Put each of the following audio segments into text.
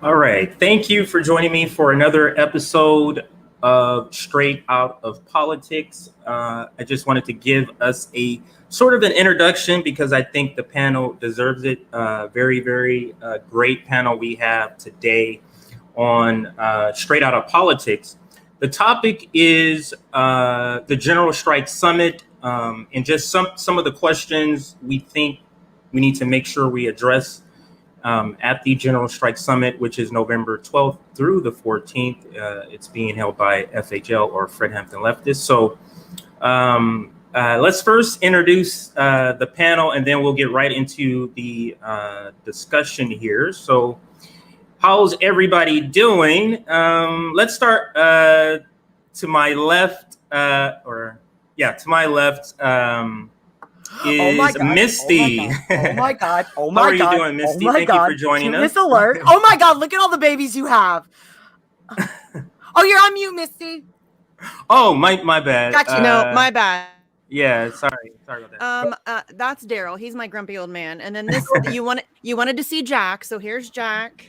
All right. Thank you for joining me for another episode of Straight Out of Politics. I just wanted to give us a sort of an introduction because I think the panel deserves it. Very, very great panel we have today on Straight Out of Politics. The topic is the General Strike Summit and just some of the questions we think we need to make sure we address at the General Strike Summit, which is November 12th through the 14th. It's being held by FHL or Fred Hampton Leftists. So let's first introduce the panel, and then we'll get right into the discussion here. So how's everybody doing? Let's start to my left, to my left. Is Misty. Oh my God. How are you doing, Misty? Thank you for joining us. Miss Alert. Oh my God, look at all the babies you have. Oh, you're on mute, Misty. Oh, my bad. Got you. No, my bad. Yeah, sorry about that. That's Daryl. He's my grumpy old man. And then this, you wanted to see Jack, so here's Jack.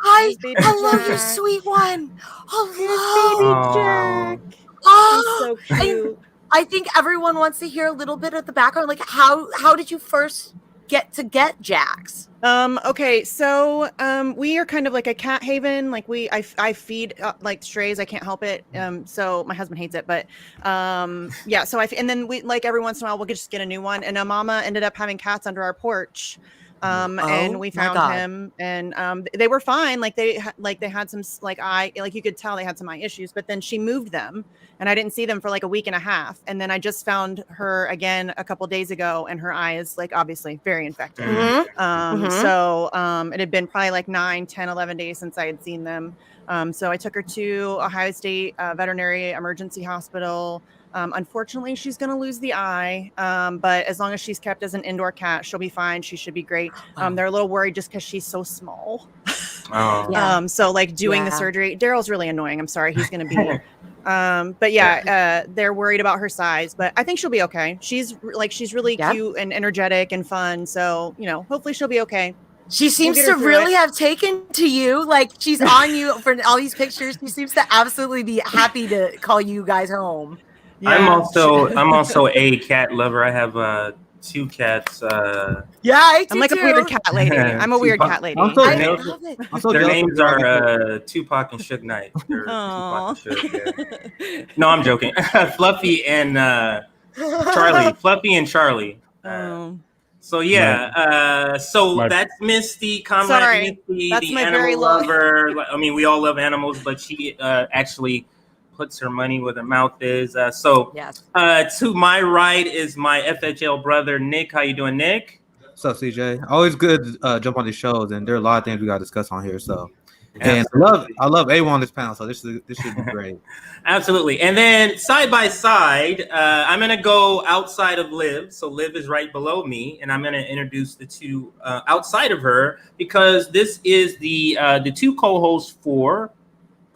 Hi, Baby hello, Jack. you sweet one. Hello. Baby Jack. Oh, He's so cute. I think everyone wants to hear a little bit of the background. Like, how did you first get Jax? Okay, so we are kind of like a cat haven. Like I feed like strays. I can't help it. So my husband hates it, but yeah. So and then we like every once in a while we'll just get a new one. And Mama ended up having cats under our porch. And we found him, and they were fine. Like they had some you could tell they had some eye issues. But then she moved them, and I didn't see them for like a week and a half. And then I just found her again a couple days ago, and her eye is like obviously very infected. So it had been probably like 9, 10, 11 days since I had seen them. So I took her to Ohio State Veterinary Emergency Hospital. Unfortunately, she's going to lose the eye, but as long as she's kept as an indoor cat, she'll be fine. She should be great. They're a little worried just because she's so small. So like doing the surgery, Daryl's really annoying. I'm sorry, he's going to be. But yeah, they're worried about her size, but I think she'll be okay. She's really cute and energetic and fun. So, hopefully she'll be okay. She seems to really have taken to you. Like she's on you for all these pictures. She seems to absolutely be happy to call you guys home. Yeah. I'm also a cat lover. I have 2 cats. Yeah, I'm like a weird cat lady. I'm a weird cat lady. Their names are Tupac and Suge Knight. Tupac and Suge, yeah. No, I'm joking. Fluffy and Charlie. Fluffy and Charlie. So yeah, that's Misty, Comrade Misty, that's the my animal very lover. I mean, we all love animals, but she actually puts her money where her mouth is. To my right is my FHL brother, Nick. How you doing, Nick? What's up, CJ? Always good to jump on these shows, and there are a lot of things we got to discuss on here. So, and I love A1 on this panel, so this should be great. Absolutely. And then side by side, I'm gonna go outside of Liv. So Liv is right below me, and I'm gonna introduce the 2 outside of her because this is the 2 co-hosts for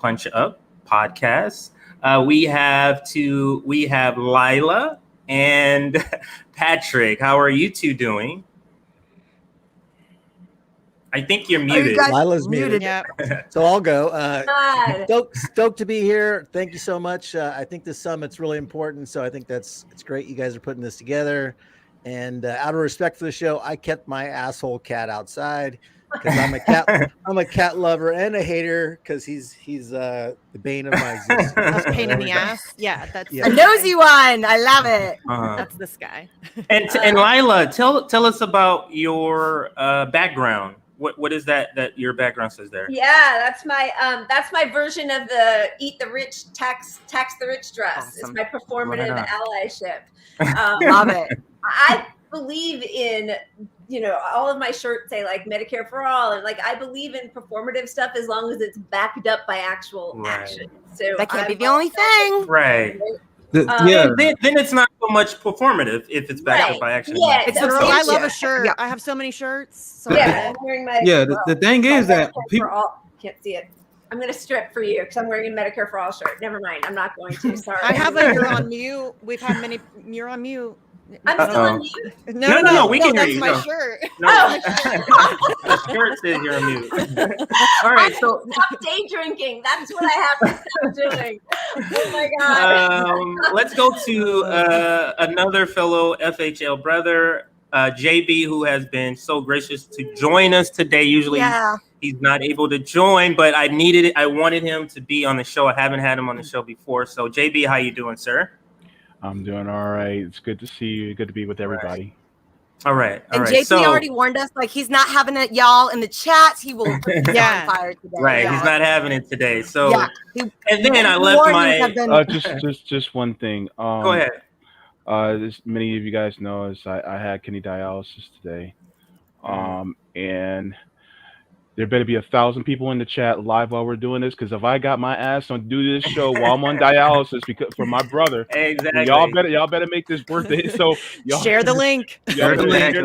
Punch Up podcast. We have Leila and Patrick. How are you 2 doing? I think you're muted. Lila's muted. Yeah. So I'll go. Stoked to be here. Thank you so much. I think this summit's really important. So I think it's great you guys are putting this together. And out of respect for the show, I kept my asshole cat outside because I'm a cat lover and a hater because he's the bane of my existence. A pain in the ass. Yeah, that's a nosy one. I love it. That's this guy. And Leila, tell us about your background. What is that your background says there? Yeah, that's my version of the eat the rich, tax the rich dress. Awesome. It's my performative allyship. Love it. I believe in, all of my shirts say like Medicare for all, and like I believe in performative stuff as long as it's backed up by actual action. So that can't be the only thing, right? Then it's not so much performative if it's backed up by action. Yeah, I love a shirt. Yeah. I have so many shirts. So I'm wearing my. Yeah, the thing is that people can't see it. I'm going to strip for you because I'm wearing a Medicare for all shirt. Never mind. I'm not going to. Sorry. I have a you're on mute. We've had many. You're on mute. I'm still on mute. No, we can hear you. That's my shirt. No. Garrett says you're on mute. All right, so stop day drinking. That's what I have to stop doing. Oh my God. let's go to another fellow FHL brother, JB, who has been so gracious to join us today. Usually he's not able to join, but I needed it. I wanted him to be on the show. I haven't had him on the show before. So JB, how you doing, sir? I'm doing all right. It's good to see you. Good to be with everybody. All right. And JP already warned us, like he's not having it, y'all, in the chats. He will on fire today. Right, he's not having it today. So, and then I left my. Just one thing. Go ahead. As many of you guys know, I had kidney dialysis today, and there better be 1,000 people in the chat live while we're doing this, because if I got my ass on do this show while I'm on dialysis because for my brother, exactly, y'all better make this worth it. So y'all share the link. Share the link.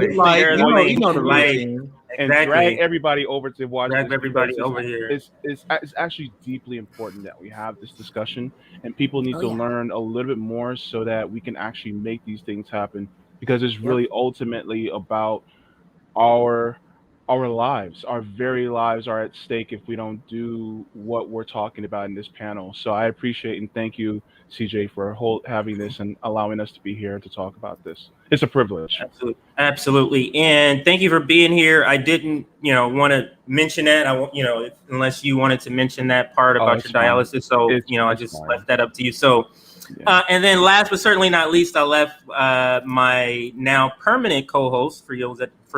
And drag everybody over to watch. Drag everybody over here. It's actually deeply important that we have this discussion, and people need to learn a little bit more so that we can actually make these things happen, because it's really ultimately about our lives. Our very lives are at stake if we don't do what we're talking about in this panel. So I appreciate and thank you, CJ, for having this and allowing us to be here to talk about this. It's a privilege. Absolutely. And thank you for being here. I didn't, want to mention that. Unless you wanted to mention that part about your dialysis. So, I just left that up to you. So, and then last but certainly not least, I left my now permanent co-host, for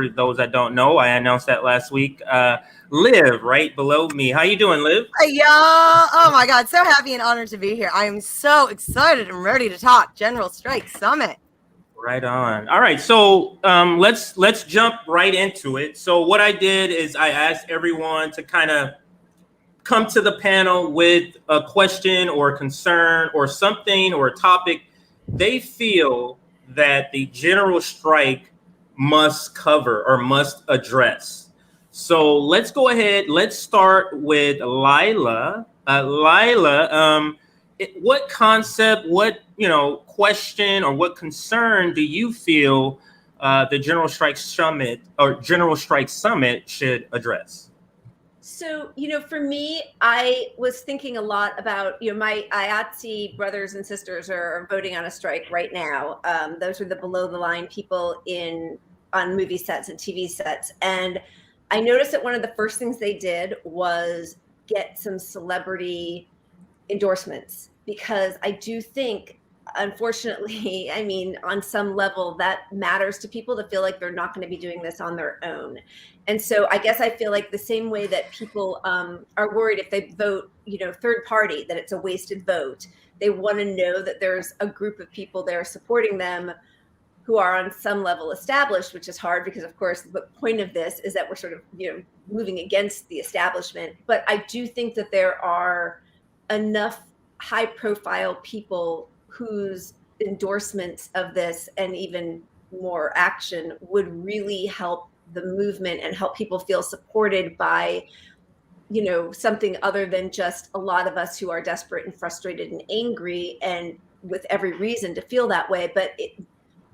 those that don't know, I announced that last week, Liv, right below me. How you doing, Liv? Y'all, oh my God, so happy and honored to be here. I am so excited and ready to talk General Strike Summit. Right on. All right, so let's jump right into it. So what I did is I asked everyone to kind of come to the panel with a question or a concern or something or a topic they feel that the general strike must cover or must address. So let's go ahead. Let's start with Leila. Leila, what concept, what question, or what concern do you feel the General Strike Summit should address? So, for me, I was thinking a lot about, my IATSE brothers and sisters are voting on a strike right now. Those are the below the line people on movie sets and TV sets. And I noticed that one of the first things they did was get some celebrity endorsements, because I do think, unfortunately, on some level that matters to people to feel like they're not going to be doing this on their own. And so I guess I feel like the same way that people are worried if they vote, third party, that it's a wasted vote. They want to know that there's a group of people there supporting them who are on some level established, which is hard because, of course, the point of this is that we're sort of, moving against the establishment. But I do think that there are enough high profile people whose endorsements of this and even more action would really help the movement and help people feel supported by, something other than just a lot of us who are desperate and frustrated and angry, and with every reason to feel that way. But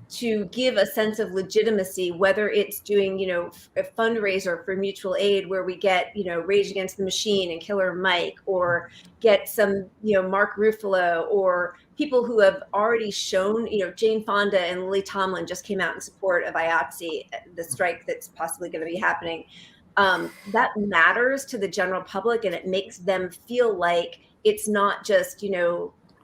to give a sense of legitimacy, whether it's doing, a fundraiser for mutual aid where we get, Rage Against the Machine and Killer Mike, or get some, Mark Ruffalo, or people who have already shown, Jane Fonda and Lily Tomlin just came out in support of IATSE, the strike that's possibly going to be happening. That matters to the general public, and it makes them feel like it's not just,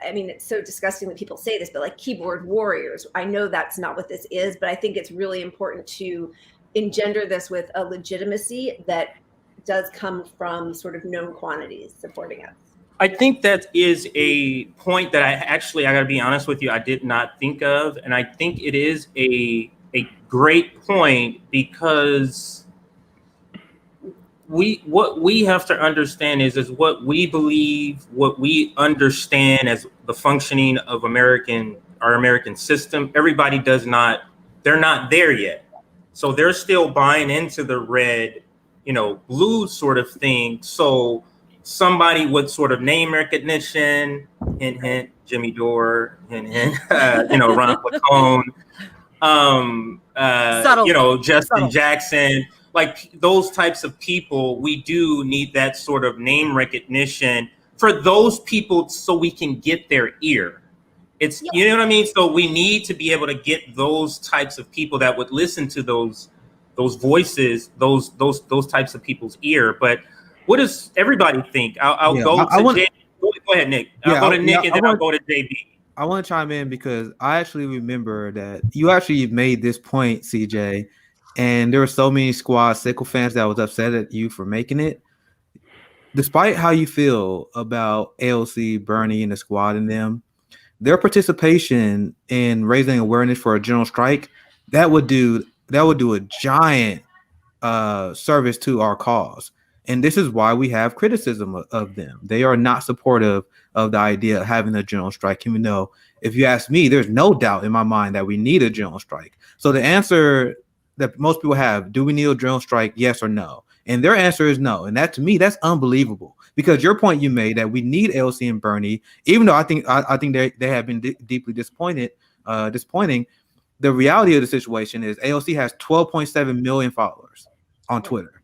it's so disgusting when people say this, but like keyboard warriors. I know that's not what this is, but I think it's really important to engender this with a legitimacy that does come from sort of known quantities supporting us. I think that is a point that I got to be honest with you, I did not think of. And I think it is a great point, because what we have to understand is what we believe, what we understand as the functioning of our American system. Everybody they're not there yet. So they're still buying into the red, blue sort of thing. So somebody with sort of name recognition, hint, hint, Jimmy Dore, hint, hint, Ron Placone, Justin Jackson, like those types of people, we do need that sort of name recognition for those people so we can get their ear. It's, you know what I mean? So we need to be able to get those types of people that would listen to those voices, those types of people's ear. But what does everybody think? I'll go to Jay. Go ahead, Nick. I'll go to Nick and then I'll go to JB. I want to chime in because I actually remember that you actually made this point, CJ, and there were so many squad sickle fans that was upset at you for making it. Despite how you feel about AOC, Bernie, and the squad and them, their participation in raising awareness for a general strike, that would do a giant service to our cause. And this is why we have criticism of them. They are not supportive of the idea of having a general strike, even though, if you ask me, there's no doubt in my mind that we need a general strike. So the answer that most people have, do we need a general strike, yes or no? And their answer is no. And that, to me, that's unbelievable, because your point you made that we need AOC and Bernie, even though I think they have been deeply disappointing. The reality of the situation is AOC has 12.7 million followers on Twitter.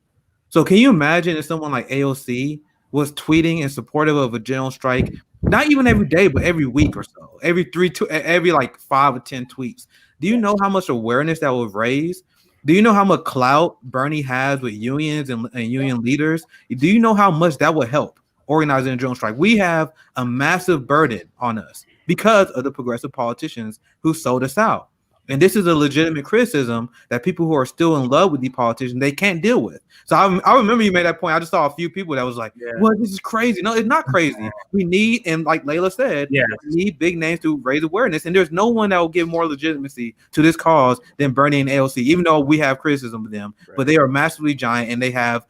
So can you imagine if someone like AOC was tweeting in supportive of a general strike, not even every day, but every week or so, every like 5 or 10 tweets? Do you know how much awareness that would raise? Do you know how much clout Bernie has with unions and union leaders? Do you know how much that would help organizing a general strike? We have a massive burden on us because of the progressive politicians who sold us out. And this is a legitimate criticism that people who are still in love with the politicians, they can't deal with. So I remember you made that point. I just saw a few people that was like, well, this is crazy. No, it's not crazy. We need, and like Leila said, we need big names to raise awareness. And there's no one that will give more legitimacy to this cause than Bernie and AOC, even though we have criticism of them. Right. But they are massively giant and they have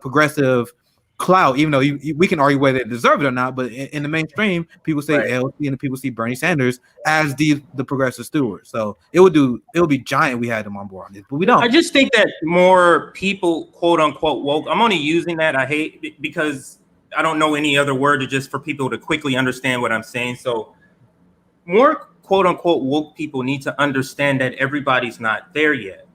progressive clout, even though we can argue whether they deserve it or not. But in the mainstream, people say AOC and the people see Bernie Sanders as the progressive steward. So it would be giant. We had them on board on this, but we don't. I just think that more people, quote unquote, woke. I'm only using that. I hate because I don't know any other word to just for people to quickly understand what I'm saying. So more quote unquote woke people need to understand that everybody's not there yet.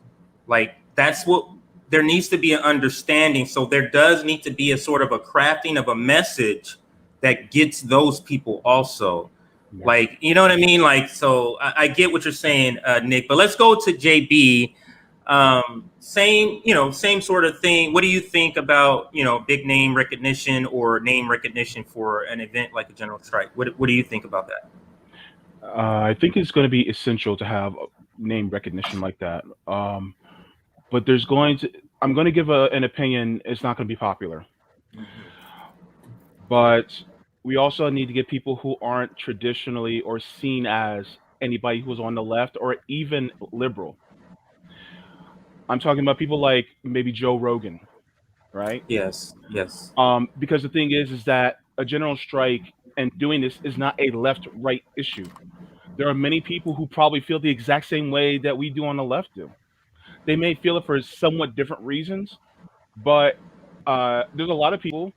Like that's what. There needs to be an understanding. So there does need to be a sort of a crafting of a message that gets those people also. Yeah. Like, you know what I mean? Like, so I get what you're saying, Nick, but let's go to JB. Same sort of thing. What do you think about, big name recognition or name recognition for an event like a general strike? What do you think about that? I think it's going to be essential to have name recognition like that. But I'm going to give an opinion. It's not going to be popular. But we also need to get people who aren't traditionally or seen as anybody who's on the left or even liberal. I'm talking about people like maybe Joe Rogan, right? Yes. Because the thing is that a general strike and doing this is not a left-right issue. There are many people who probably feel the exact same way that we do on the left do. They may feel it for somewhat different reasons, but there's a lot of people,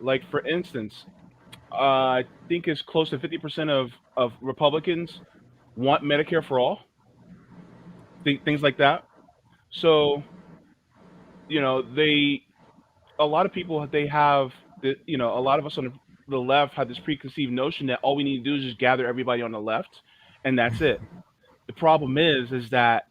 like for instance, I think it's close to 50% of Republicans want Medicare for all, things like that. So, a lot of people, they have, a lot of us on the left have this preconceived notion that all we need to do is just gather everybody on the left, and that's it. The problem is that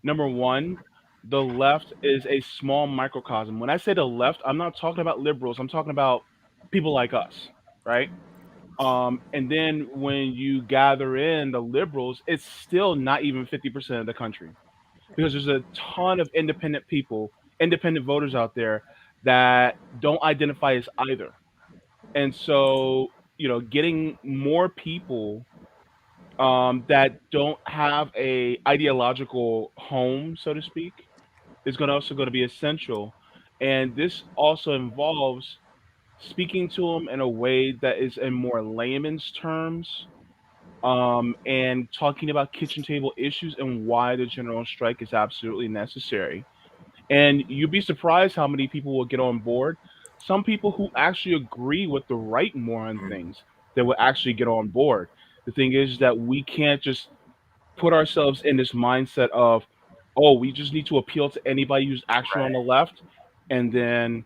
number one, the left is a small microcosm. When I say the left, I'm not talking about liberals. I'm talking about people like us, right? And then when you gather in the liberals, it's still not even 50% of the country, because there's a ton of independent voters out there that don't identify as either. And so, getting more people that don't have a ideological home, so to speak, is also going to be essential. And this also involves speaking to them in a way that is in more layman's terms, and talking about kitchen table issues and why the general strike is absolutely necessary. And you'd be surprised how many people will get on board. Some people who actually agree with the right more on things that will actually get on board. The thing is that we can't just put ourselves in this mindset of, oh, we just need to appeal to anybody who's actually on the left, and then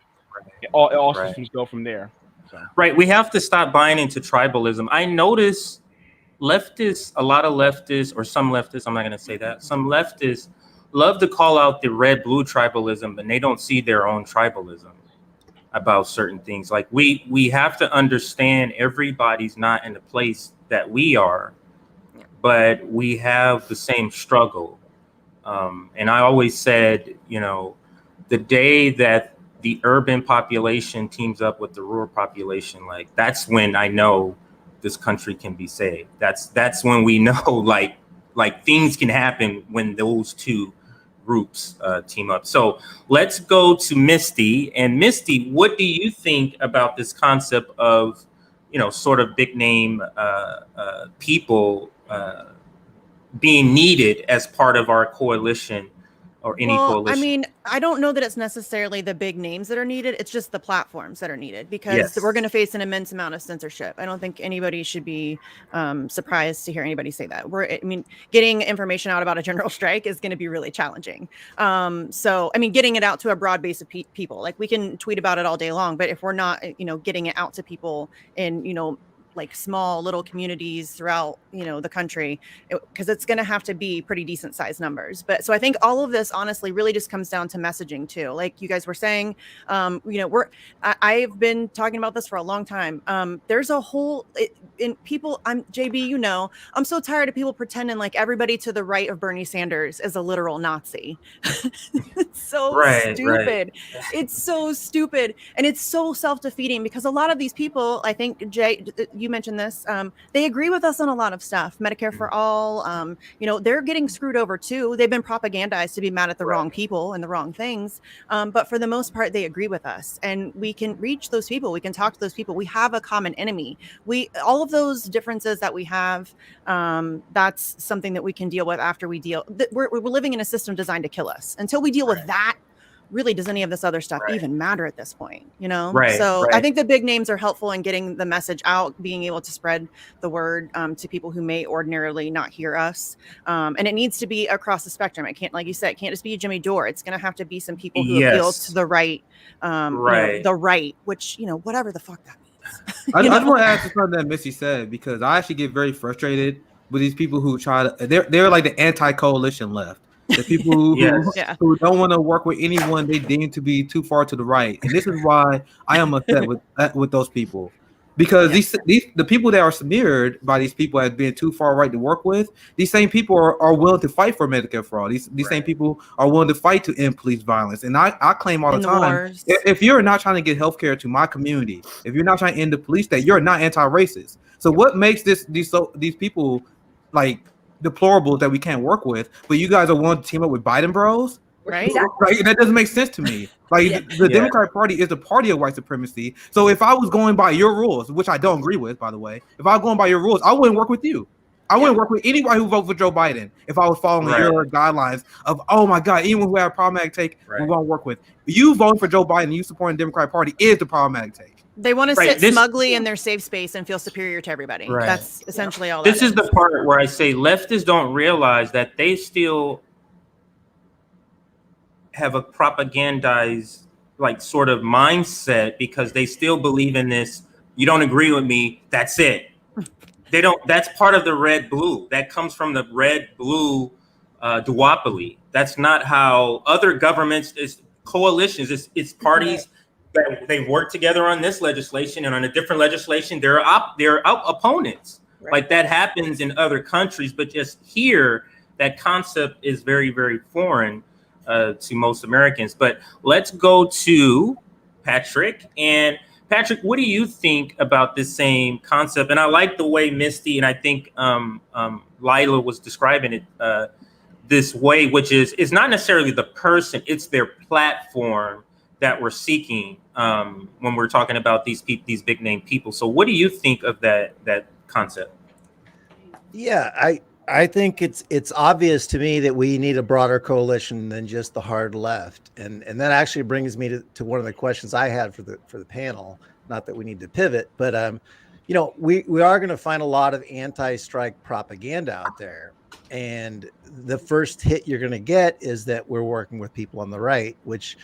all Right. systems go from there. So Right. We have to stop buying into tribalism. I notice leftists, a lot of leftists, or some leftists, I'm not going to say that, some leftists love to call out the red blue tribalism, and they don't see their own tribalism about certain things. Like we have to understand everybody's not in the place that we are, but we have the same struggle. And I always said, the day that the urban population teams up with the rural population, like that's when I know this country can be saved. That's when we know like things can happen when those two groups team up. So let's go to Misty. And Misty, what do you think about this concept of, sort of big name people being needed as part of our coalition or any coalition? I mean, I don't know that it's necessarily the big names that are needed. It's just the platforms that are needed, because we're going to face an immense amount of censorship. I don't think anybody should be surprised to hear anybody say that. Getting information out about a general strike is going to be really challenging. So, I mean, getting it out to a broad base of people, like we can tweet about it all day long, but if we're not, getting it out to people in, like small little communities throughout, the country, because it's going to have to be pretty decent sized numbers. But so I think all of this honestly really just comes down to messaging too. Like you guys were saying, I've been talking about this for a long time. There's a whole in people. JB, I'm so tired of people pretending like everybody to the right of Bernie Sanders is a literal Nazi. It's so stupid. Right. It's so stupid. And it's so self-defeating, because a lot of these people, I think, Jay, you mentioned this, they agree with us on a lot of stuff. Medicare for all, they're getting screwed over too. They've been propagandized to be mad at the wrong people and the wrong things. But for the most part, they agree with us, and we can reach those people. We can talk to those people. We have a common enemy. All of those differences that we have, that's something that we can deal with after we deal. We're living in a system designed to kill us. Until we deal with that, really, does any of this other stuff even matter at this point? I think the big names are helpful in getting the message out, being able to spread the word to people who may ordinarily not hear us. And it needs to be across the spectrum. It can't, like you said, it can't just be Jimmy Dore. It's going to have to be some people who appeal to the right, the right, which, whatever the fuck that means. I just want to add to something that Missy said, because I actually get very frustrated with these people who try to, they're like the anti-coalition left. The people who don't want to work with anyone they deem to be too far to the right. And this is why I am upset with those people. Because the people that are smeared by these people as being too far right to work with, these same people are willing to fight for Medicare for all. These same people are willing to fight to end police violence. And I claim all the time, if you're not trying to get healthcare to my community, if you're not trying to end the police state, you're not anti-racist. So what makes these people like deplorable that we can't work with, but you guys are willing to team up with Biden bros? Right? Like, that doesn't make sense to me. Like the Democratic Party is the party of white supremacy. So if I was going by your rules, which I don't agree with, by the way, if I was going by your rules, I wouldn't work with you. I wouldn't work with anybody who voted for Joe Biden if I was following your guidelines of, oh my God, anyone who had a problematic take, we won't work with. You voting for Joe Biden, you supporting the Democratic Party is the problematic take. They want to sit smugly in their safe space and feel superior to everybody. That's essentially all. This is the part where I say leftists don't realize that they still have a propagandized like sort of mindset, because they still believe in this. You don't agree with me, that's it. They don't. That's part of the red blue. That comes from the red blue duopoly. That's not how other governments is coalitions. It's parties. They work together on this legislation, and on a different legislation, they're opponents. Like that happens in other countries, but just here, that concept is very, very foreign to most Americans. But let's go to Patrick. And Patrick, what do you think about this same concept? And I like the way Misty and I think Leila was describing it this way, which is it's not necessarily the person, it's their platform that we're seeking when we're talking about these big name people. So what do you think of that concept? Yeah, I think it's obvious to me that we need a broader coalition than just the hard left, and that actually brings me to one of the questions I had for the panel. Not that we need to pivot, but we are going to find a lot of anti-strike propaganda out there. And the first hit you're going to get is that we're working with people on the right, which,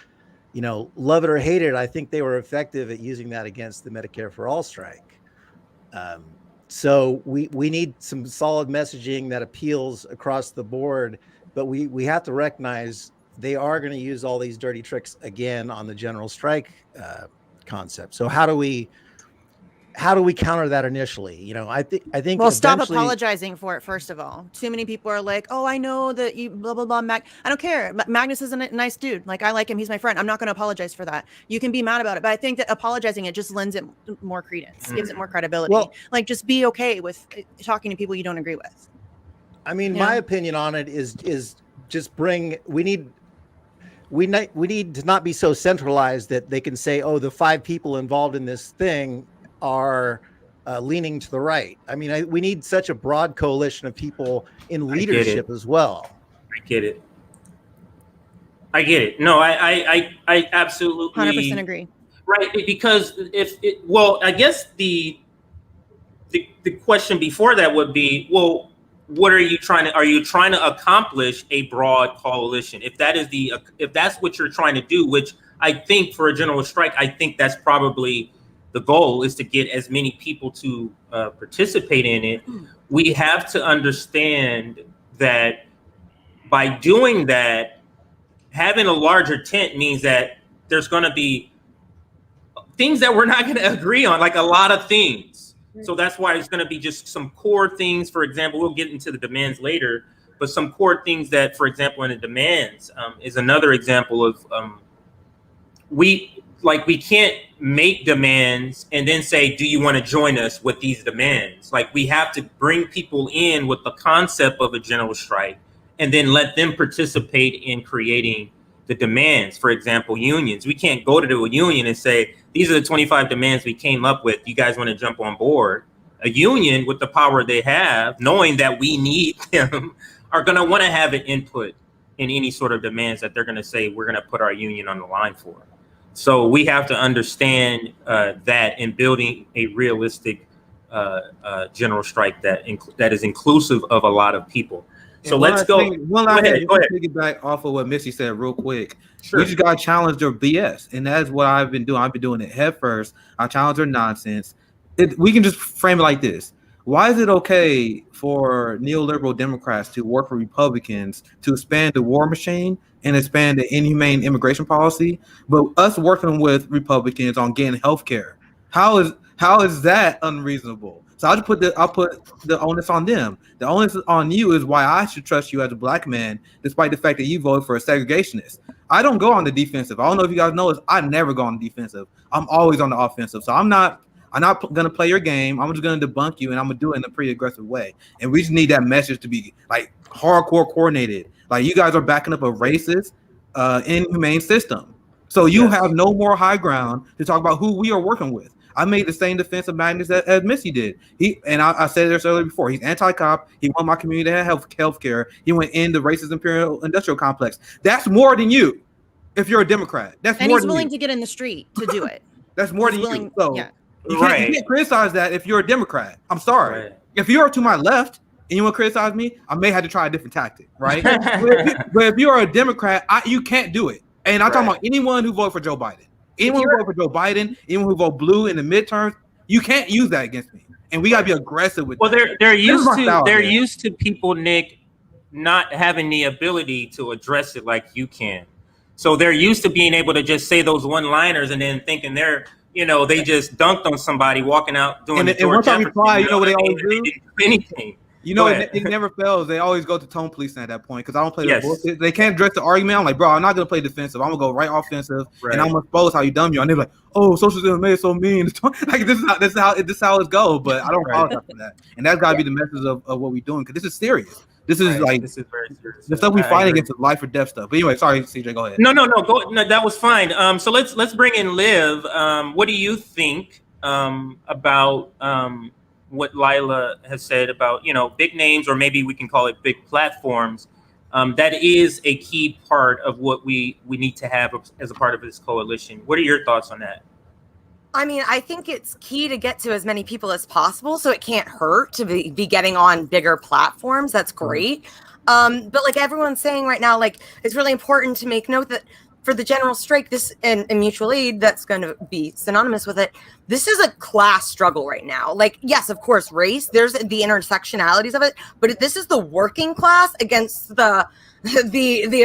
love it or hate it, I think they were effective at using that against the Medicare for All strike. So we need some solid messaging that appeals across the board, but we have to recognize they are going to use all these dirty tricks again on the general strike concept. So how do we counter that initially? I think Well, stop apologizing for it. First of all, too many people are like, "Oh, I know that you blah blah blah." I don't care. Magnus is a nice dude. Like, I like him. He's my friend. I'm not going to apologize for that. You can be mad about it, but I think that apologizing it just lends it more credence, gives it more credibility. Well, like, just be okay with talking to people you don't agree with. I mean, my opinion on it is just we need to not be so centralized that they can say, "Oh, the 5 people involved in this thing are leaning to the right." I mean, we need such a broad coalition of people in leadership as well. I get it. No, I absolutely 100% agree. Right, because I guess the question before that would be, well, what are you trying to accomplish a broad coalition? If that's what you're trying to do, which I think for a general strike, I think that's probably the goal, is to get as many people to participate in it. We have to understand that by doing that, having a larger tent means that there's going to be things that we're not going to agree on, like a lot of things. So that's why it's going to be just some core things. For example, we'll get into the demands later, but some core things that, for example, in the demands is another example of we can't make demands and then say, do you want to join us with these demands? Like, we have to bring people in with the concept of a general strike and then let them participate in creating the demands. For example, unions. We can't go to a union and say, these are the 25 demands we came up with. You guys want to jump on board? A union, with the power they have, knowing that we need them, are going to want to have an input in any sort of demands that they're going to say we're going to put our union on the line for. So we have to understand that in building a realistic general strike that is inclusive of a lot of people. So let's go. Go ahead. Piggyback off of what Misty said real quick. Sure. We just got to challenge their BS. And that's what I've been doing. I've been doing it head first. I challenge their nonsense. We can just frame it like this. Why is it okay for neoliberal Democrats to work for Republicans to expand the war machine and expand the inhumane immigration policy, but us working with Republicans on getting health care? How is that unreasonable? So I'll put the onus on them. The onus on you is why I should trust you as a black man, despite the fact that you voted for a segregationist. I don't go on the defensive. I don't know if you guys know this. I never go on the defensive. I'm always on the offensive. So I'm not going to play your game. I'm just going to debunk you, and I'm going to do it in a pretty aggressive way. And we just need that message to be like hardcore coordinated. Like, you guys are backing up a racist, inhumane system. So you have no more high ground to talk about who we are working with. I made the same defense of Magnus as Misty did. I said this earlier before. He's anti-cop. He wants my community to have health care. He went in the racist imperial industrial complex. That's more than you. If you're a Democrat, that's more than you. And he's willing to get in the street to do it. That's more than you. So you can't criticize that if you're a Democrat. I'm sorry. Right. If you're to my left and you want to criticize me, I may have to try a different tactic, right? but if you're a Democrat, you can't do it. And I'm talking about anyone who voted for Joe Biden. Anyone who voted for Joe Biden, anyone who voted blue in the midterms, you can't use that against me. And we got to be aggressive with that. They're used to people, Nick, not having the ability to address it like you can. So they're used to being able to just say those one-liners and then thinking they just dunked on somebody walking out doing the George Jefferson. Reply, you know what they always do? Anything. You know, it never fails. They always go to tone policing at that point because I don't play the bullshit. They can't address the argument. I'm like, bro, I'm not going to play defensive. I'm going to go right offensive, and I'm going to expose how you dumb you are. And they're like, oh, socialism made it so mean. Like, this is how it goes, but I don't apologize for that. And that's got to be the message of what we're doing, because this is serious. This is this is very serious. The stuff we fight against is life or death stuff. But anyway, sorry, CJ, go ahead. No, that was fine. So let's bring in Liv. What do you think about what Leila has said about, big names, or maybe we can call it big platforms? That is a key part of what we need to have as a part of this coalition. What are your thoughts on that? I mean, I think it's key to get to as many people as possible, so it can't hurt to be getting on bigger platforms. That's great. But like everyone's saying right now, like it's really important to make note that for the general strike, this and mutual aid, that's going to be synonymous with it. This is a class struggle right now. Like, yes, of course, race. There's the intersectionalities of it, but this is the working class against the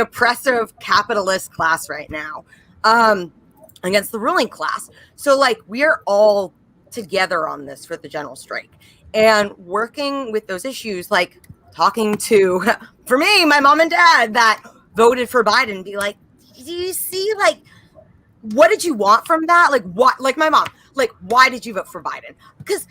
oppressive capitalist class right now. Against the ruling class. So like we are all together on this for the general strike and working with those issues, like talking to, for me, my mom and dad that voted for Biden, be like, do you see, like, what did you want from that? Like what, like my mom, like, why did you vote for Biden? Because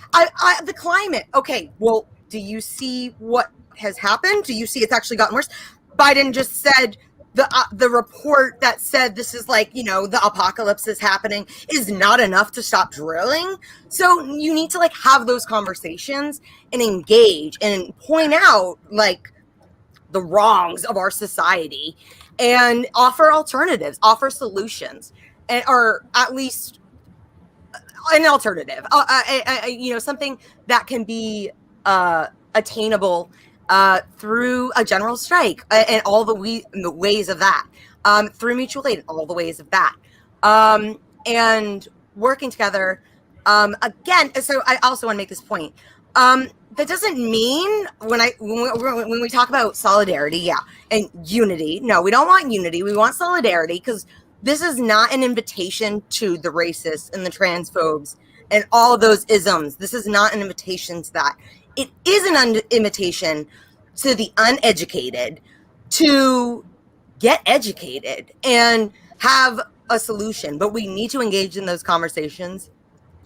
the climate. Okay, well, do you see what has happened? Do you see it's actually gotten worse? Biden just said the report that said this is like, you know, the apocalypse is happening is not enough to stop drilling. So you need to like have those conversations and engage and point out like the wrongs of our society and offer alternatives, offer solutions, and or at least an alternative, you know, something that can be attainable through a general strike and all the ways of that, through mutual aid and all the ways of that, and working together. Again, so I also want to make this point. That doesn't mean when we talk about solidarity, yeah, and unity. No, we don't want unity. We want solidarity, because this is not an invitation to the racists and the transphobes and all those isms. This is not an invitation to that. It is an invitation to the uneducated to get educated and have a solution. But we need to engage in those conversations.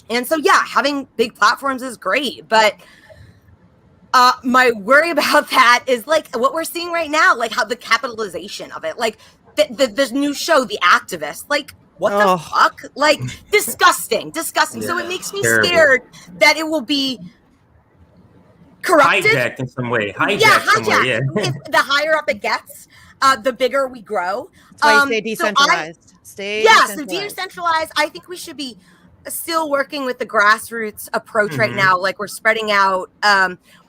And so, yeah, having big platforms is great. But my worry about that is like what we're seeing right now, like how the capitalization of it, like the new show, The Activist, like what the fuck? Like disgusting. Yeah, so it makes me scared that it will be corrupted, hijacked in some way. If the higher up it gets, the bigger we grow. That's why you stay decentralized. So decentralized. I think we should be still working with the grassroots approach right now. Like we're spreading out,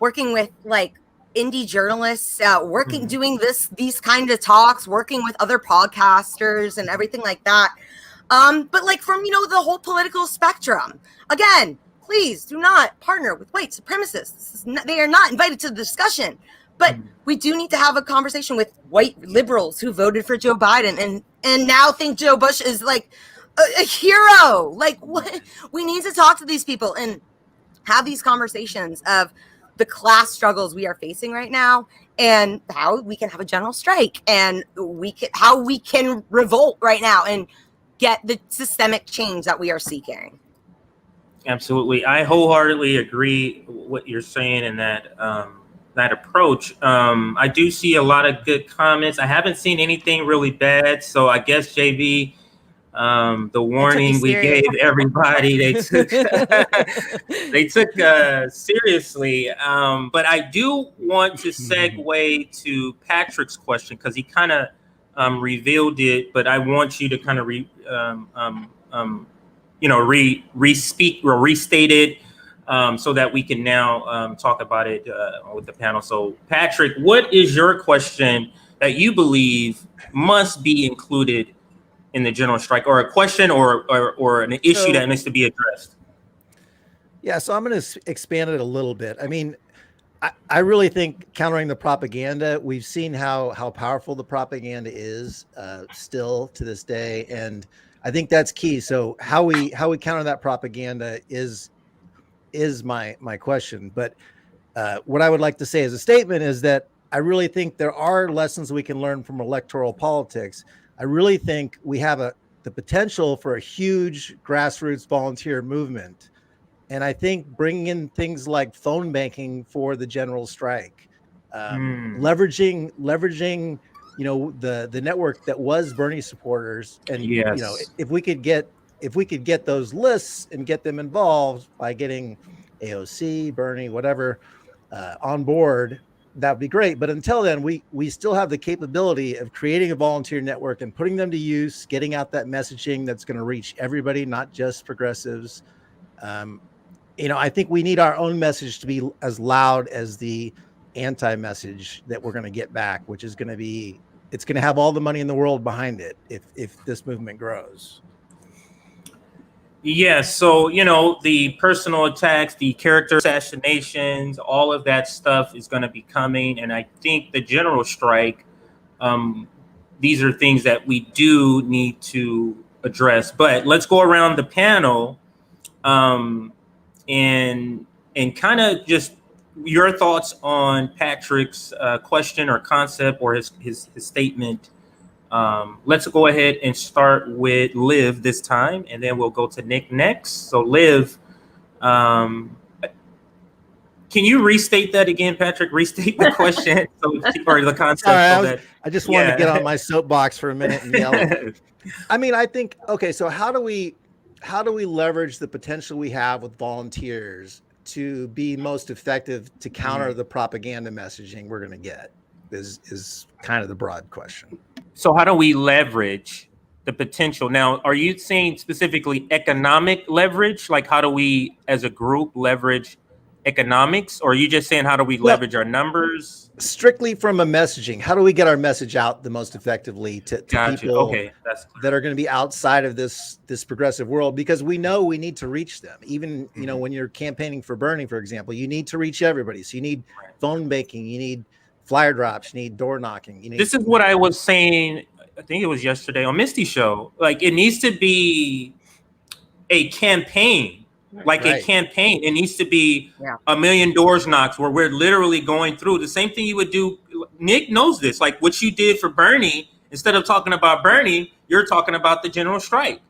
working with like indie journalists, doing these kind of talks, working with other podcasters and everything like that. But like from, you know, the whole political spectrum. Again, please do not partner with white supremacists. They are not invited to the discussion. But we do need to have a conversation with white liberals who voted for Joe Biden and now think Joe Bush is like a hero. Like what? We need to talk to these people and have these conversations of the class struggles we are facing right now and how we can have a general strike and how we can revolt right now and get the systemic change that we are seeking. Absolutely. I wholeheartedly agree with what you're saying in that that approach. I do see a lot of good comments. I haven't seen anything really bad. So I guess, JV, the warning we gave everybody, they took seriously. But I do want to segue to Patrick's question because he kind of revealed it, but I want you to kind of restate it so that we can now talk about it with the panel. So Patrick, what is your question that you believe must be included in the general strike, or a question or an issue that needs to be addressed? Yeah, so I'm going to expand it a little bit. I mean, I really think countering the propaganda, we've seen how powerful the propaganda is still to this day. And I think that's key. So how we counter that propaganda is my question. But what I would like to say as a statement is that I really think there are lessons we can learn from electoral politics. I really think we have the potential for a huge grassroots volunteer movement. And I think bringing in things like phone banking for the general strike, leveraging, you know, the network that was Bernie supporters. And, you know, if we could get those lists and get them involved by getting AOC, Bernie, whatever, on board, that'd be great. But until then, we still have the capability of creating a volunteer network and putting them to use, getting out that messaging that's going to reach everybody, not just progressives. I think we need our own message to be as loud as the anti-message that we're going to get back, which is going to be, it's going to have all the money in the world behind it if this movement grows. Yeah, so the personal attacks, the character assassinations, all of that stuff is going to be coming, and I think the general strike, these are things that we do need to address. But let's go around the panel, and kind of just your thoughts on Patrick's question or concept or his statement. Let's go ahead and start with Liv this time, and then we'll go to Nick next. So Liv, can you restate that again, Patrick? Restate the question or the concept. Sorry, I just wanted to get on my soapbox for a minute and yell. I mean, I think, okay, so how do we leverage the potential we have with volunteers to be most effective to counter the propaganda messaging we're going to get is kind of the broad question. So how do we leverage the potential? Now, are you saying specifically economic leverage? Like, how do we as a group leverage economics? Or are you just saying, how do we leverage our numbers? Strictly from a messaging, how do we get our message out the most effectively to people that are going to be outside of this progressive world? Because we know we need to reach them. Even, when you're campaigning for Bernie, for example, you need to reach everybody. So you need phone banking, you need flyer drops, you need door knocking. This is what I was saying, I think it was yesterday on Misty show. Like, it needs to be a campaign, a campaign. It needs to be a million doors knocks where we're literally going through the same thing you would do. Nick knows this, like what you did for Bernie. Instead of talking about Bernie, you're talking about the general strike.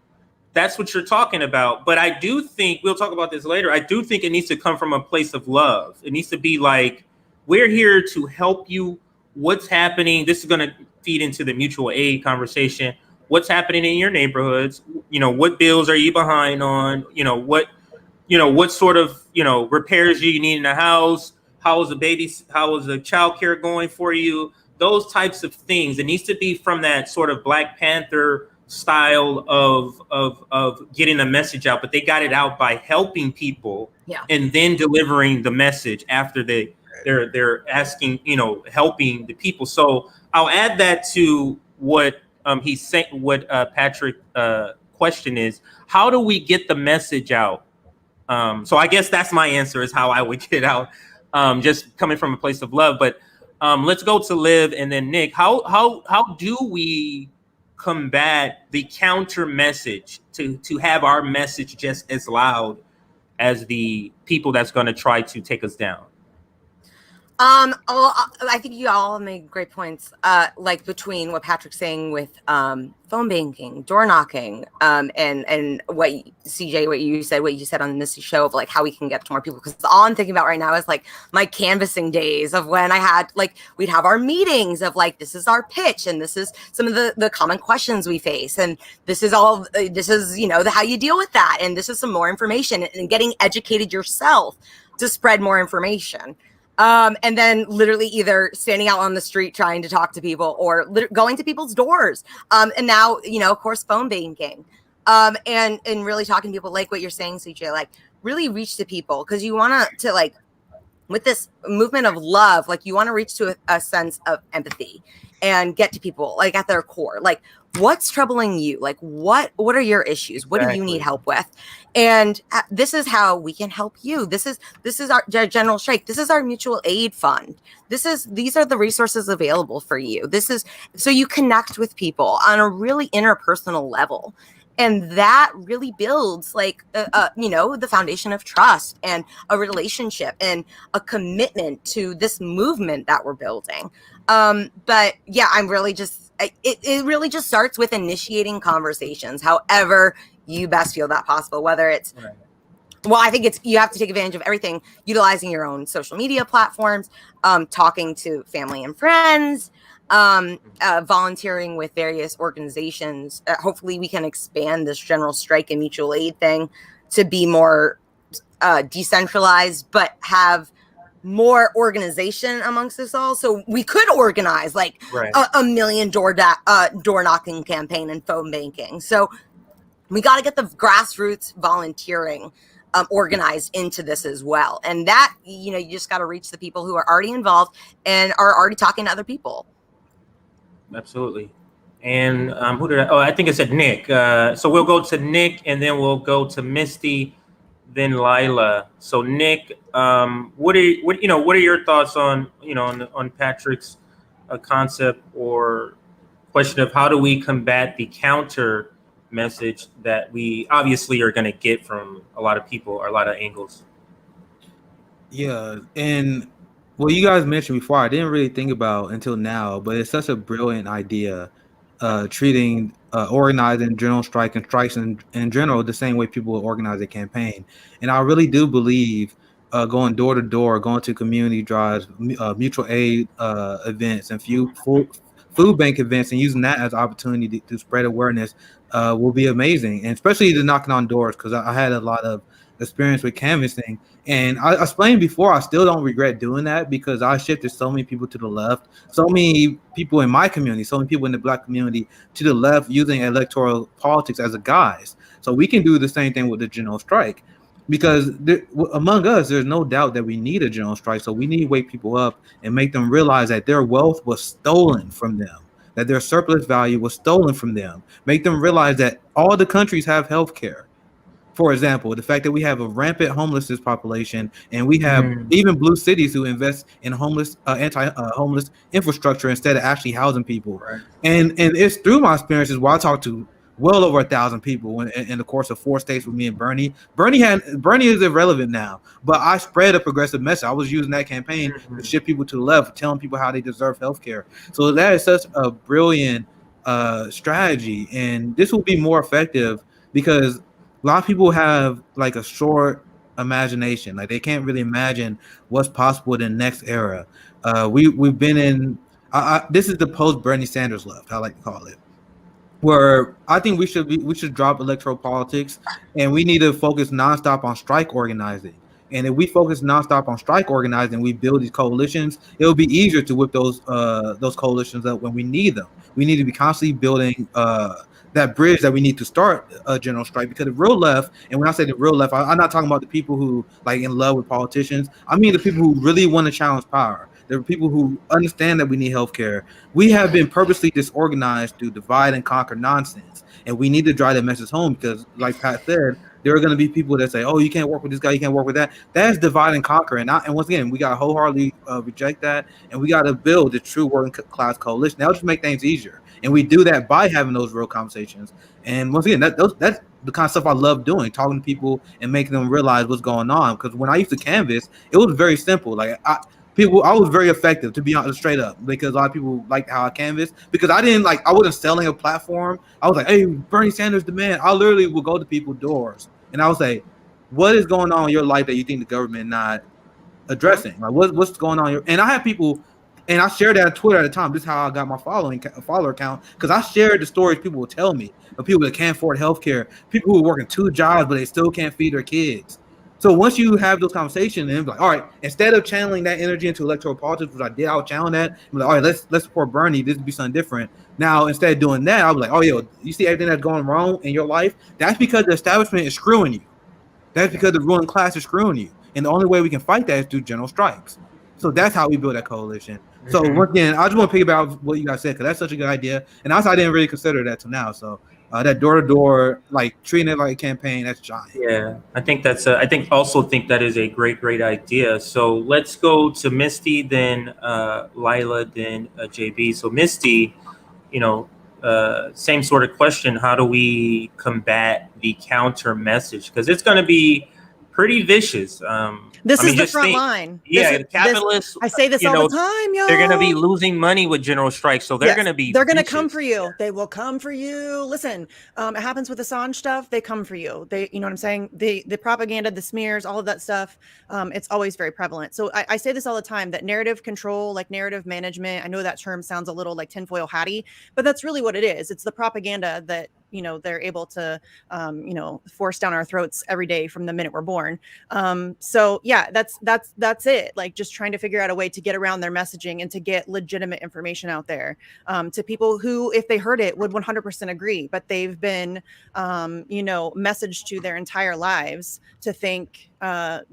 That's what you're talking about. But I do think, we'll talk about this later, I do think it needs to come from a place of love. It needs to be like, we're here to help you. What's happening? This is going to feed into the mutual aid conversation. What's happening in your neighborhoods? What bills are you behind on? What sort of, repairs do you need in the house? How is the child care going for you? Those types of things. It needs to be from that sort of Black Panther style of getting the message out, but they got it out by helping people and then delivering the message after they're asking, helping the people. So I'll add that to what he's saying, what Patrick question is, how do we get the message out? So I guess that's my answer, is how I would get out, just coming from a place of love. But let's go to Liv and then Nick. How do we combat the counter message to have our message just as loud as the people that's going to try to take us down? I think you all made great points, like between what Patrick's saying with phone banking, door knocking, and what CJ, what you said on the Misty show of like how we can get to more people. Because all I'm thinking about right now is like my canvassing days of when I had we'd have our meetings of like, this is our pitch and this is some of the common questions we face, and this is how you deal with that, and this is some more information, and getting educated yourself to spread more information. And then literally either standing out on the street trying to talk to people or going to people's doors. And now, of course, phone banking. And really talking to people, like what you're saying, CJ, like really reach to people, because you want to like, with this movement of love, like you want to reach to a sense of empathy and get to people like at their core, like what's troubling you? Like what are your issues? What do you need help with? And this is how we can help you. This is our general strike. This is our mutual aid fund. These are the resources available for you. This is so you connect with people on a really interpersonal level. And that really builds the foundation of trust and a relationship and a commitment to this movement that we're building. But yeah, I'm really just, it really just starts with initiating conversations, however you best feel that possible, whether it's, well, I think you have to take advantage of everything, utilizing your own social media platforms, talking to family and friends, volunteering with various organizations. Hopefully we can expand this general strike and mutual aid thing to be more decentralized, but have more organization amongst us all. So we could organize like Right. a million door knocking campaign and phone banking. So we got to get the grassroots volunteering organized into this as well. And that, you know, you just got to reach the people who are already involved and are already talking to other people. Absolutely. And who did I think I said Nick. So we'll go to Nick and then we'll go to Misty, then Leila. So Nick, what are your thoughts on, on Patrick's concept or question of how do we combat the counter message that we obviously are going to get from a lot of people or a lot of angles? Yeah, and what you guys mentioned before, I didn't really think about until now, but it's such a brilliant idea, treating organizing general strike and strikes in general the same way people will organize a campaign. And I really do believe going door to door, going to community drives, mutual aid events, and food bank events, and using that as an opportunity to spread awareness will be amazing. And especially the knocking on doors, because I had a lot of experience with canvassing. And I explained before, I still don't regret doing that because I shifted so many people to the left, so many people in my community, so many people in the Black community to the left using electoral politics as a guise. So we can do the same thing with the general strike because among us, there's no doubt that we need a general strike. So we need to wake people up and make them realize that their wealth was stolen from them, that their surplus value was stolen from them. Make them realize that all the countries have health care. For example, the fact that we have a rampant homelessness population, and we have even blue cities who invest in anti-homeless infrastructure instead of actually housing people. Right. And it's through my experiences where I talked to well over 1,000 people in the course of 4 states with me and Bernie. Bernie is irrelevant now, but I spread a progressive message. I was using that campaign to shift people to the left, telling people how they deserve health care. So that is such a brilliant strategy, and this will be more effective because a lot of people have like a short imagination. Like they can't really imagine what's possible in the next era. We've been in this is the post Bernie Sanders left, I like to call it, where I think we should drop electoral politics and we need to focus nonstop on strike organizing. And if we focus nonstop on strike organizing, we build these coalitions, it'll be easier to whip those coalitions up when we need them. We need to be constantly building that bridge that we need to start a general strike, because the real left, and when I say the real left, I'm not talking about the people who like in love with politicians. I mean the people who really want to challenge power. There are people who understand that we need healthcare. We have been purposely disorganized through divide and conquer nonsense, and we need to drive that message home because, like Pat said, there are going to be people that say, "Oh, you can't work with this guy, you can't work with that." That's divide and conquer, and once again, we got to wholeheartedly reject that, and we got to build the true working class coalition. That'll just make things easier. And we do that by having those real conversations. And once again, that's the kind of stuff I love doing, talking to people and making them realize what's going on. Because when I used to canvass, it was very simple. Like I was very effective, to be honest, straight up, because a lot of people liked how I canvassed. Because I wasn't selling a platform. I was like, "Hey, Bernie Sanders the man." I literally would go to people's doors and I would say, "What is going on in your life that you think the government not addressing? Like what's going on here?" And I have people. And I shared that on Twitter at the time. This is how I got my follower count, because I shared the stories people would tell me of people that can't afford healthcare, people who are working 2 jobs but they still can't feed their kids. So once you have those conversations, and it's like, all right, instead of channeling that energy into electoral politics, which I did, I would channel that. I'm like, all right, let's support Bernie. This would be something different. Now, instead of doing that, I was like, oh, yo, you see everything that's going wrong in your life? That's because the establishment is screwing you. That's because the ruling class is screwing you. And the only way we can fight that is through general strikes. So that's how we build that coalition. So once again, I just want to pick about what you guys said, because that's such a good idea. And also, I didn't really consider that till now. So that door-to-door, like treating it like a campaign, that's giant. Yeah, I think that is a great idea. So let's go to Misty, then Leila, then JB. So Misty, same sort of question. How do we combat the counter message? Because it's going to be pretty vicious. This is the front line. Yeah, the capitalists. I say this all the time, yo. They're going to be losing money with general strikes, so they're going to be. They're going to come for you. They will come for you. Listen, it happens with Assange stuff. They come for you. You know what I'm saying? The propaganda, the smears, all of that stuff. It's always very prevalent. So I say this all the time, that narrative control, like narrative management. I know that term sounds a little like tinfoil hatty, but that's really what it is. It's the propaganda that they're able to force down our throats every day from the minute we're born. So yeah, that's it. Like just trying to figure out a way to get around their messaging and to get legitimate information out there to people who, if they heard it, would 100% agree, but they've been messaged to their entire lives to think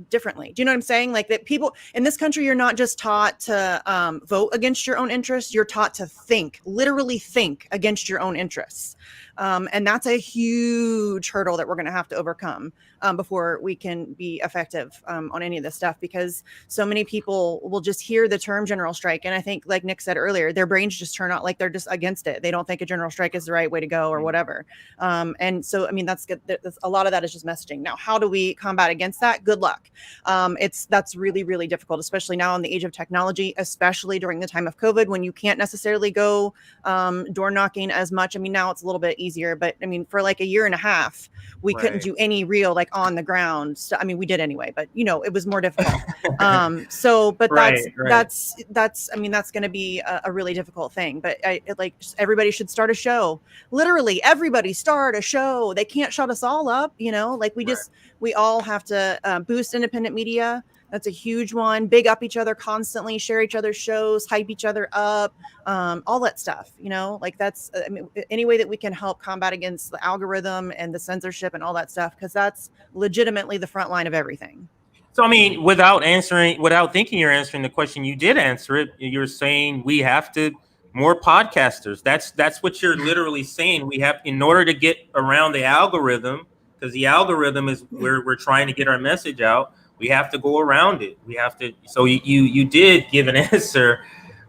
differently. Do you know what I'm saying? Like that people in this country, you're not just taught to vote against your own interests. You're taught to think, literally think against your own interests. And that's a huge hurdle that we're going to have to overcome before we can be effective on any of this stuff, because so many people will just hear the term general strike. And I think, like Nick said earlier, their brains just turn out like they're just against it. They don't think a general strike is the right way to go or whatever. And so, I mean, that's good. A lot of that is just messaging. Now, how do we combat against that? Good luck. That's really, really difficult, especially now in the age of technology, especially during the time of COVID, when you can't necessarily go door knocking as much. I mean, now it's a little bit easier, but I mean, for like a year and a half, we couldn't do any real like on the ground. So, I mean, we did anyway, but it was more difficult. That's, I mean, that's going to be a really difficult thing, but everybody should start a show. Literally everybody start a show. They can't shut us all up. We all have to boost independent media. That's a huge one. Big up each other constantly, share each other's shows, hype each other up, all that stuff, that's, I mean, any way that we can help combat against the algorithm and the censorship and all that stuff, because that's legitimately the front line of everything. So, I mean, without thinking you're answering the question, you did answer it. You're saying we have to more podcasters. That's what you're literally saying. We have, in order to get around the algorithm, because the algorithm is where we're trying to get our message out. We have to go around it. We have to. So you did give an answer,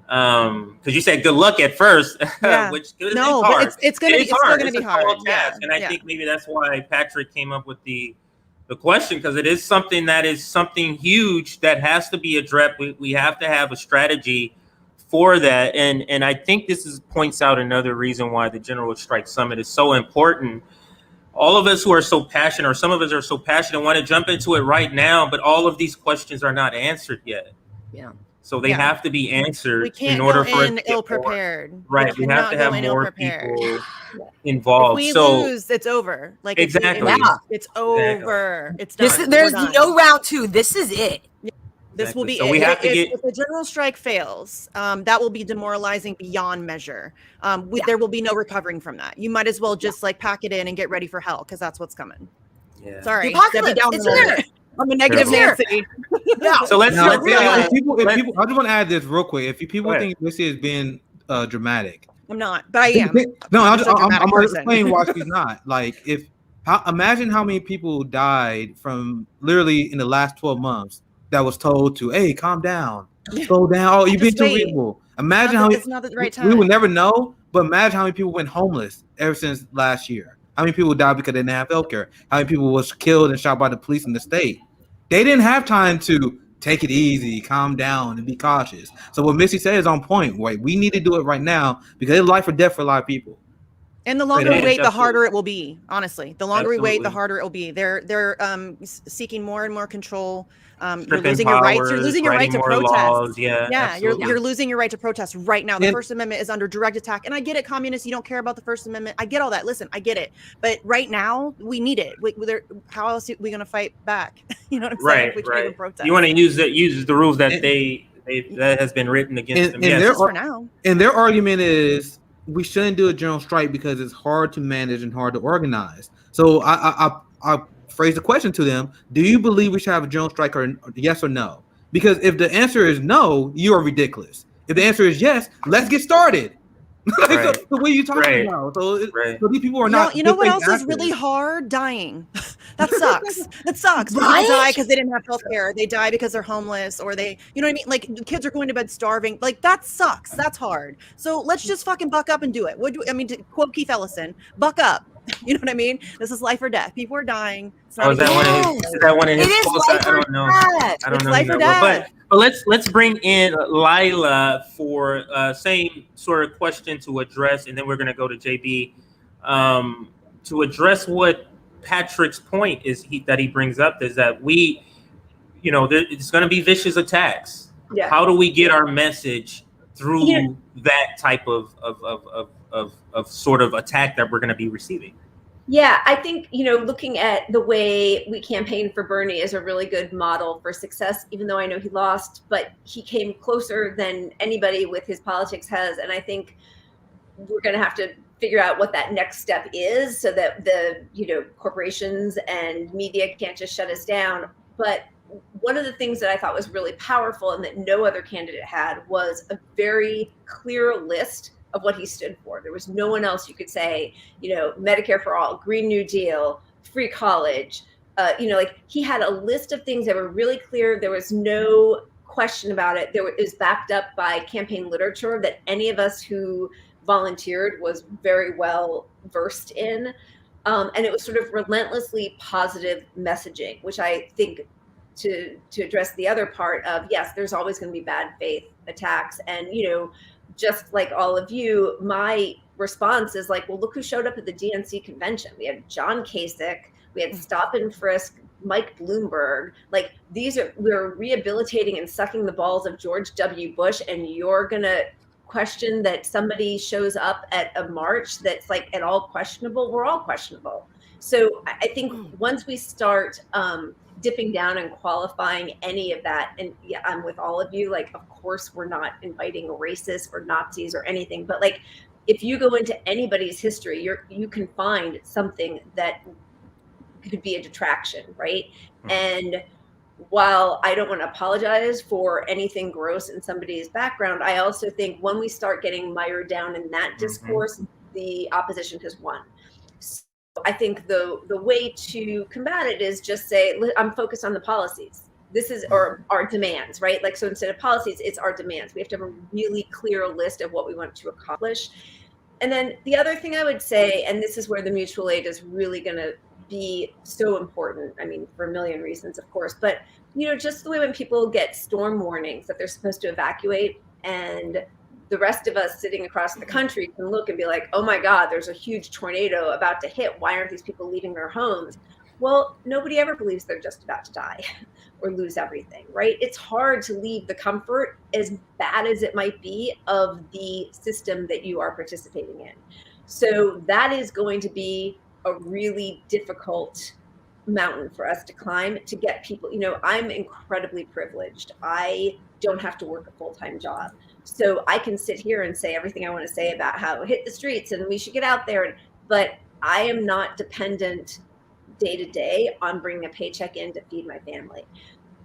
because you said good luck at first, yeah. Which no, hard. But it's still going to be hard. Yeah. And I think maybe that's why Patrick came up with the question, because it is something huge that has to be addressed. We have to have a strategy for that, and I think this points out another reason why the General Strike Summit is so important. All of us who are so passionate, or some of us are so passionate, want to jump into it right now, but all of these questions are not answered yet. Yeah. So they have to be answered. We can't in order go for in ill-prepared. Right. We have to have more people involved. If we lose, it's over. Like exactly. It's over. It's done. There's no round two. This is it. This will be so it. We have if the general strike fails, that will be demoralizing beyond measure. There will be no recovering from that. You might as well just pack it in and get ready for hell, because that's what's coming. Yeah. Sorry, it's here. I'm a negative Nancy. Yeah. So let's. If people, I just want to add this real quick. If people think Misty is being dramatic, I'm not, but I am. No, I'm going to explain why she's not. Imagine how many people died from literally in the last 12 months. That was told to, hey, calm down, slow down. Oh, you've been too reasonable. Imagine how it's not the right time. We would never know, but imagine how many people went homeless ever since last year. How many people died because they didn't have healthcare? How many people was killed and shot by the police in the state? They didn't have time to take it easy, calm down, and be cautious. So what Misty said is on point. Right? We need to do it right now, because it's life or death for a lot of people. And the longer we wait, the harder it will be. Honestly, the longer we wait, the harder it will be. They're seeking more and more control. You're losing your rights. You're losing your right to protest. Laws. Yeah, you're losing your right to protest right now. The First Amendment is under direct attack. And I get it, communists. You don't care about the First Amendment. I get all that. Listen, I get it. But right now, we need it. How else are we going to fight back? You know what I'm saying? If we can't even protest. You want to use the rules that that has been written against them. Yes, for now. And their argument is, we shouldn't do a general strike because it's hard to manage and hard to organize. So I phrase the question to them: do you believe we should have a general strike, or yes or no? Because if the answer is no, you are ridiculous. If the answer is yes, let's get started. So what are you talking about? So these people are not. You know what else is really hard? Dying. That sucks. That sucks. People die because they didn't have health care. They die because they're homeless, or they, you know what I mean? Like, kids are going to bed starving. Like, that sucks. That's hard. So let's just fucking buck up and do it. To quote Keith Ellison, buck up. You know what I mean? This is life or death. People are dying. Is that one of his quotes? I don't know. I don't know. Life or death. But let's bring in Leila for same sort of question to address, and then we're going to go to JB to address what Patrick's point is that he brings up, is that it's going to be vicious attacks. Yeah. How do we get our message through that type of sort of attack that we're going to be receiving. Yeah, I think, looking at the way we campaigned for Bernie is a really good model for success, even though I know he lost, but he came closer than anybody with his politics has. And I think we're going to have to figure out what that next step is so that the, corporations and media can't just shut us down. But one of the things that I thought was really powerful and that no other candidate had was a very clear list of what he stood for. There was no one else you could say, Medicare for all, Green New Deal, free college. He had a list of things that were really clear. There was no question about it. It was backed up by campaign literature that any of us who volunteered was very well versed in. And it was sort of relentlessly positive messaging, which I think to address the other part of, yes, there's always going to be bad faith attacks. And, just like all of you, my response is like, well, look who showed up at the DNC convention. We had John Kasich, we had Stop and Frisk, Mike Bloomberg. Like, we're rehabilitating and sucking the balls of George W. Bush, and you're going to question that somebody shows up at a march that's like at all questionable. We're all questionable. So I think once we start dipping down and qualifying any of that, and yeah, I'm with all of you, like, of course we're not inviting racists or Nazis or anything, but like, if you go into anybody's history, you can find something that could be a detraction, right? And while I don't want to apologize for anything gross in somebody's background, I also think when we start getting mired down in that discourse, the opposition has won. So I think the way to combat it is just say, I'm focused on the policies. This is our demands, right? Like, so instead of policies, it's our demands. We have to have a really clear list of what we want to accomplish. And then the other thing I would say, and this is where the mutual aid is really going to be so important. I mean, for a million reasons, of course, but just the way when people get storm warnings that they're supposed to evacuate, and the rest of us sitting across the country can look and be like, oh my God, there's a huge tornado about to hit. Why aren't these people leaving their homes? Well, nobody ever believes they're just about to die or lose everything, right? It's hard to leave the comfort, as bad as it might be, of the system that you are participating in. So that is going to be a really difficult mountain for us to climb, to get people. I'm incredibly privileged. I don't have to work a full-time job. So I can sit here and say everything I want to say about how hit the streets and we should get out there. But I am not dependent day to day on bringing a paycheck in to feed my family.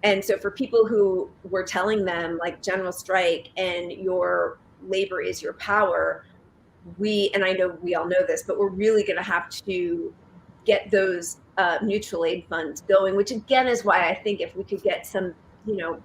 And so for people who were telling them, like, general strike and your labor is your power, and I know we all know this, but we're really going to have to get those mutual aid funds going, which again is why I think if we could get some,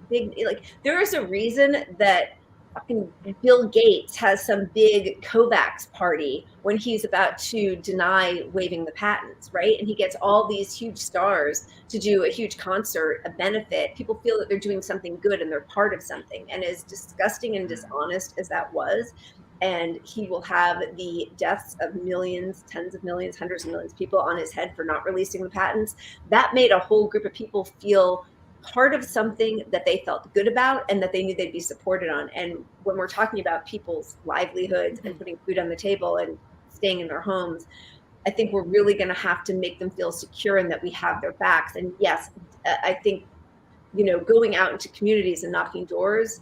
big, like, there is a reason that fucking Bill Gates has some big COVAX party when he's about to deny waiving the patents, right? And he gets all these huge stars to do a huge concert, a benefit. People feel that they're doing something good and they're part of something. And as disgusting and dishonest as that was, and he will have the deaths of millions, tens of millions, hundreds of millions of people on his head for not releasing the patents, that made a whole group of people feel part of something that they felt good about and that they knew they'd be supported on. And when we're talking about people's livelihoods and putting food on the table and staying in their homes, I think we're really going to have to make them feel secure and that we have their backs. And yes, I think, going out into communities and knocking doors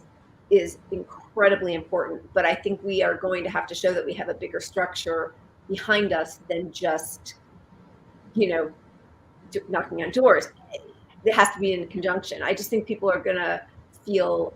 is incredibly important. But I think we are going to have to show that we have a bigger structure behind us than just, knocking on doors. It has to be in conjunction. I just think people are going to feel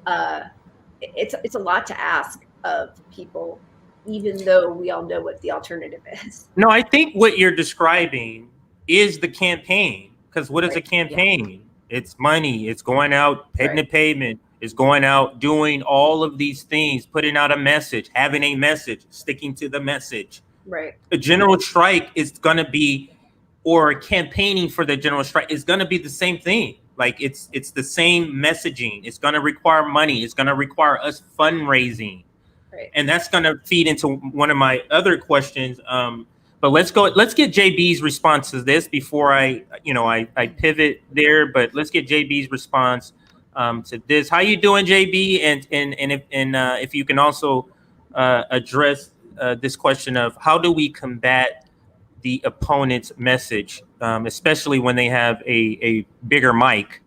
it's a lot to ask of people, even though we all know what the alternative is. No, I think what you're describing is the campaign. Because what is a campaign? Yeah. It's money. It's going out, hitting the pavement. It's going out, doing all of these things, putting out a message, having a message, sticking to the message. Right. A general strike is going to be, or campaigning for the general strike is going to be the same thing. Like, it's the same messaging. It's going to require money. It's going to require us fundraising. Right. And that's going to feed into one of my other questions. But let's get JB's response to this before I pivot there. But let's get JB's response to this. How you doing, JB? And if you can also address this question of how do we combat the opponent's message, especially when they have a bigger mic,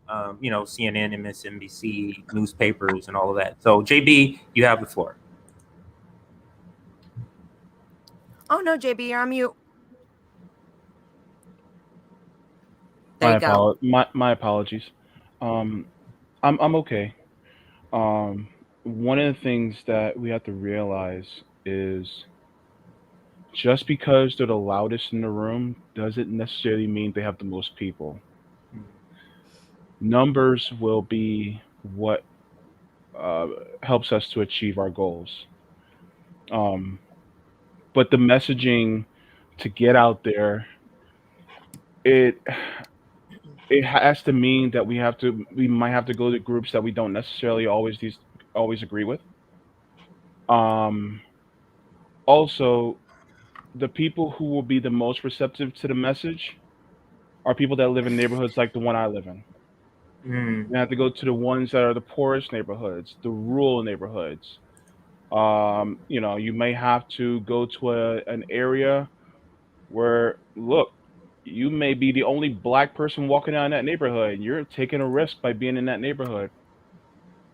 CNN, MSNBC, newspapers, and all of that. So, JB, you have the floor. Oh no, JB, you're on mute. There you go. My apologies. I'm okay. One of the things that we have to realize is just because they're the loudest in the room doesn't necessarily mean they have the most people. Numbers will be what helps us to achieve our goals. But the messaging to get out there, it has to mean that we might have to go to groups that we don't necessarily always agree with. Also, the people who will be the most receptive to the message are people that live in neighborhoods like the one I live in. You have to go to the ones that are the poorest neighborhoods, the rural neighborhoods. You may have to go to an area where, look, you may be the only black person walking down that neighborhood. You're taking a risk by being in that neighborhood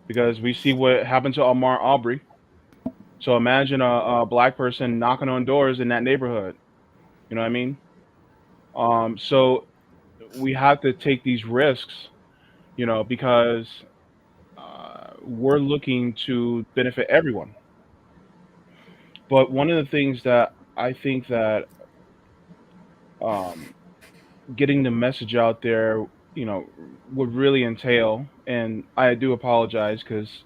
because we see what happened to Ahmaud Arbery. So imagine a black person knocking on doors in that neighborhood. You know what I mean? So we have to take these risks, because we're looking to benefit everyone. But one of the things that I think that getting the message out there, would really entail, and I do apologize because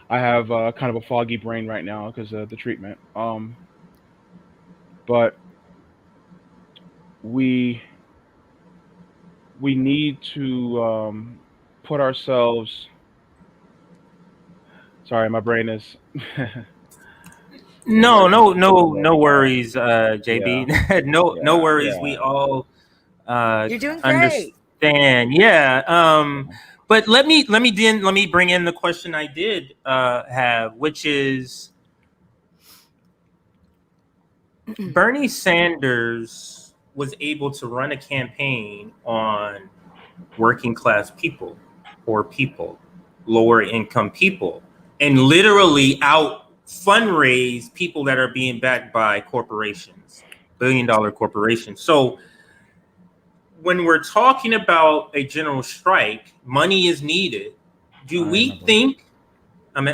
I have kind of a foggy brain right now because of the treatment. But we need to put ourselves. Sorry, my brain is. No worries, JB. Yeah. No worries. Yeah. We all You're doing great. understand. Yeah. But let me bring in the question I did have, which is Bernie Sanders was able to run a campaign on working class people, poor people, lower income people, and literally out fundraise people that are being backed by corporations, billion-dollar corporations. So when we're talking about a general strike, money is needed. Do we think,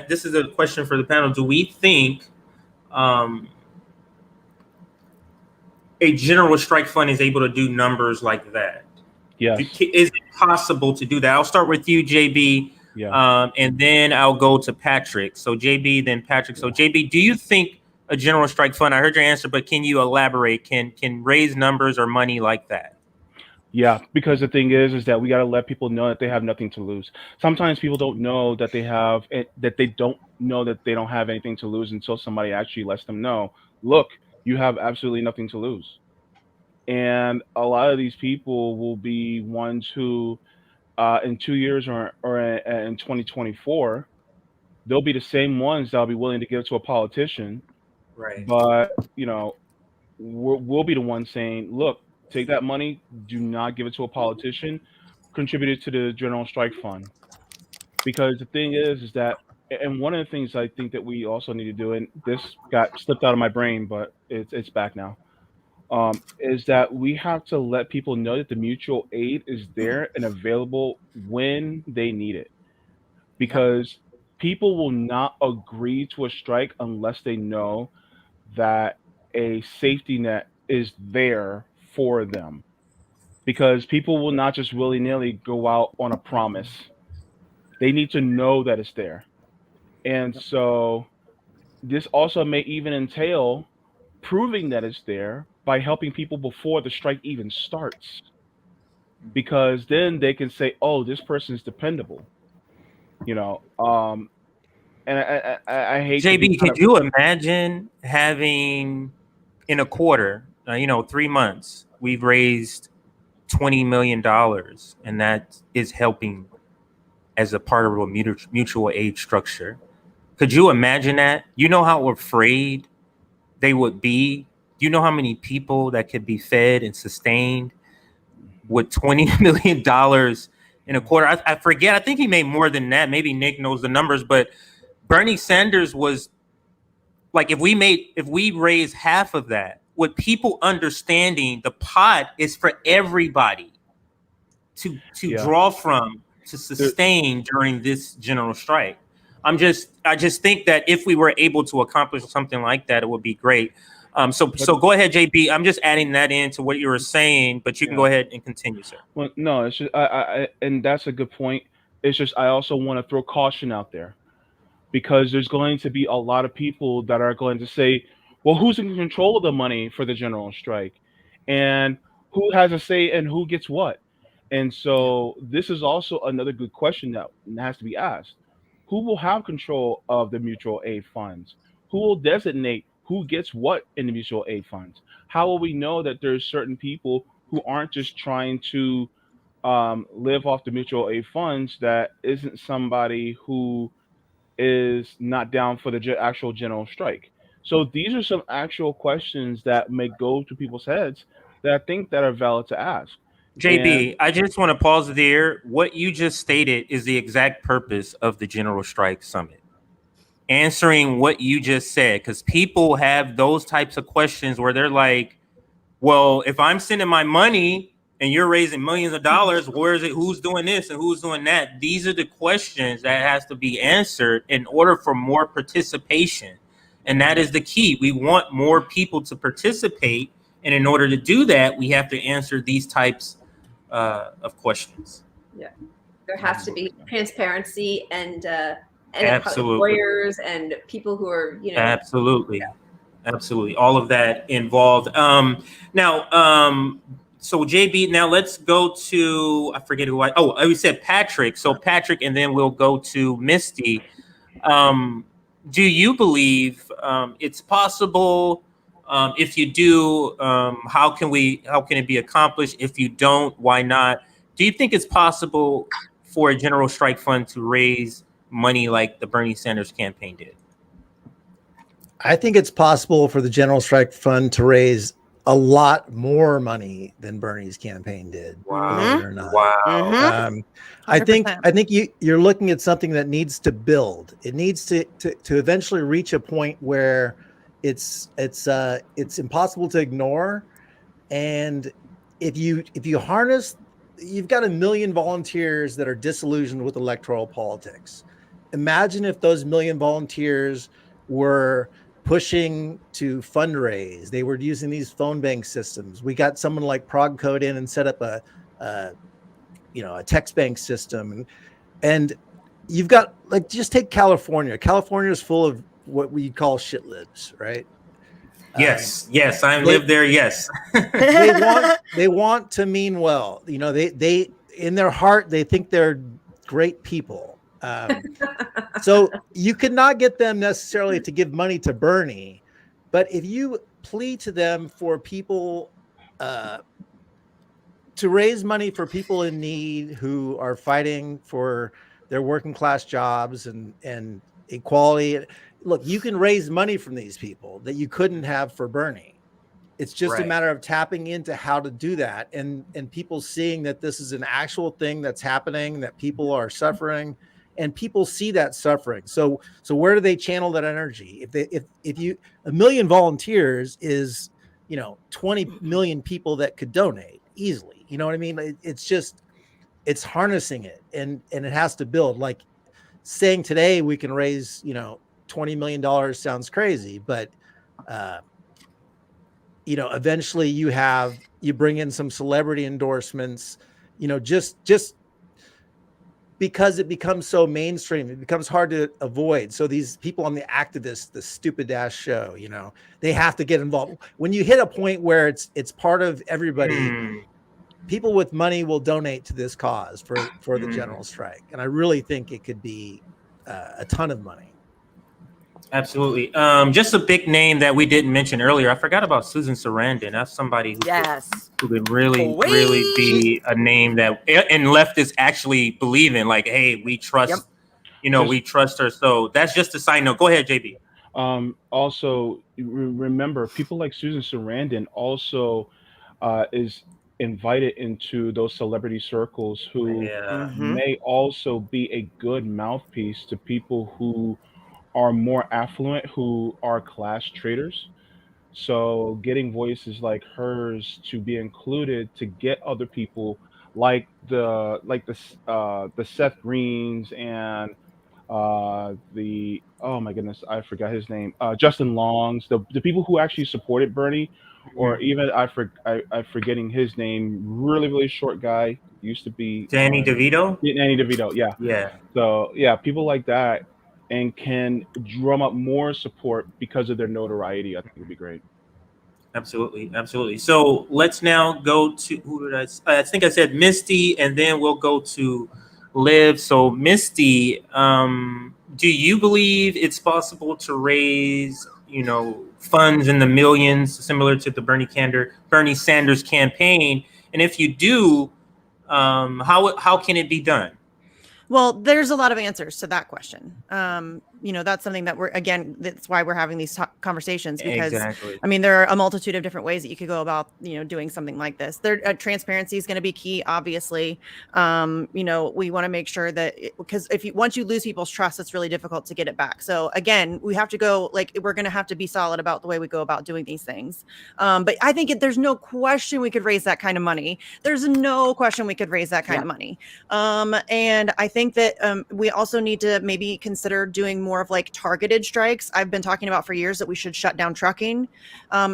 this is a question for the panel, do we think a general strike fund is able to do numbers like that? Yes. Is it possible to do that? I'll start with you, JB. Yeah. And then I'll go to Patrick. So JB, then Patrick. So JB, do you think a general strike fund, I heard your answer, but can you elaborate, can raise numbers or money like that? Yeah, because the thing is that we got to let people know that they have nothing to lose. Sometimes people don't know that they don't know that they don't have anything to lose until somebody actually lets them know, look, you have absolutely nothing to lose. And a lot of these people will be ones who, in 2 years or in 2024, they'll be the same ones that'll be willing to give it to a politician. Right. But, we'll be the ones saying, look, take that money, do not give it to a politician, contribute it to the general strike fund. Because the thing is that, and one of the things I think that we also need to do, and this got slipped out of my brain, but it's back now, is that we have to let people know that the mutual aid is there and available when they need it. Because people will not agree to a strike unless they know that a safety net is there for them. Because people will not just willy-nilly go out on a promise. They need to know that it's there. And so this also may even entail proving that it's there by helping people before the strike even starts. Because then they can say, oh, this person's dependable. And I hate JB, could you imagine having in a quarter, 3 months, we've raised $20 million, and that is helping as a part of a mutual aid structure. Could you imagine that? You know how afraid they would be. Do you know how many people that could be fed and sustained with $20 million in a quarter? I forget. I think he made more than that. Maybe Nick knows the numbers, but Bernie Sanders was like, if we raise half of that, with people understanding the pot is for everybody to draw from, to sustain during this general strike. I just think that if we were able to accomplish something like that, it would be great. So go ahead, JB. I'm just adding that into what you were saying, but you can go ahead and continue, sir. Well, no, it's just and that's a good point. It's just I also want to throw caution out there, because there's going to be a lot of people that are going to say, well, who's in control of the money for the general strike, and who has a say and who gets what? And so this is also another good question that has to be asked. Who will have control of the mutual aid funds? Who will designate who gets what in the mutual aid funds? How will we know that there's certain people who aren't just trying to live off the mutual aid funds, that isn't somebody who is not down for the actual general strike? So these are some actual questions that may go to people's heads that I think that are valid to ask. JB, I just want to pause there. What you just stated is the exact purpose of the General Strike Summit. Answering what you just said, because people have those types of questions where they're like, well, if I'm sending my money and you're raising millions of dollars, where is it? Who's doing this and who's doing that? These are the questions that has to be answered in order for more participation. And that is the key. We want more people to participate. And in order to do that, we have to answer these types of questions. Yeah, there has to be transparency and Absolutely. lawyers and people who are, Absolutely. Yeah. Absolutely. All of that involved. So JB, now let's go to, I forget who we said Patrick. So Patrick, and then we'll go to Misty. Do you believe it's possible? If you do, how can it be accomplished? If you don't, why not? Do you think it's possible for a general strike fund to raise money like the Bernie Sanders campaign did? I think it's possible for the General Strike Fund to raise a lot more money than Bernie's campaign did. Wow! Believe it or not. Wow! I think you're looking at something that needs to build. It needs to eventually reach a point where it's impossible to ignore. And if you harness, you've got 1 million volunteers that are disillusioned with electoral politics. Imagine if those 1 million volunteers were pushing to fundraise. They were using these phone bank systems. We got someone like ProgCode in and set up a text bank system. And you've got, like, just take California. California is full of what we call shit libs, right? Yes, I live there. Yes. they want to mean well. They in their heart, they think they're great people. So you could not get them necessarily to give money to Bernie, but if you plea to them for people to raise money for people in need who are fighting for their working class jobs and equality, look, you can raise money from these people that you couldn't have for Bernie. It's just a matter of tapping into how to do that, and people seeing that this is an actual thing that's happening, that people are suffering. And people see that suffering. So where do they channel that energy? If you 1 million volunteers is 20 million people that could donate easily. You know what I mean? It's harnessing it, and it has to build. Like saying today we can raise $20 million sounds crazy, but eventually you bring in some celebrity endorsements. Just because it becomes so mainstream, it becomes hard to avoid. So these people on the activists, the stupid ass show, they have to get involved. When you hit a point where it's part of everybody, people with money will donate to this cause for the general strike. And I really think it could be a ton of money. Absolutely. Just a big name that we didn't mention earlier. I forgot about Susan Sarandon. That's somebody who could really be a name that and leftists actually believe in. Like, hey, we trust, we trust her. So that's just a side note. Go ahead, JB. Also, remember, people like Susan Sarandon also is invited into those celebrity circles who Yeah. Mm-hmm. may also be a good mouthpiece to people who are more affluent, who are class traders. So getting voices like hers to be included to get other people like the Seth Greens and the oh my goodness, I forgot his name. Justin Longs, the people who actually supported Bernie, or Mhm. even I'm forgetting his name. Really, really short guy used to be Danny on DeVito. Danny DeVito. Yeah. Yeah. So yeah, people like that and can drum up more support because of their notoriety. I think would be great. Absolutely, absolutely. So let's now go to who did I think I said Misty, and then we'll go to Liv. So Misty, do you believe it's possible to raise, funds in the millions, similar to the Bernie Sanders campaign? And if you do, how can it be done? Well, there's a lot of answers to that question. That's something that that's why we're having these conversations, because Exactly. I mean, there are a multitude of different ways that you could go about, doing something like this. Transparency is going to be key, obviously. We want to make sure that, because once you lose people's trust, it's really difficult to get it back. So again, we have to go, we're going to have to be solid about the way we go about doing these things. But I think there's no question we could raise that kind of money. There's no question we could raise that kind of money. And I think that we also need to maybe consider doing more of targeted strikes. I've been talking about for years that we should shut down trucking,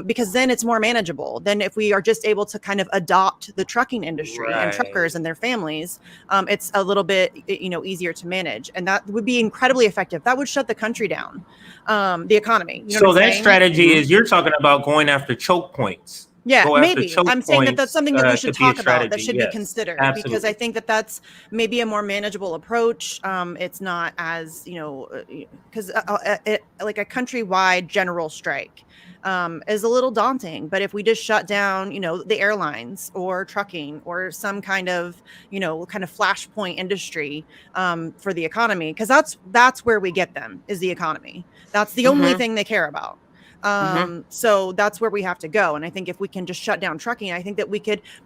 because then it's more manageable. Then if we are just able to kind of adopt the trucking industry and truckers and their families, it's a little bit, easier to manage. And that would be incredibly effective. That would shut the country down, the economy. So that strategy is, you're talking about going after choke points. Yeah, maybe. Choke I'm saying that that's points, something that we should could be a talk about, that strategy. should Yes, be considered, because absolutely. I think that that's maybe a more manageable approach. It's not as, because like a countrywide general strike is a little daunting. But if we just shut down, the airlines or trucking or some kind of flashpoint industry for the economy, because that's where we get them, is the economy. That's the only thing they care about. So that's where we have to go. And I think if we can just shut down trucking, I think that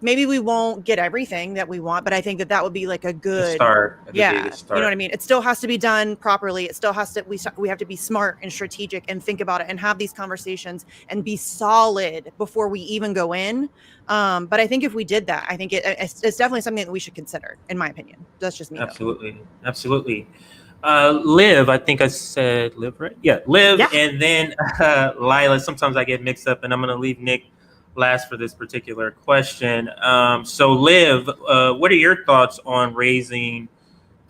maybe we won't get everything that we want, but I think that would be like a good start. You know what I mean? It still has to be done properly. It still has to, we have to be smart and strategic and think about it and have these conversations and be solid before we even go in. But I think if we did that, I think it's definitely something that we should consider, in my opinion. That's just me. Absolutely. Absolutely. Liv, I think I said Liv, right? Yeah, Liv, and then Leila. Sometimes I get mixed up, and I'm going to leave Nick last for this particular question. So, Liv, what are your thoughts on raising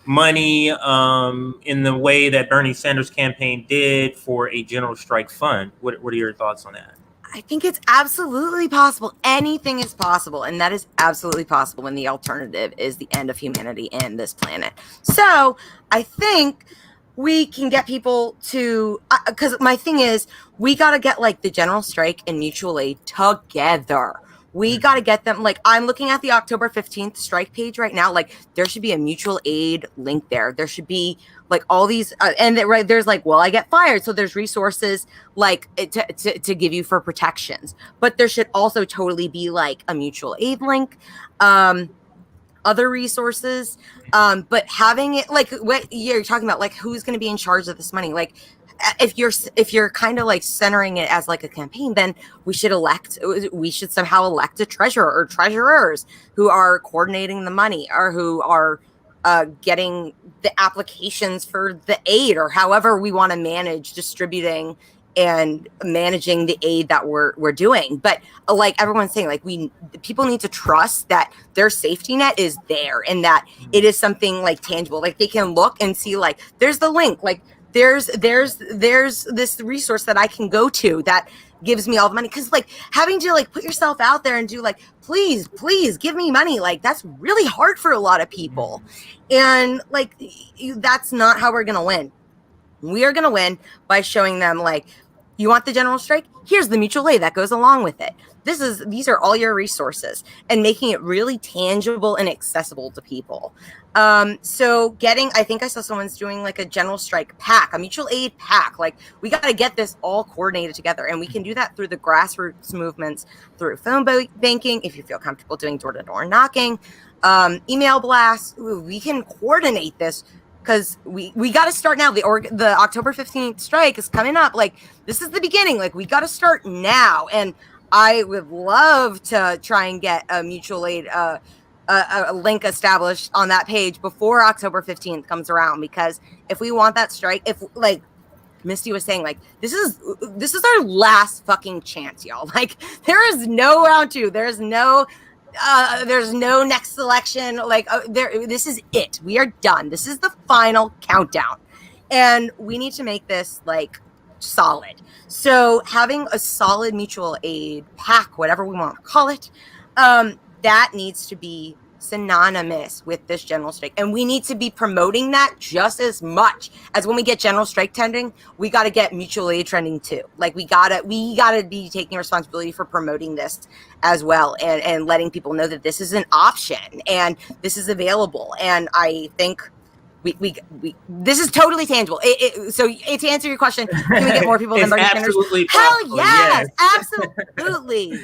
money in the way that Bernie Sanders' campaign did for a general strike fund? What are your thoughts on that? I think it's absolutely possible. Anything is possible. And that is absolutely possible when the alternative is the end of humanity and this planet. So I think we can get people to, because my thing is, we got to get the general strike and mutual aid together. We got to get them. I'm looking at the October 15th strike page right now. There should be a mutual aid link there. There should be all these, and there's I get fired. So there's resources to give you for protections, but there should also totally be a mutual aid link, other resources. But having it, what you're talking about, who's going to be in charge of this money? If you're kind of centering it as a campaign, then we should somehow elect a treasurer or treasurers who are coordinating the money, or who are getting the applications for the aid, or however we want to manage distributing and managing the aid that we're doing. But everyone's saying, people need to trust that their safety net is there, and that it is something tangible. They can look and see there's the link, there's this resource that I can go to that gives me all the money. Because having to put yourself out there and do please give me money, that's really hard for a lot of people. And that's not how we're gonna win. We are gonna win by showing them you want the general strike? Here's the mutual aid that goes along with it. these are all your resources, and making it really tangible and accessible to people. So I think I saw someone's doing like a general strike pack, a mutual aid pack. Like, we got to get this all coordinated together, and we can do that through the grassroots movements, through phone banking, if you feel comfortable doing door-to-door knocking, email blasts. We can coordinate this, because we got to start now. The October 15th strike is coming up. Like, this is the beginning. Like, we got to start now. And I would love to try and get a mutual aid a link established on that page before October 15th comes around, because if we want that strike, if, like Misty was saying, like, this is our last fucking chance, y'all. Like, there is no round two. There's no next selection. Like, this is it. We are done. This is the final countdown, and we need to make this like solid. So having a solid mutual aid pack, whatever we want to call it, that needs to be synonymous with this general strike, and we need to be promoting that just as much as when we get general strike trending. We got to get mutual aid trending too. Like, we gotta be taking responsibility for promoting this as well, and letting people know that this is an option and this is available. And I think we this is totally tangible. So to answer your question, can we get more people than Bernie Sanders? Hell yes, absolutely.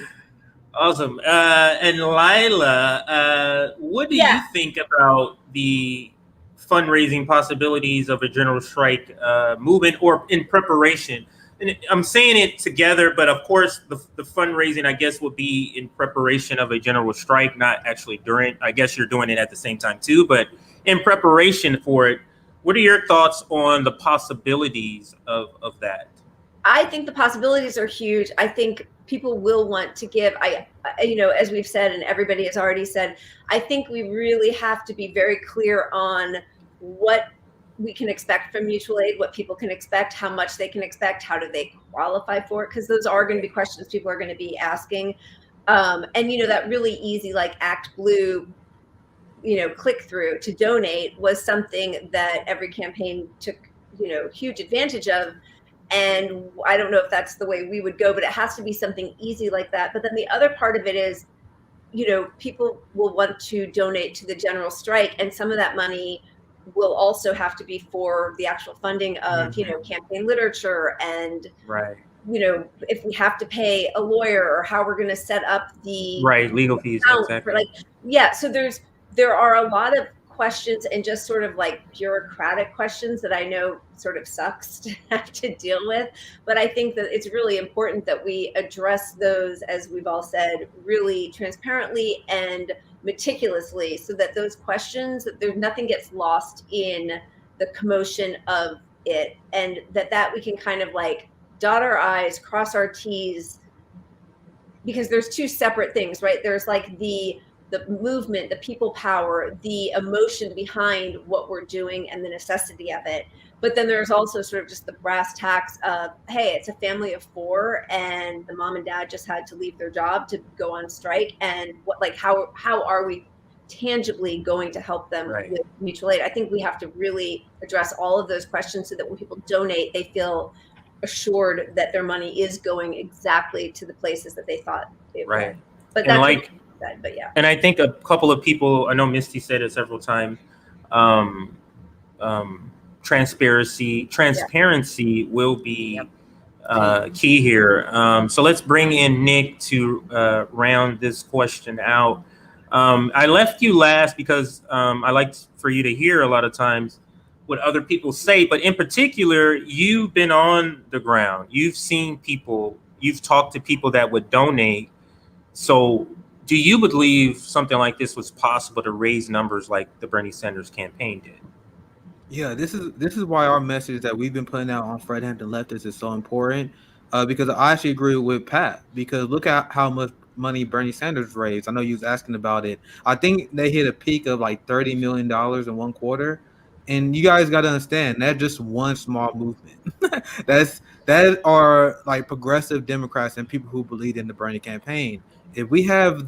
Awesome. And Leila, what do you think about the fundraising possibilities of a general strike movement, or in preparation? And I'm saying it together, but of course the fundraising, I guess, would be in preparation of a general strike, not actually during. I guess you're doing it at the same time too, but in preparation for it. What are your thoughts on the possibilities of that? I think the possibilities are huge. I think people will want to give. As we've said, and everybody has already said, I think we really have to be very clear on what we can expect from mutual aid, what people can expect, how much they can expect, how do they qualify for it, because those are going to be questions people are going to be asking. And that really easy, like, Act Blue, click through to donate was something that every campaign took, huge advantage of. And I don't know if that's the way we would go, but it has to be something easy like that. But then the other part of it is, people will want to donate to the general strike, and some of that money will also have to be for the actual funding of, campaign literature, and, if we have to pay a lawyer, or how we're going to set up the legal fees. Exactly. So there are a lot of questions, and just sort of like bureaucratic questions that I know sort of sucks to have to deal with. But I think that it's really important that we address those, as we've all said, really transparently and meticulously, so that those questions, that there's nothing gets lost in the commotion of it, and that we can kind of like dot our I's, cross our T's, because there's two separate things, right? There's like the movement, the people power, the emotion behind what we're doing, and the necessity of it. But then there's also sort of just the brass tacks of, hey, it's a family of four, and the mom and dad just had to leave their job to go on strike. And how are we tangibly going to help them with mutual aid? I think we have to really address all of those questions, so that when people donate, they feel assured that their money is going exactly to the places that they thought it would. But that's but yeah. And I think a couple of people, I know Misty said it several times, transparency will be key here. So let's bring in Nick to round this question out. I left you last because I like for you to hear a lot of times what other people say, but in particular, you've been on the ground. You've seen people, you've talked to people that would donate. So do you believe something like this was possible to raise numbers like the Bernie Sanders campaign did? Yeah, this is why our message that we've been putting out on Fred Hampton Leftists is so important, because I actually agree with Pat, because look at how much money Bernie Sanders raised. I know you was asking about it. I think they hit a peak of like $30 million in one quarter, And you guys got to understand that's just one small movement. that are like progressive Democrats and people who believe in the Bernie campaign. If we have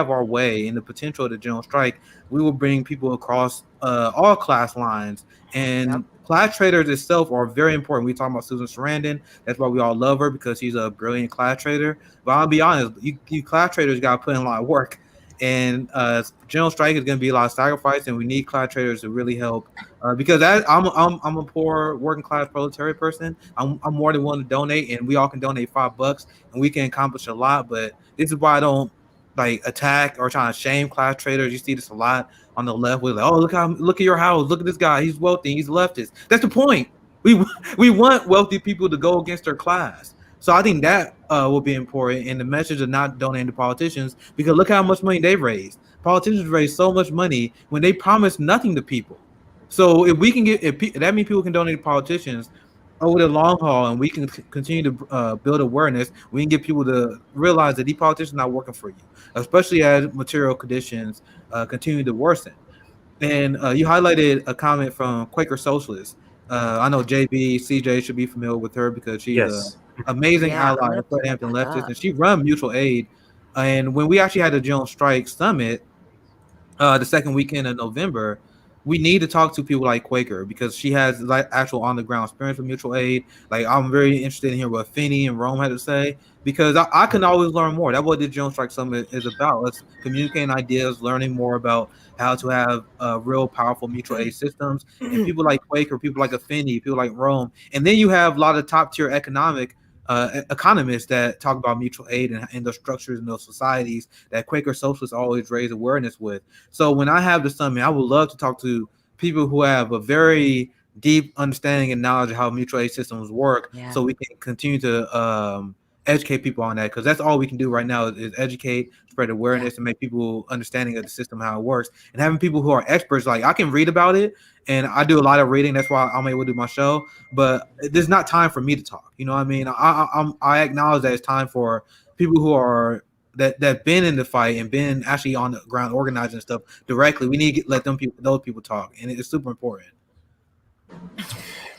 our way and the potential of the general strike, we will bring people across all class lines. And class traders itself are very important. We talk about Susan Sarandon. That's why we all love her, because she's a brilliant class trader. But I'll be honest, you class traders got to put in a lot of work. And general strike is going to be a lot of sacrifice, and we need class traders to really help. Because I'm a poor working class proletariat person. I'm more than willing to donate, and we all can donate $5, and we can accomplish a lot. But this is why I don't like attack or trying to shame class traders. You see this a lot on the left. We're like, oh, look at your house, look at this guy, he's wealthy, he's leftist. That's the point. We want wealthy people to go against their class. So I think that will be important, and the message of not donating to politicians, because look how much money they've raised. Politicians raise so much money when they promise nothing to people. So if we can that means people can donate to politicians over the long haul, and we can continue to build awareness. We can get people to realize that these politicians are not working for you, especially as material conditions continue to worsen. And you highlighted a comment from Quaker Socialist. I know JB, CJ should be familiar with her because she's Yes. an amazing ally of Southampton leftist, and she run mutual aid. And when we actually had the General Strike Summit, the second weekend of November, we need to talk to people like Quaker, because she has like actual on the ground experience with mutual aid. Like, I'm very interested in hearing what Finney and Rome had to say, because I can always learn more. That's what the Jones Strike Summit is about. Us communicating ideas, learning more about how to have real powerful mutual aid systems, and people like Quaker, people like Finney, people like Rome, and then you have a lot of top tier economists that talk about mutual aid and the structures in those societies that Quaker socialists always raise awareness with. So when I have the summit, I would love to talk to people who have a very deep understanding and knowledge of how mutual aid systems work, so we can continue to educate people on that, because that's all we can do right now is educate, spread awareness, and make people understanding of the system, how it works, and having people who are experts. Like, I can read about it, and I do a lot of reading. That's why I'm able to do my show. But there's not time for me to talk. You know what I mean? I acknowledge that it's time for people who are that been in the fight and been actually on the ground organizing stuff directly. We need to let those people talk, and it's super important.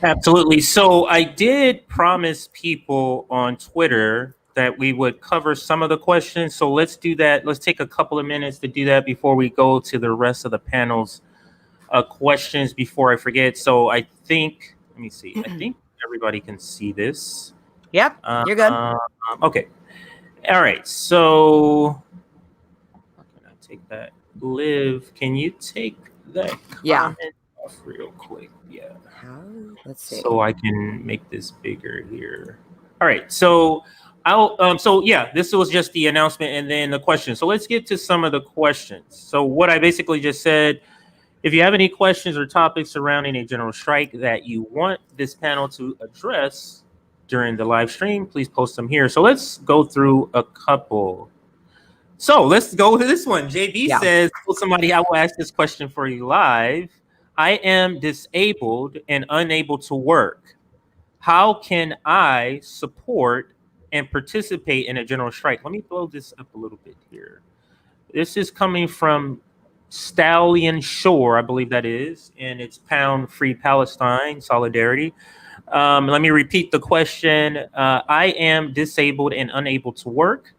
Absolutely. So I did promise people on Twitter that we would cover some of the questions. So let's do that. Let's take a couple of minutes to do that before we go to the rest of the panel's questions before I forget. So I think, let me see. I think everybody can see this. Yep, you're good. Okay. All right. So how can I take that? Liv, can you take that comment off real quick? Yeah. Let's see. So I can make this bigger here. All right. So I'll so yeah, this was just the announcement and then the question. So let's get to some of the questions. So what I basically just said, if you have any questions or topics surrounding a general strike that you want this panel to address during the live stream, please post them here. So let's go through a couple. So let's go to this one. JB says, "Well, somebody, I will ask this question for you live. I am disabled and unable to work. How can I support and participate in a general strike?" Let me blow this up a little bit here. This is coming from Stallion Shore, I believe that is, and it's Pound Free Palestine Solidarity. Let me repeat the question. I am disabled and unable to work.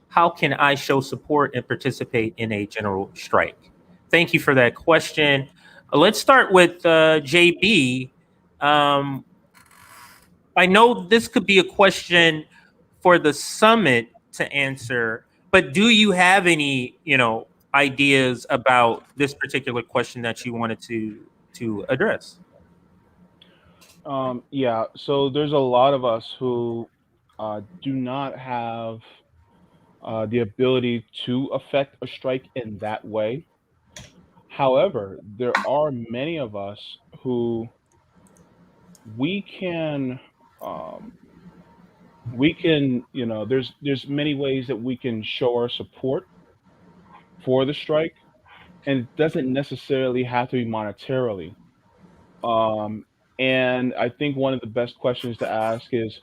How can I show support and participate in a general strike? Thank you for that question. Let's start with JB. I know this could be a question for the summit to answer, but do you have any, ideas about this particular question that you wanted to address? Yeah, so there's a lot of us who do not have the ability to affect a strike in that way. However, there are many of us who we can um, there's many ways that we can show our support for the strike, and it doesn't necessarily have to be monetarily. Um, and I think one of the best questions to ask is,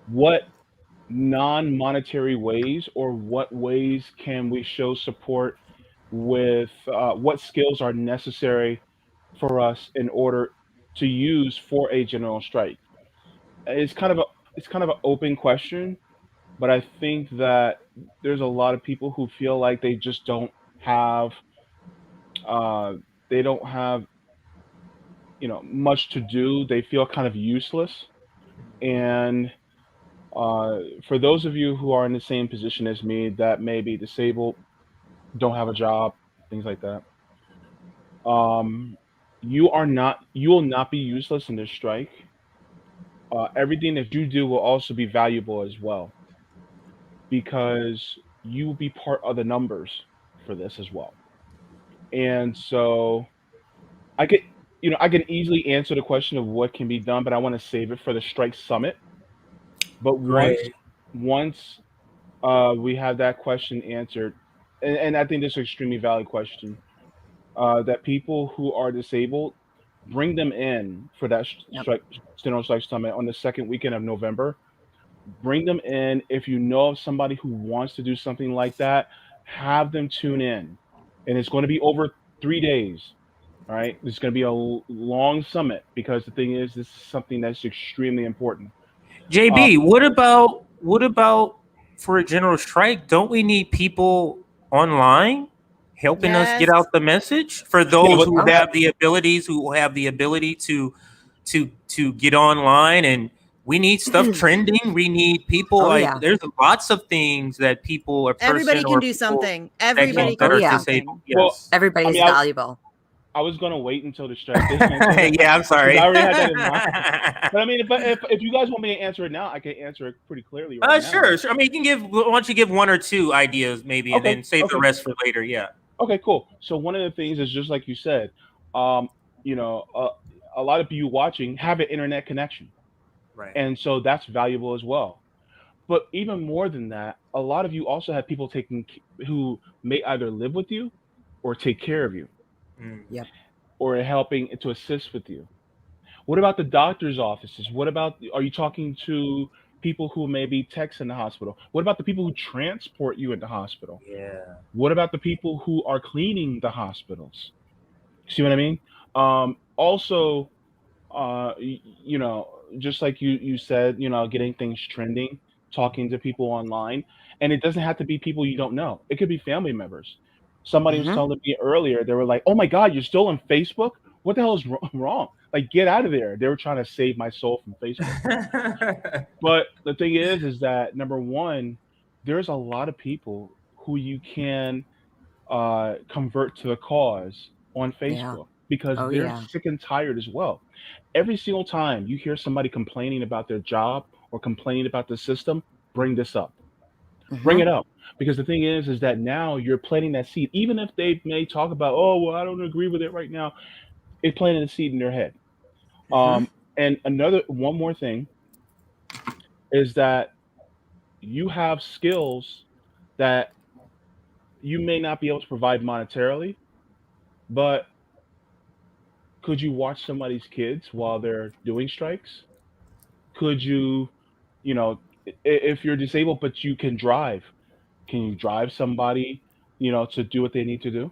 what non-monetary ways or what ways can we show support with, what skills are necessary for us in order to use for a general strike? It's kind of an open question, but I think that there's a lot of people who feel like they just have uh, they don't have much to do. They feel kind of useless. And for those of you who are in the same position as me, that may be disabled, don't have a job, things like that, um, you will not be useless in this strike. Everything that you do will also be valuable as well, because you will be part of the numbers for this as well. And so I could, I can easily answer the question of what can be done, but I want to save it for the strike summit. But Great. once we have that question answered, and I think this is an extremely valid question, that people who are disabled, bring them in for that Yep. General Strike Summit on the second weekend of November. Bring them in. If you know of somebody who wants to do something like that, have them tune in. And it's going to be over 3 days. All right. It's going to be a long summit, because the thing is, this is something that's extremely important. JB, what about for a general strike? Don't we need people online helping us get Yes. out the message for Yeah, those but who have the ability to get online? And we need stuff trending. We need people there's lots of things that people, a person Everybody can or do people something. that Everybody that can are do disabled. something. well, Yes. Everybody I is mean, valuable. I was gonna wait until the strike day answer that, Yeah, I'm because sorry. I already had that in mind. But I mean, if you guys want me to answer it now, I can answer it pretty clearly right now. Sure. I mean, why don't you give one or two ideas maybe, and Okay, then save the okay, rest for later. Yeah. okay, cool. So one of the things is, just like you said, um, you know, uh, a lot of you watching have an internet connection, Right. and so that's valuable as well. But even more than that, a lot of you also have people who may either live with you or take care of you, Mm. Yep. or helping to assist with you. What about the doctor's offices? What about, are you talking to people who may be techs in the hospital? What about the people who transport you in the hospital? Yeah. What about the people who are cleaning the hospitals? See what I mean? Also, just like you said, getting things trending, talking to people online, and it doesn't have to be people you don't know. It could be family members. Somebody was Mhm. telling me earlier, they were like, "Oh my God, you're still on Facebook? What the hell is wrong? Like, get out of there." They were trying to save my soul from Facebook. But the thing is that, number one, there's a lot of people who you can convert to the cause on Yeah. Facebook, because Oh they're yeah. sick and tired as well. Every single time you hear somebody complaining about their job or complaining about the system, bring this up. Bring Mhm. it up. Because the thing is that now you're planting that seed. Even if they may talk about, oh, well, I don't agree with it right now, it's planting a seed in their head. Mhm. And one more thing is that you have skills that you may not be able to provide monetarily, but could you watch somebody's kids while they're doing strikes? Could you, you know, if you're disabled but you can drive, can you drive somebody, to do what they need to do?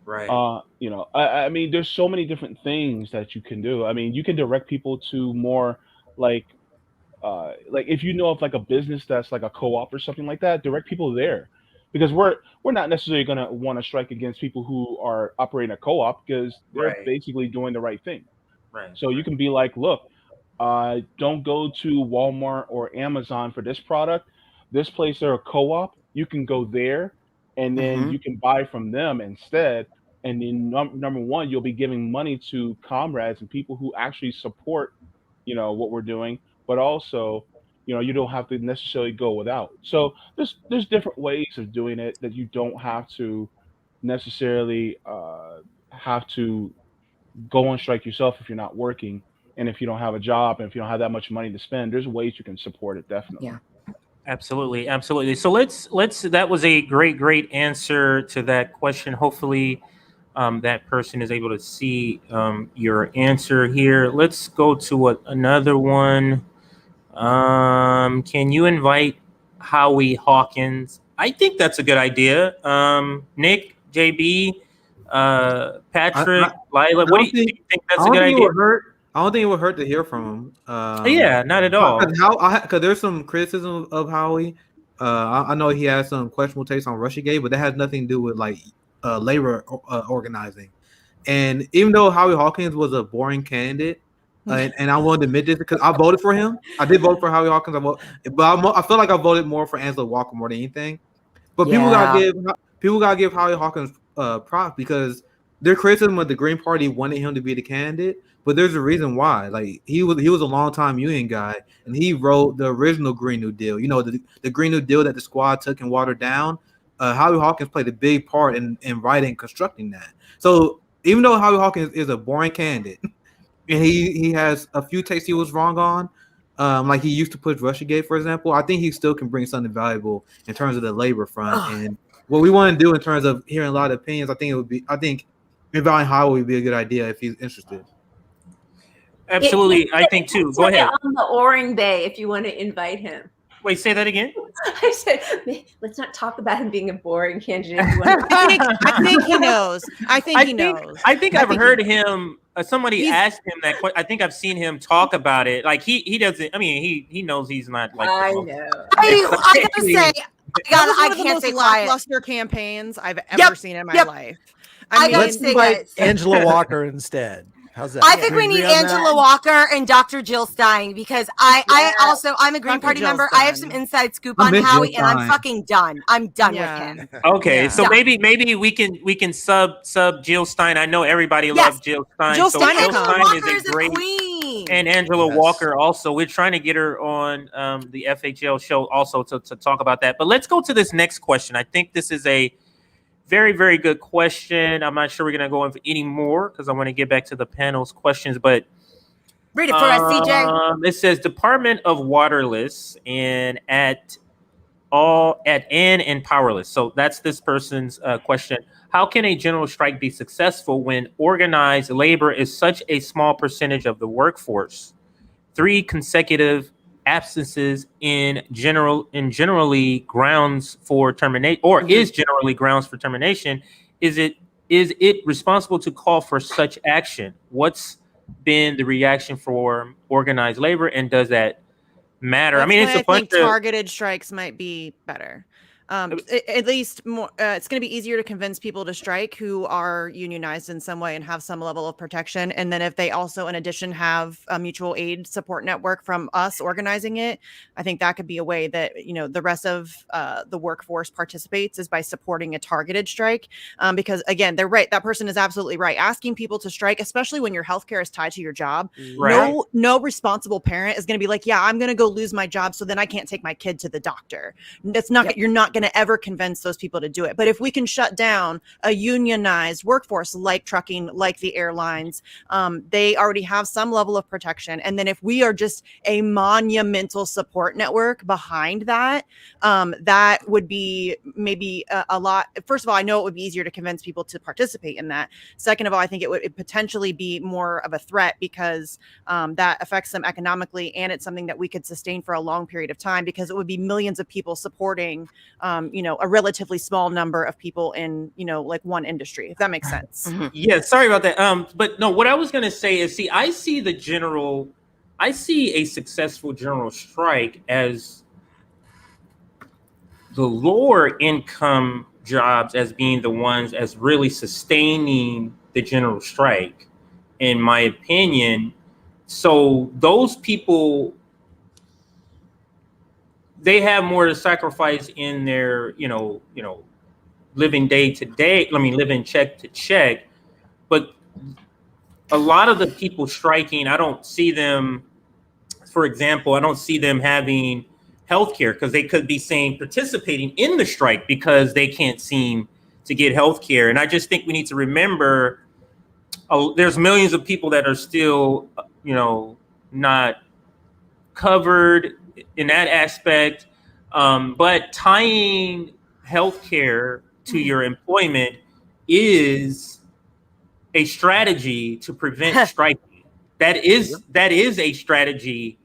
Right. I mean, there's so many different things that you can do. I mean, you can direct people to more, like, like if you know of like a business that's like a co-op or something like that, direct people there, because we're not necessarily going to want to strike against people who are operating a co-op, because they're Right. basically doing the right thing. Right. So you can be like, look, don't go to Walmart or Amazon for this product. This place, they're a co-op. You can go there, and then Mhm. you can buy from them instead. And then number one, you'll be giving money to comrades and people who actually support, what we're doing. But also, you don't have to necessarily go without. So there's different ways of doing it that you don't have to necessarily have to go on strike yourself if you're not working, and if you don't have a job, and if you don't have that much money to spend. There's ways you can support it, definitely. Yeah. Absolutely. Absolutely. So let's. That was a great answer to that question. Hopefully, that person is able to see your answer here. Let's go to another one. Can you invite Howie Hawkins? I think that's a good idea. Nick, JB, Patrick, I Leila, what do you think that's a good idea? I don't think it would hurt to hear from him. Yeah, not at all. Because there's some criticism of Howie. I know he has some questionable takes on Russiagate, but that has nothing to do with like labor organizing. And even though Howie Hawkins was a boring candidate, and I wanted to admit this because I voted for him. I did vote for Howie Hawkins. I feel like I voted more for Angela Walker more than anything. But people gotta give Howie Hawkins props because their criticism of the Green Party wanted him to be the candidate, but there's a reason why. Like he was a longtime union guy, and he wrote the original Green New Deal. You know, the Green New Deal that the squad took and watered down. Howie Hawkins played a big part in writing and constructing that. So even though Howie Hawkins is a boring candidate, and he has a few takes he was wrong on, like he used to push Russiagate, for example, I think he still can bring something valuable in terms of the labor front. And what we want to do in terms of hearing a lot of opinions, I think inviting Howie would be a good idea if he's interested. Absolutely, I think too. Go ahead. On the Oring Bay, if you want to invite him. Wait, say that again. I said, let's not talk about him being a boring candidate. I think he knows. I think he knows. I think I've heard him. Somebody asked him that question. I think I've seen him talk about it. Like he doesn't. I mean, he knows he's not like. I know. I gotta say, I can't say quiet. Lackluster campaigns I've ever seen in my life. I gotta say, guys. Angela Walker instead. How's that? I think we need Angela Walker and Dr. Jill Stein because I'm a Green Party member. I have some inside scoop on Howie, and I'm fucking done. I'm done with him. Okay, so maybe we can sub Jill Stein. I know everybody loves Jill Stein. Jill Stein is a great queen. And Angela Walker also. We're trying to get her on the FHL show also to talk about that. But let's go to this next question. I think this is a very, very good question. I'm not sure we're going to go into any more because I want to get back to the panel's questions. But read it for us, CJ. It says Department of Waterless and and powerless. So that's this person's question. How can a general strike be successful when organized labor is such a small percentage of the workforce? 3 consecutive absences generally grounds for termination, or is generally grounds for termination. Is it responsible to call for such action? What's been the reaction for organized labor, and does that matter? I mean, I think targeted strikes might be better. At least more, it's going to be easier to convince people to strike who are unionized in some way and have some level of protection. And then if they also, in addition, have a mutual aid support network from us organizing it, I think that could be a way that, the rest of the workforce participates is by supporting a targeted strike. Because again, they're right. That person is absolutely right. Asking people to strike, especially when your healthcare is tied to your job. Right. No responsible parent is going to be like, yeah, I'm going to go lose my job so then I can't take my kid to the doctor. That's not, you're not going to ever convince those people to do it. But if we can shut down a unionized workforce like trucking, like the airlines, they already have some level of protection. And then if we are just a monumental support network behind that, that would be maybe a lot. First of all, I know it would be easier to convince people to participate in that. Second of all, I think it would potentially be more of a threat because that affects them economically, and it's something that we could sustain for a long period of time because it would be millions of people supporting a relatively small number of people in, like one industry, if that makes sense. Yeah, sorry about that. But no, what I was going to say is, I see a successful general strike as the lower income jobs as being the ones as really sustaining the general strike, in my opinion. So those people, they have more to sacrifice in their, living day to day. Living check to check. But a lot of the people striking, I don't see them, for example, I don't see them having healthcare because they could be participating in the strike because they can't seem to get healthcare. And I just think we need to remember there's millions of people that are still, not covered in that aspect, but tying healthcare to your employment is a strategy to prevent striking. That is a strategy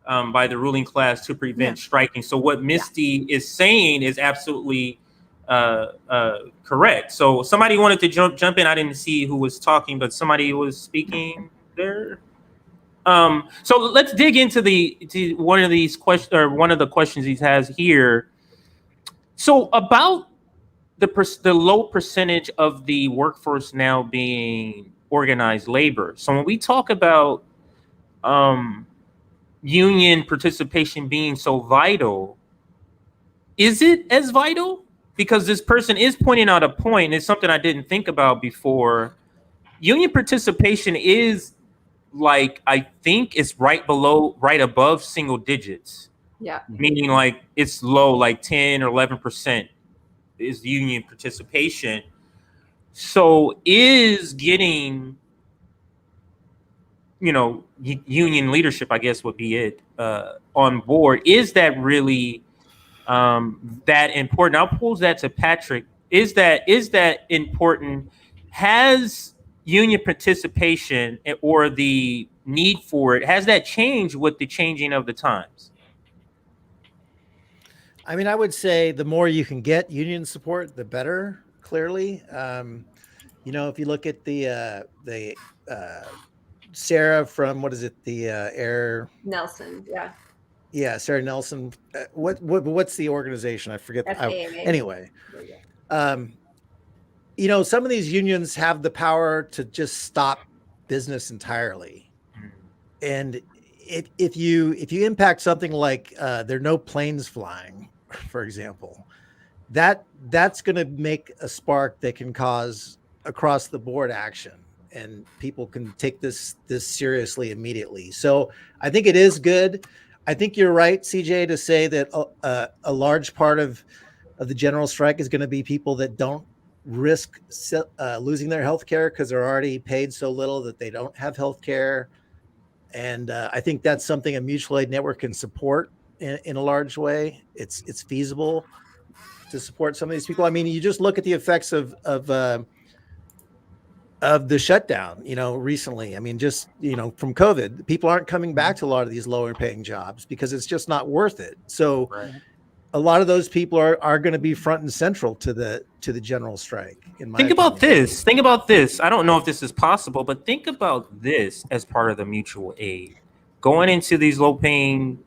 by the ruling class to prevent striking. So what Misty is saying is absolutely correct. So somebody wanted to jump in. I didn't see who was talking, but somebody was speaking there. So let's dig into one of these questions, or one of the questions he has here. So about the low percentage of the workforce now being organized labor. So when we talk about union participation being so vital, is it as vital? Because this person is pointing out a point, and it's something I didn't think about before. Union participation is, like, I think it's right above single digits. Yeah. Meaning like it's low, like 10 or 11% is union participation. So is getting, union leadership, I guess would be it, on board. Is that really that important? I'll pose that to Patrick. Is that important? Has union participation, or the need for it, has that changed with the changing of the times? I mean, I would say the more you can get union support, the better. Clearly, if you look at the Sarah from, what is it, the Air Nelson, yeah. Yeah, Sarah Nelson. What's the organization? I forget. Anyway, some of these unions have the power to just stop business entirely, and if you impact something like there are no planes flying, for example, that's going to make a spark that can cause across the board action, and people can take this seriously immediately. So I think it is good. I think you're right, CJ, to say that a large part of the general strike is going to be people that don't risk losing their health care because they're already paid so little that they don't have health care. And I think that's something a mutual aid network can support in a large way. It's feasible to support some of these people. I mean, you just look at the effects of the shutdown, recently. I mean, just, from COVID, people aren't coming back to a lot of these lower paying jobs because it's just not worth it. So a lot of those people are going to be front and central to the general strike. Think about this. I don't know if this is possible, but think about this as part of the mutual aid. Going into these low paid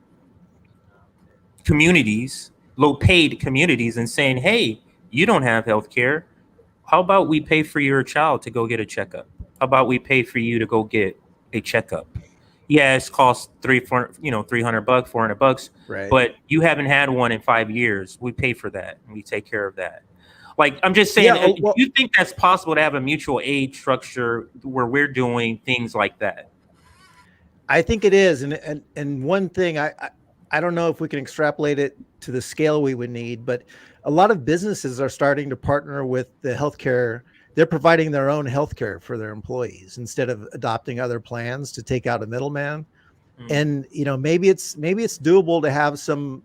communities and saying, hey, you don't have health care. How about we pay for your child to go get a checkup? How about we pay for you to go get a checkup? Yeah, it's cost $300, $400, right? But you haven't had one in 5 years. We pay for that and we take care of that. Like, I'm just saying, do you think that's possible to have a mutual aid structure where we're doing things like that? I think it is. And one thing, I don't know if we can extrapolate it to the scale we would need, but a lot of businesses are starting to partner with the healthcare. They're providing their own healthcare for their employees instead of adopting other plans to take out a middleman. And, maybe it's doable to have some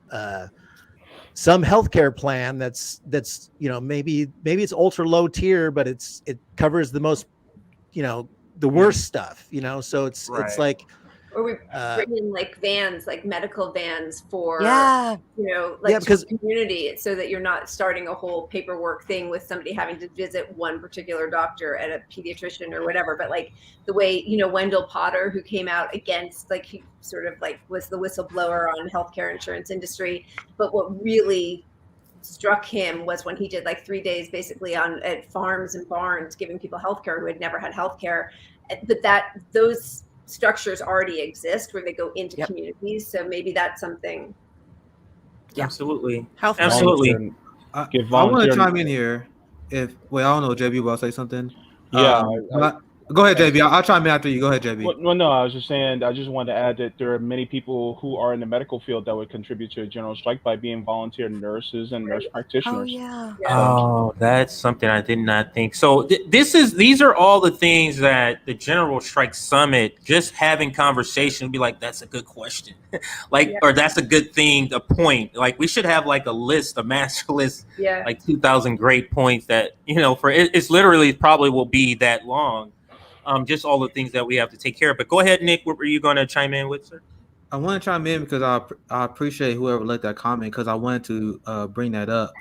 healthcare plan that's, maybe it's ultra low tier, but it covers the most, the worst stuff, so it's like, or we bring in like vans, like medical vans for, because community, so that you're not starting a whole paperwork thing with somebody having to visit one particular doctor at a pediatrician or whatever. But like the way, Wendell Potter, who came out against, like, he sort of like was the whistleblower on healthcare insurance industry. But what really struck him was when he did like 3 days basically at farms and barns giving people healthcare who had never had healthcare. But those structures already exist where they go into communities, so maybe that's something. Absolutely. Absolutely. I want to chime in here. I don't know, JB, will I say something? Yeah. Go ahead, JB. I'll chime in after you. Go ahead, JB. Well, no, I was just saying, I just wanted to add that there are many people who are in the medical field that would contribute to a general strike by being volunteer nurses and nurse practitioners. Oh, that's something I did not think. So these are all the things that the General Strike Summit, just having conversation, be like, that's a good question. Or that's a good thing, a point. Like, we should have like a list, a master list, like 2,000 great points that, for it's literally probably will be that long. Just all the things that we have to take care of. But go ahead, Nick. What were you going to chime in with, sir? I want to chime in because I appreciate whoever let that comment, because I wanted to bring that up.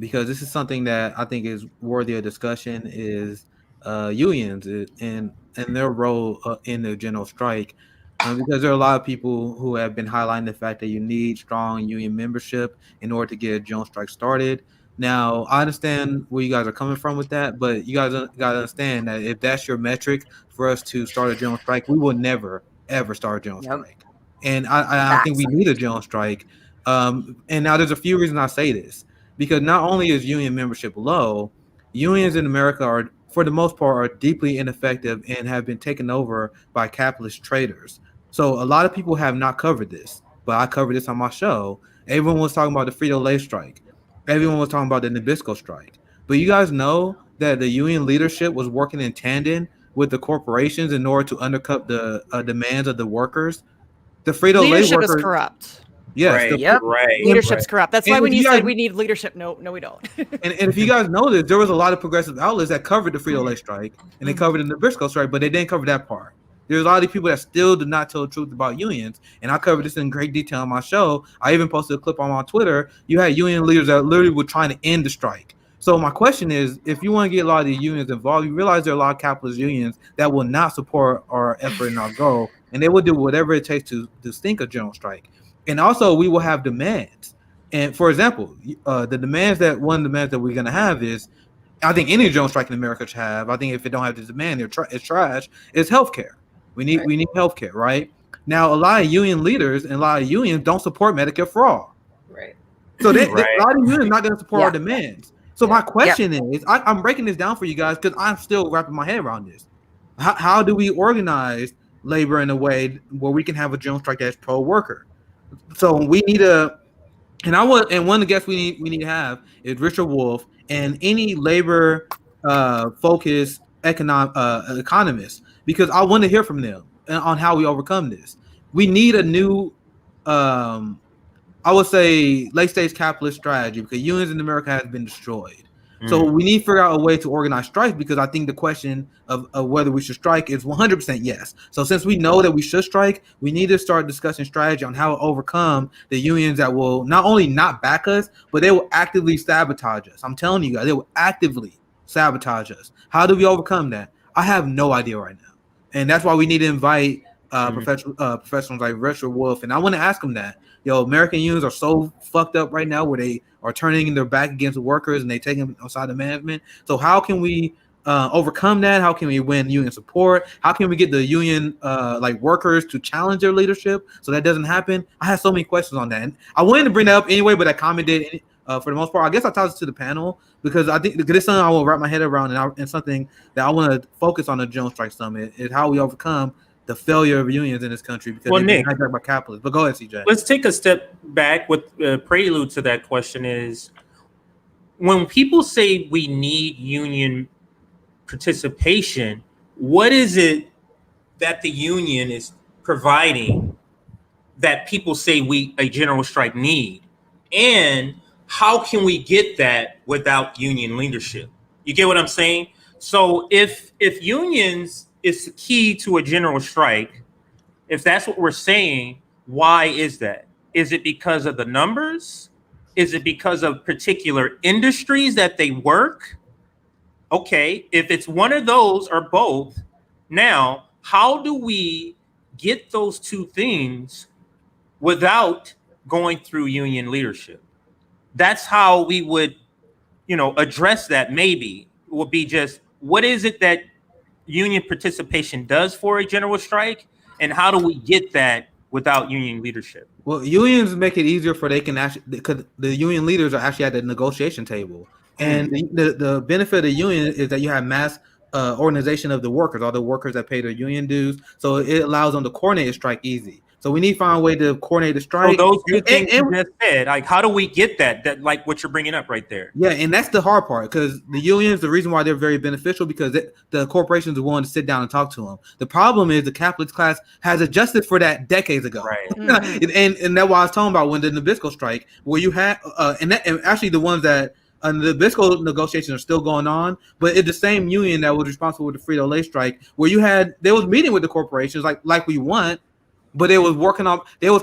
because this is something that I think is worthy of discussion, is unions and their role in the general strike. Because there are a lot of people who have been highlighting the fact that you need strong union membership in order to get a general strike started. Now, I understand where you guys are coming from with that, but you guys got to understand that if that's your metric for us to start a general strike, we will never, ever start a general strike. And I think we need a general strike. And now there's a few reasons I say this, because not only is union membership low, unions in America are, for the most part, are deeply ineffective and have been taken over by capitalist traders. So a lot of people have not covered this, but I covered this on my show. Everyone was talking about the Frito-Lay strike. Everyone was talking about the Nabisco strike. But you guys know that the union leadership was working in tandem with the corporations in order to undercut the demands of the workers. The Frito-Lay Leadership workers is corrupt. Yes, right. Leadership's corrupt. That's And why when if you you said guys- we need leadership, no, we don't. And if you guys noticed, there was a lot of progressive outlets that covered the Frito-Lay strike, and they covered the Nabisco strike, but they didn't cover that part. There's a lot of people that still did not tell the truth about unions, and I covered this in great detail on my show. I even posted a clip on my Twitter. You had union leaders that literally were trying to end the strike. So my question is, if you want to get a lot of the unions involved, you realize there are a lot of capitalist unions that will not support our effort and our goal, and they will do whatever it takes to stink a general strike. And also, we will have demands. And for example, one of the demands that we're going to have is, I think any general strike in America should have, I think if it don't have the demand, it's trash, is healthcare. We need healthcare, right? Now, a lot of union leaders and a lot of unions don't support Medicare for all. Right. So a lot of unions not going to support our demands. So my question is, I'm breaking this down for you guys because I'm still wrapping my head around this. How do we organize labor in a way where we can have a general strike that's pro-worker? So we need one of the guests we need to have is Richard Wolff and any labor focused economist, because I want to hear from them on how we overcome this. We need a new I would say late stage capitalist strategy, because unions in America has been destroyed. So we need to figure out a way to organize strikes, because I think the question of whether we should strike is 100% yes. So since we know that we should strike, we need to start discussing strategy on how to overcome the unions that will not only not back us, but they will actively sabotage us. I'm telling you guys, they will actively sabotage us. How do we overcome that? I have no idea right now. And that's why we need to invite professionals like Richard Wolff. And I want to ask them that. American unions are so fucked up right now where they are turning their back against the workers and they take them outside the management. So how can we overcome that? How can we win union support? How can we get the union workers to challenge their leadership so that doesn't happen? I have so many questions on that. And I wanted to bring that up anyway, but I commented for the most part. I guess I tossed it to the panel because I think this is something I will wrap my head around, and something that I want to focus on the General Strike Summit is how we overcome the failure of unions in this country, because they're hijacked by capitalists. But go ahead, CJ. Let's take a step back. With prelude to that question is, when people say we need union participation, what is it that the union is providing that people say a general strike need? And how can we get that without union leadership? You get what I'm saying? So if unions is the key to a general strike, if that's what we're saying, why is that? Is it because of the numbers? Is it because of particular industries that they work? Okay, if it's one of those or both, now how do we get those two things without going through union leadership? That's how we would, address that. Maybe it would be just, what is it that union participation does for a general strike, and how do we get that without union leadership? Well, unions make it easier because the union leaders are actually at the negotiation table. And the benefit of the union is that you have mass organization of the workers, all the workers that pay their union dues. So it allows them to coordinate a strike easy. So we need to find a way to coordinate the strike. So those two things you just said, like, how do we get that, like what you're bringing up right there? Yeah, and that's the hard part, because the unions, the reason why they're very beneficial, because the corporations are willing to sit down and talk to them. The problem is the capitalist class has adjusted for that decades ago. Right. and that's why I was talking about when the Nabisco strike, where you had, and actually the ones that, the Nabisco negotiations are still going on, but it's the same union that was responsible with the Frito-Lay strike, where they was meeting with the corporations like we want, but they was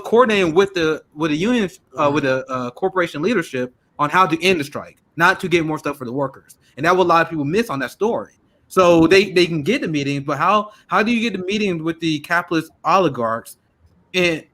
coordinating with the union, with the corporation leadership on how to end the strike. not to get more stuff for the workers. And that what a lot of people miss on that story. So they can get the meetings, but how do you get the meetings with the capitalist oligarchs and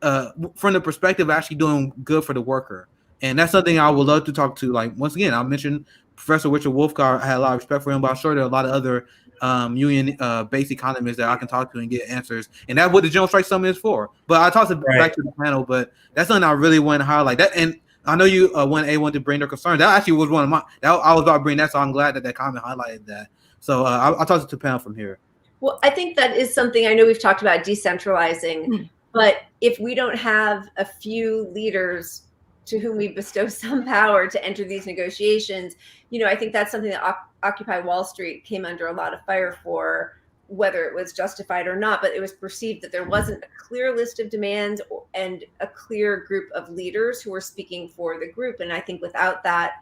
from the perspective of actually doing good for the worker? And that's something I would love to talk to. Like, once again, I mentioned Professor Richard Wolfgar. I had a lot of respect for him, but I'm sure there are a lot of other union-based economists that I can talk to and get answers. And that's what the General Strike Summit is for. But I talked back to the panel, but that's something I really want to highlight. That, and I know you want to bring their concerns. That actually was one of my. I was about to bring that, so I'm glad that comment highlighted that. So I'll talk to the panel from here. Well, I think that is something. I know we've talked about decentralizing, but if we don't have a few leaders to whom we bestow some power to enter these negotiations, I think that's something that Occupy Wall Street came under a lot of fire for, whether it was justified or not, but it was perceived that there wasn't a clear list of demands and a clear group of leaders who were speaking for the group. And I think without that,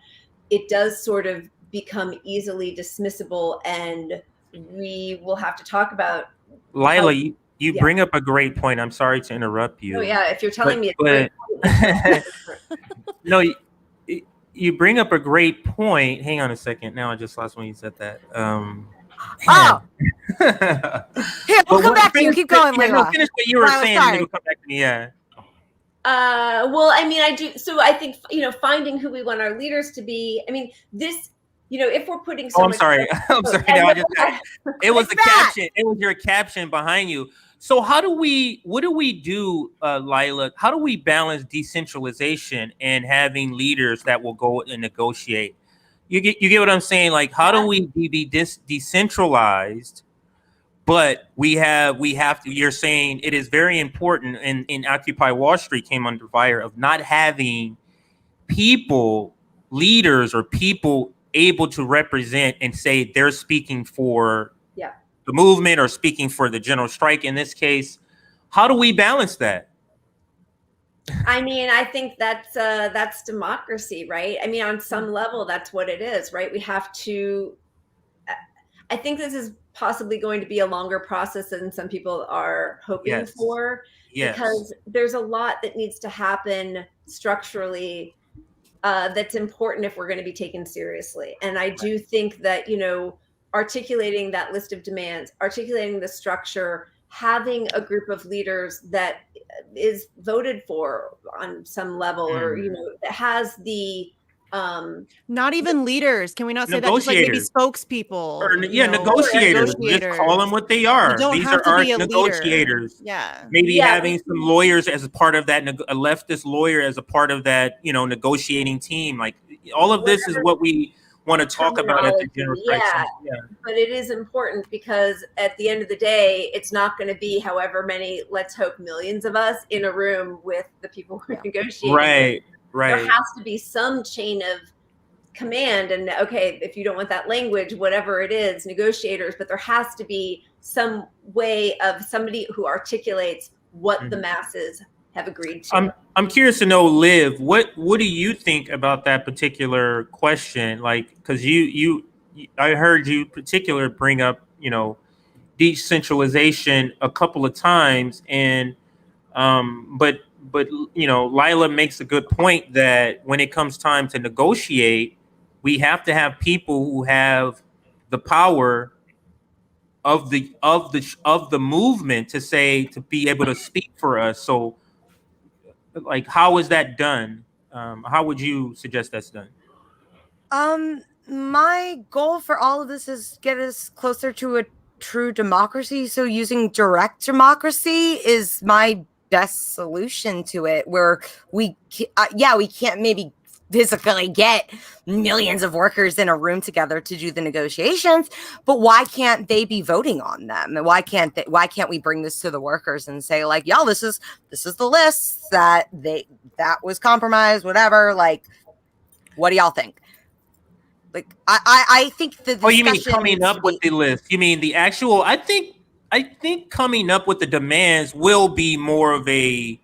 it does sort of become easily dismissible, and we will have to talk about. Leila, you bring up a great point. I'm sorry to interrupt you. Oh yeah, if you're telling me it's great point. No, you bring up a great point. Hang on a second. Now I just lost when you said that. Here, we'll come back to you. Keep going, Leila. Finish what you were saying, and then we'll come back to me. Yeah. Well, I mean, I do. So I think, finding who we want our leaders to be. I mean, this, if we're putting so much. I'm sorry. No, it was the caption. It was your caption behind you. So what do we do, Leila? How do we balance decentralization and having leaders that will go and negotiate? You get what I'm saying? Like, how do we be decentralized? But we have to. You're saying it is very important, and in Occupy Wall Street came under fire of not having leaders or people able to represent and say they're speaking for the movement or speaking for the general strike in this case. How do we balance that? I mean, I think that's democracy, right? I mean, on some level, that's what it is, right? We have to. I think this is possibly going to be a longer process than some people are hoping for, because there's a lot that needs to happen structurally that's important if we're going to be taken seriously. And I do think that, articulating that list of demands, articulating the structure, having a group of leaders that is voted for on some level, or, that has the not even leaders. Can we not say that? Just like maybe spokespeople. Or, negotiators. Just call them what they are. These are our negotiators. Yeah. Maybe having some lawyers as a part of that, a leftist lawyer as a part of that, negotiating team. Like, all of this is what we want to talk about at the general strike. Yeah, but it is important, because at the end of the day, it's not going to be however many, let's hope millions of us in a room with the people who are negotiating. Right. There has to be some chain of command, and if you don't want that language, whatever it is, negotiators, but there has to be some way of somebody who articulates what the masses have agreed to. I'm curious to know, Liv, what do you think about that particular question? Like, because I heard you particular bring up, decentralization a couple of times, and but Leila makes a good point that when it comes time to negotiate, we have to have people who have the power of the movement to be able to speak for us. So, like, how is that done? How would you suggest that's done? My goal for all of this is get us closer to a true democracy. So using direct democracy is my best solution to it, where we can't maybe physically get millions of workers in a room together to do the negotiations, but why can't they be voting on them? And why can't we bring this to the workers and say, like, y'all, this is the list that was compromised, whatever. Like, what do y'all think? Like, I think the discussion. Oh, you mean coming up with the list? You mean the actual? I think coming up with the demands will be more of a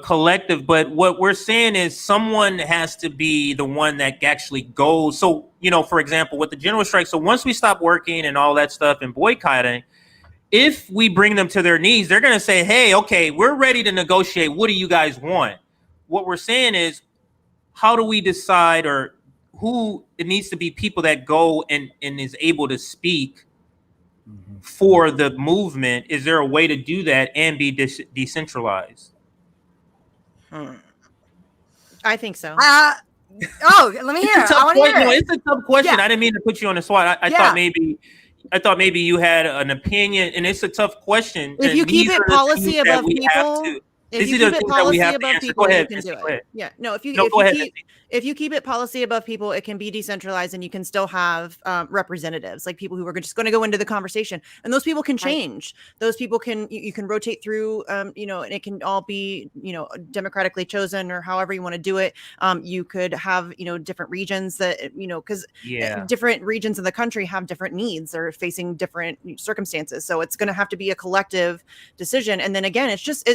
collective, but what we're saying is someone has to be the one that actually goes. So, for example, with the general strike, so once we stop working and all that stuff and boycotting, if we bring them to their knees, they're going to say, hey, okay, we're ready to negotiate. What do you guys want? What we're saying is, how do we decide, or who it needs to be people that go and is able to speak for the movement? Is there a way to do that and be decentralized? I think so. Let me hear. I want to hear it. It's a tough question. Yeah. I didn't mean to put you on the spot. I thought maybe you had an opinion, and it's a tough question. If you keep it policy above people, if you keep it policy above people, you can do it. Yeah, no. If you keep it policy above people, it can be decentralized, and you can still have representatives, like people who are just going to go into the conversation, and those people can change. Those people can you can rotate through, and it can all be democratically chosen or however you want to do it. You could have different regions that because different regions in the country have different needs or facing different circumstances, so it's going to have to be a collective decision. And then again, it's just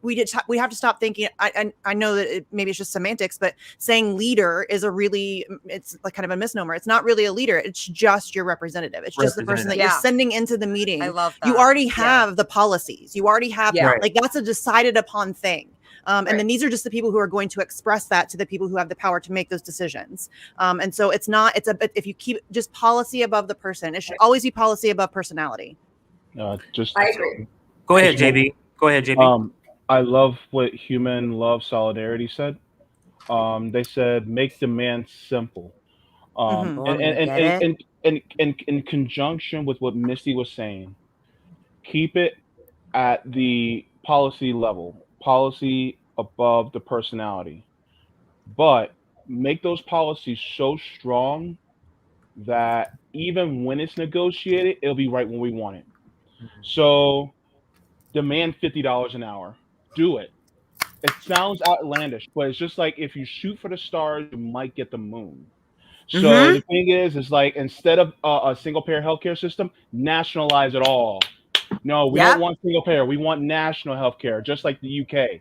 we have to stop thinking. I know that maybe it's just semantics, but saying leader is it's like kind of a misnomer. It's not really a leader. It's just your representative. It's just the person that you're sending into the meeting. I love that. You already have the policies. You already have like that's a decided upon thing. And then these are just the people who are going to express that to the people who have the power to make those decisions. And so if you keep just policy above the person, it should always be policy above personality. I agree. Go ahead, JB. I love what Human Love Solidarity said. They said make demand simple. And in conjunction with what Misty was saying, keep it at the policy level, policy above the personality, but make those policies so strong that even when it's negotiated, it'll be right when we want it. So demand $50 an hour. Do it. It sounds outlandish, but it's just like if you shoot for the stars, you might get the moon. So the thing is like instead of a single payer healthcare system, nationalize it all. No, we don't want single payer. We want national healthcare, just like the UK.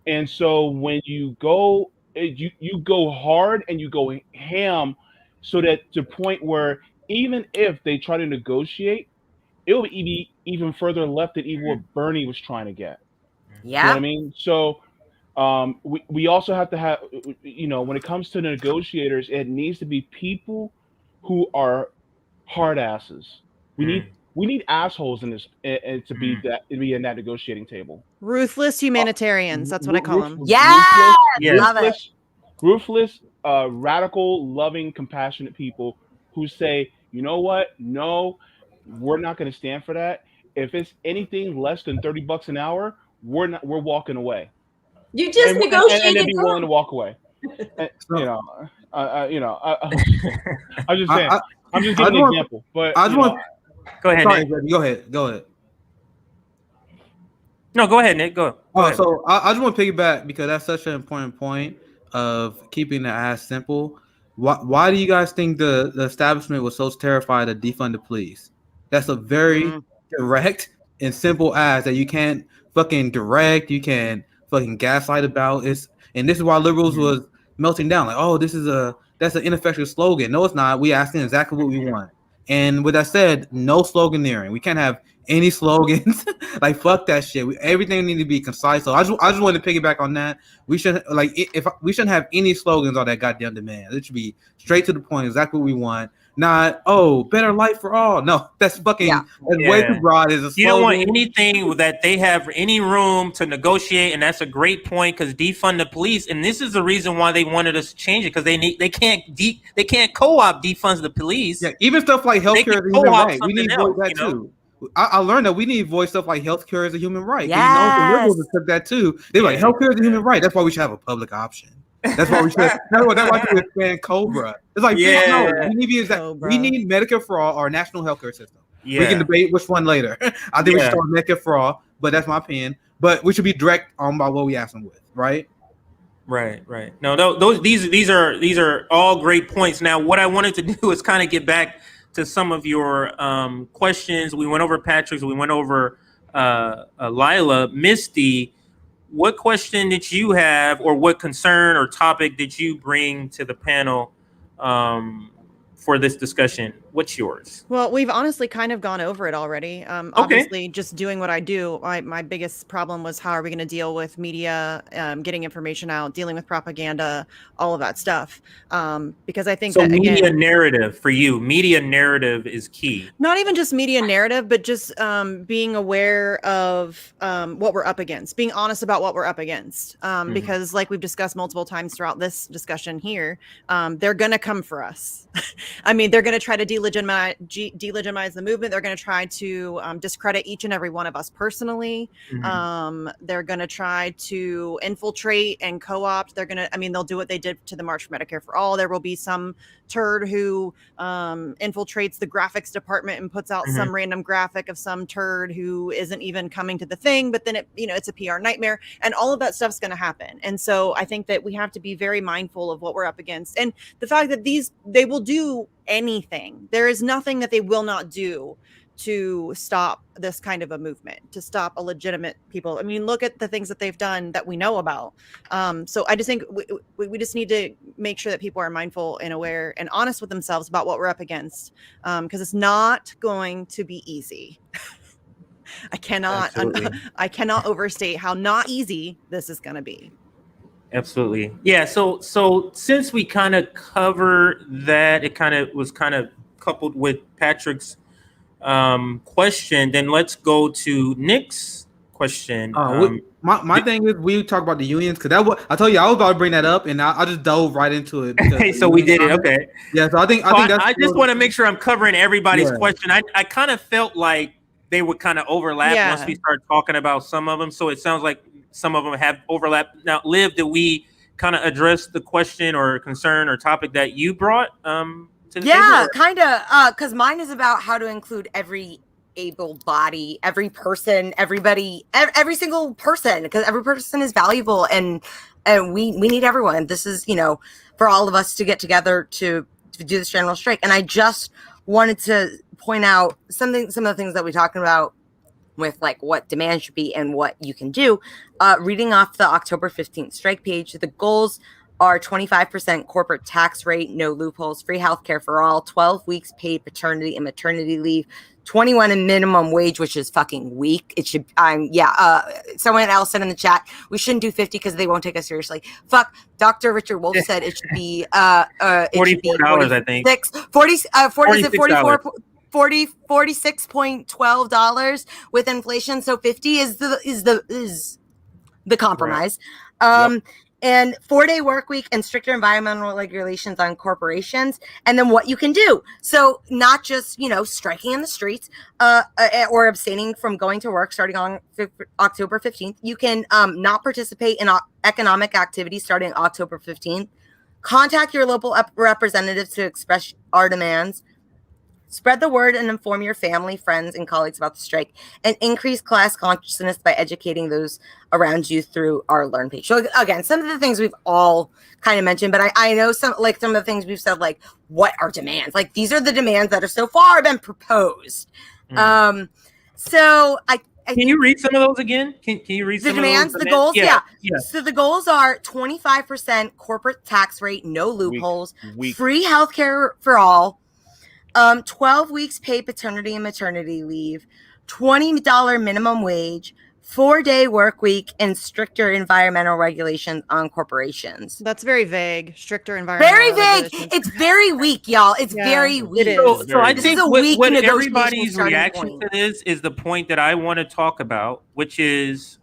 And so when you go, you go hard and you go ham, so that to the point where even if they try to negotiate, it will be even further left than even what Bernie was trying to get. Yeah. You know what I mean? So we also have to have, when it comes to the negotiators, it needs to be people who are hard asses. We need assholes in this to be in that negotiating table. Ruthless humanitarians. That's what I call them. Yeah. Love it. Ruthless, radical, loving, compassionate people who say, you know what? No, we're not going to stand for that. If it's anything less than $30 an hour, we're walking away. You just negotiated, and they'd be willing to walk away. And, I'm just saying. I'm just giving an example. But I just want. Go ahead. Sorry, Nick. go ahead. No, go ahead, Nick. Go ahead. So I just want to piggyback because that's such an important point of keeping the ass simple. Why do you guys think the establishment was so terrified to defund the police? That's a very direct and simple ask that you can't fucking direct, you can fucking gaslight about. And this is why liberals was melting down. Like, oh, that's an ineffective slogan. No, it's not. We asking exactly what we want. And with that said, no sloganeering. We can't have any slogans. Like, fuck that shit. Everything needs to be concise. So I just wanted to piggyback on that. We shouldn't we shouldn't have any slogans on that goddamn demand. It should be straight to the point, exactly what we want. Not better life for all. No, that's fucking that's way too broad. Is a slogan. You don't want anything that they have any room to negotiate, and that's a great point because defund the police, and this is the reason why they wanted us to change it because they can't co-op defunds the police. Yeah, even stuff like healthcare is a human right. We need that too. I learned that we need to voice stuff like healthcare is a human right. Yes. The liberals took that too. They're like, healthcare is a human right. That's why we should have a public option. That's why we should. That's why we expand COBRA. It's like, no, we need Medicare for all or national healthcare system. Yeah. We can debate which one later. I think we should start Medicare for all, but that's my opinion. But we should be direct on by what we ask them with, right? Right. No, these are all great points. Now, what I wanted to do is kind of get back to some of your questions. We went over Patrick's. We went over Leila. Misty, what question did you have, or what concern or topic did you bring to the panel for this discussion. What's yours? Well, we've honestly kind of gone over it already. Obviously, just doing what I do, my biggest problem was how are we going to deal with media, getting information out, dealing with propaganda, all of that stuff. Because I think So that, media again, narrative for you, media narrative is key. not even just media narrative, but just being aware of what we're up against, being honest about what we're up against. Because like we've discussed multiple times throughout this discussion here, they're going to come for us. I mean, they're going to try to delegitimize the movement. They're going to try to discredit each and every one of us personally. They're going to try to infiltrate and co-opt. They'll do what they did to the March for Medicare for All. There will be some turd who infiltrates the graphics department and puts out some random graphic of some turd who isn't even coming to the thing, but then it's a PR nightmare, and all of that stuff's going to happen. And so I think that we have to be very mindful of what we're up against, and the fact that they will do anything. There is nothing that they will not do to stop this kind of a movement, to stop a legitimate people. I mean, look at the things that they've done that we know about. So I just think we just need to make sure that people are mindful and aware and honest with themselves about what we're up against, because it's not going to be easy. I cannot overstate how not easy this is going to be. Absolutely. Yeah. So since we kind of cover that, it was coupled with Patrick's question, then let's go to Nick's question. My thing is, we talk about the unions, because I told you I was about to bring that up, and I just dove right into it. Okay, so we did it. Okay. Yeah. So I think that's. I just want to make sure I'm covering everybody's question. I kind of felt like they would kind of overlap once we start talking about some of them. So it sounds like some of them have overlap. Now, Liv, did we kind of address the question or concern or topic that you brought? Kind of, because mine is about how to include every able body, every person, everybody, every single person, because every person is valuable, and we need everyone. This is, for all of us to get together to do this general strike. And I just wanted to point out some of the things that we talked about with like what demand should be and what you can do. Reading off the October 15th strike page, the goals are 25% corporate tax rate, no loopholes, free healthcare for all, 12 weeks paid paternity and maternity leave, 21 in minimum wage, which is fucking weak. It should, someone else said in the chat, we shouldn't do 50 because they won't take us seriously. Fuck, Dr. Richard Wolf said it should be, $44, I think. $46.12 with inflation. So 50 is the compromise. And 4-day work week and stricter environmental regulations on corporations, and then what you can do. So not just, striking in the streets or abstaining from going to work starting on October 15th. You can not participate in economic activities starting October 15th. Contact your local representatives to express our demands. Spread the word and inform your family, friends, and colleagues about the strike, and increase class consciousness by educating those around you through our Learn page. So again, some of the things we've all kind of mentioned, but I know some of the things we've said, like what are demands? Like these are the demands that are so far been proposed. So can you read some of those again? Can you read the some demands, of those? the goals? Yeah. Yeah. So the goals are 25% corporate tax rate, no loopholes, free healthcare for all, 12 weeks paid paternity and maternity leave, $20 minimum wage, 4-day work week, and stricter environmental regulations on corporations. That's very vague. Stricter environmental Very vague. regulations. It's very weak, y'all. It's very weak. So I think what negotiation everybody's starting reaction point. to this is the point that I want to talk about, which is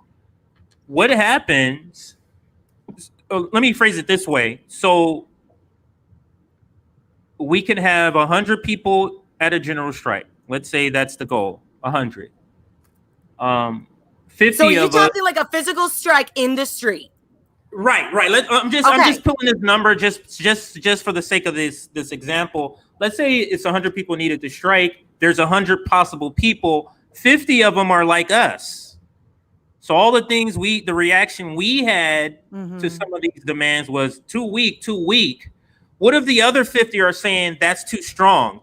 what happens. Let me phrase it this way. So we can have 100 people at a general strike. Let's say that's the goal, 100. 50 so you're of talking like a physical strike in the street. Right. I'm just pulling this number just for the sake of this example. Let's say it's 100 people needed to strike. There's 100 possible people. 50 of them are like us. So all the things the reaction we had to some of these demands was too weak. What if the other 50 are saying that's too strong?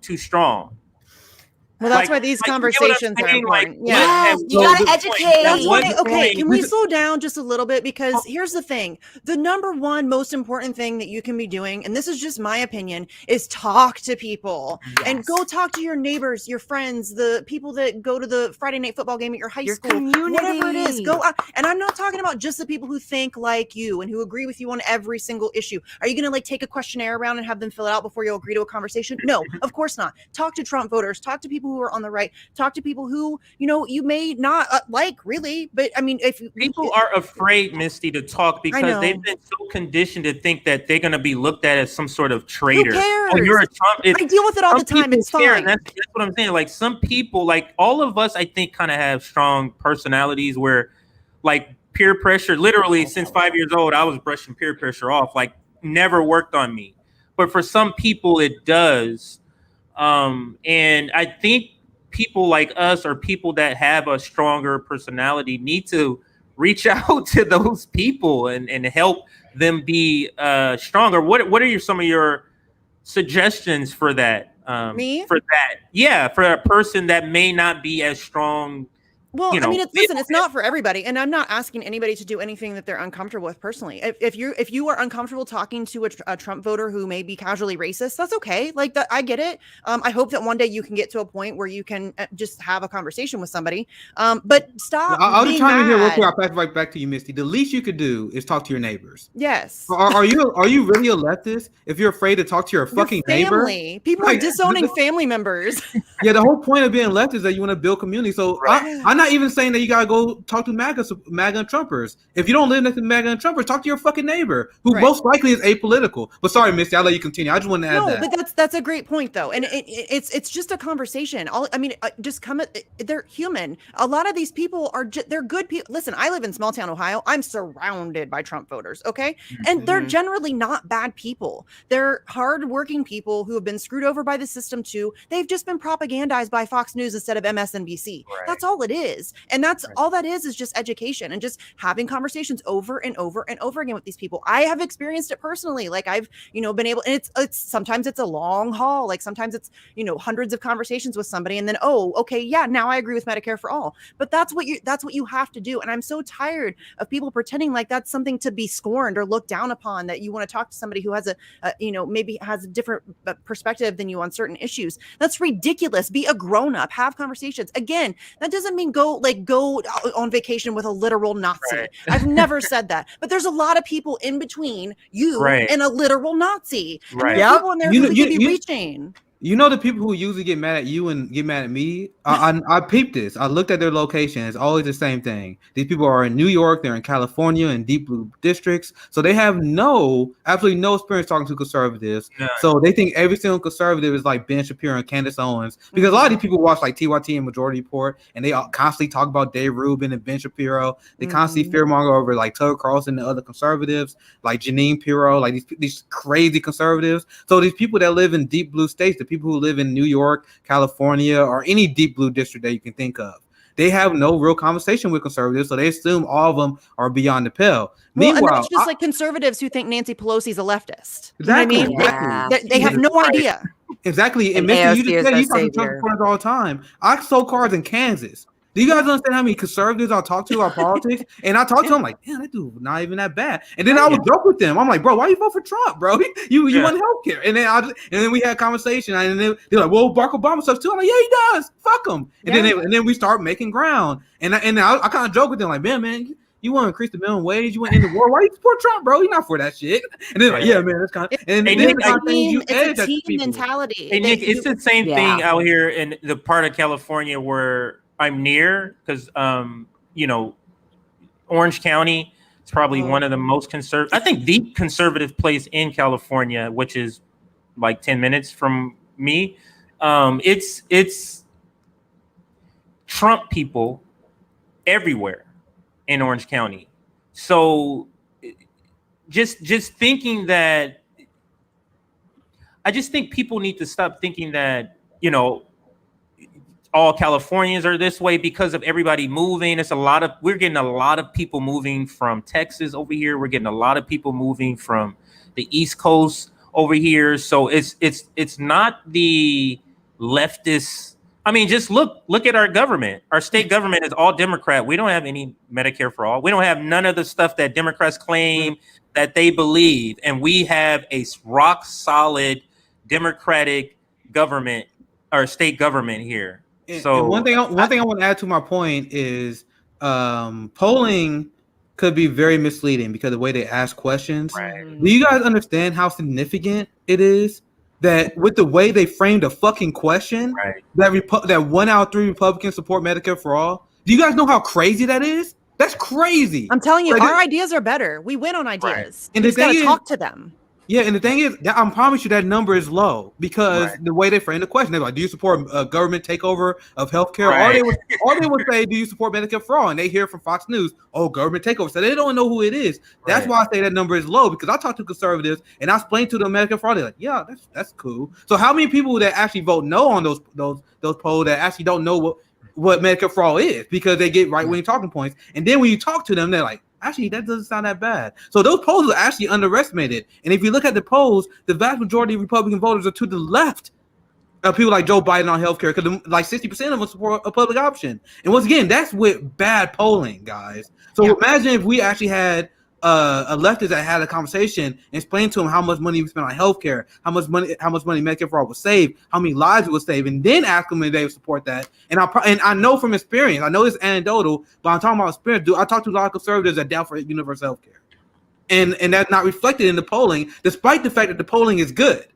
Well, that's Like- why these like, you know what I'm conversations are saying? Like, important. what- Yeah. Yes, you gotta educate. That's What why, okay, point- can we slow down just a little bit? Because here's the thing. The number one most important thing that you can be doing, and this is just my opinion, is talk to people. And go talk to your neighbors, your friends, the people that go to the Friday night football game at your high Your school. Whatever it is, community. go out. And I'm not talking about just the people who think like you and who agree with you on every single issue. Are you going to like take a questionnaire around and have them fill it out before you agree to a conversation? No, of course not. Talk to Trump voters, talk to people who are on the right, talk to people who, you know, you may not like really, but I mean, if people are afraid, Misty, to talk because know. they've been so conditioned to think that they're going to be looked at as some sort of traitor. cares? Oh, you're a Trump. I deal with it all the Some time. people It's care, fine. and that's what I'm saying. Like some people, like all of us, I think, kind of have strong personalities where, like peer pressure. Literally, since 5 years old, I was brushing peer pressure off. Like never worked on me, but for some people, it does. And I think people like us or people that have a stronger personality need to reach out to those people and help them be stronger. What are some of your suggestions for that? Me? For that, yeah, for a person that may not be as strong. Well, You know, I mean, it's not for everybody, and I'm not asking anybody to do anything that they're uncomfortable with personally. If you are uncomfortable talking to a Trump voter who may be casually racist, that's okay. Like that, I get it. I hope that one day you can get to a point where you can just have a conversation with somebody. But stop. I'll just being chime in here real mad. quick. I'll pass it right back to you, Misty. The least you could do is talk to your neighbors. Yes. Are you really a leftist if you're afraid to talk to your fucking neighbor? family. People Like, are disowning family members. Yeah, the whole point of being left is that you want to build community. So I'm not even saying that you gotta go talk to MAGA and Trumpers. If you don't live next to MAGA and Trumpers, talk to your fucking neighbor, who most likely is apolitical. But sorry, Misty, I'll let you continue. I just want to add that. No, but that's a great point though, and it's just a conversation. Just come at. They're human. A lot of these people are they're good people. Listen, I live in small town Ohio. I'm surrounded by Trump voters. Okay, and they're generally not bad people. They're hardworking people who have been screwed over by the system too. They've just been propagandized by Fox News instead of MSNBC. Right. That's all it is, and that's all that is just education and just having conversations over and over and over again with these people. I have experienced it personally. Like I've been able, and it's sometimes it's a long haul. Like sometimes it's hundreds of conversations with somebody, and then okay, yeah, now I agree with Medicare for all. But that's what you have to do. And I'm so tired of people pretending like that's something to be scorned or looked down upon. That you want to talk to somebody who has maybe has a different perspective than you on certain issues. That's ridiculous. Be a grown up. Have conversations. Again, that doesn't mean go on vacation with a literal Nazi. Right. I've never said that. But there's a lot of people in between you and a literal Nazi. And Right. there are people in there who could be you- reaching. You know the people who usually get mad at you and get mad at me? I peeped this. I looked at their location. It's always the same thing. These people are in New York. They're in California in deep blue districts. So they have absolutely no experience talking to conservatives. None. So they think every single conservative is like Ben Shapiro and Candace Owens. Because a lot of these people watch like TYT and Majority Report, and they all constantly talk about Dave Rubin and Ben Shapiro. They constantly fearmonger over like Tucker Carlson and other conservatives, like Janine Pirro, like these crazy conservatives. So these people that live in deep blue states, the people who live in New York, California, or any deep blue district that you can think of, they have no real conversation with conservatives, so they assume all of them are beyond the pale. Well, Meanwhile, and that's just like conservatives who think Nancy Pelosi's a leftist. Exactly. You know what I mean? They have no idea. Exactly. And And Misty, you AOC just said is you their talk to Trump savior. supporters all the time. I sold cars in Kansas. Do you guys understand how many conservatives I talk to about politics? And I talk to them like, damn, that dude not even that bad. And then I would joke with them. I'm like, bro, why you vote for Trump, bro? You want healthcare. And then we had a conversation, and they're like, well, Barack Obama stuff too. I'm like, yeah, he does. Fuck him. And then we start making ground. And I kind of joke with them like, man, you want to increase the minimum wage? You want to end the war? Why you support Trump, bro? You're not for that shit. And they're like, yeah, man, that's kind of. And then It's the kind of thing you edge a at team people. mentality. And Nick, it's the same thing Yeah. out here in the part of California where I'm near, because Orange County is probably one of the most conservative. I think the conservative place in California, which is like 10 minutes from me. It's Trump people everywhere in Orange County. So just thinking that, I just think people need to stop thinking that, all Californians are this way because of everybody moving. We're getting a lot of people moving from Texas over here. We're getting a lot of people moving from the East Coast over here. So it's not the leftist I mean, just look at our government. Our state government is all Democrat. We don't have any Medicare for all. We don't have none of the stuff that Democrats claim that they believe. And we have a rock solid Democratic government or state government here. And one thing I want to add to my point is polling could be very misleading because of the way they ask questions. Right. Do you guys understand how significant it is that with the way they framed a fucking question, that 1 out of 3 Republicans support Medicare for all? Do you guys know how crazy that is? That's crazy. I'm telling you, Like, our ideas are better. We win on ideas. Right. And We the just gotta thing is- talk to them. Yeah, and the thing is, I promise you that number is low because the way they frame the question, they're like, "Do you support a government takeover of healthcare?" Right. Or they would say, "Do you support Medicare for all?" And they hear from Fox News, "Oh, government takeover," so they don't know who it is. That's why I say that number is low because I talk to conservatives and I explain to them Medicare for all. They're like, "Yeah, that's cool." So how many people that actually vote no on those polls that actually don't know what Medicare for all is because they get right wing talking points, and then when you talk to them, they're like, actually, that doesn't sound that bad. So those polls are actually underestimated. And if you look at the polls, the vast majority of Republican voters are to the left of people like Joe Biden on healthcare because like 60% of them support a public option. And once again, that's with bad polling, guys. So imagine if we actually had a leftist that had a conversation and explained to them how much money we spent on healthcare, how much money Medicare for all would save, how many lives it would save, and then ask them if they would support that. And I know from experience, I know it's anecdotal, but I'm talking about experience. I talk to a lot of conservatives that doubt for universal healthcare, and that's not reflected in the polling, despite the fact that the polling is good.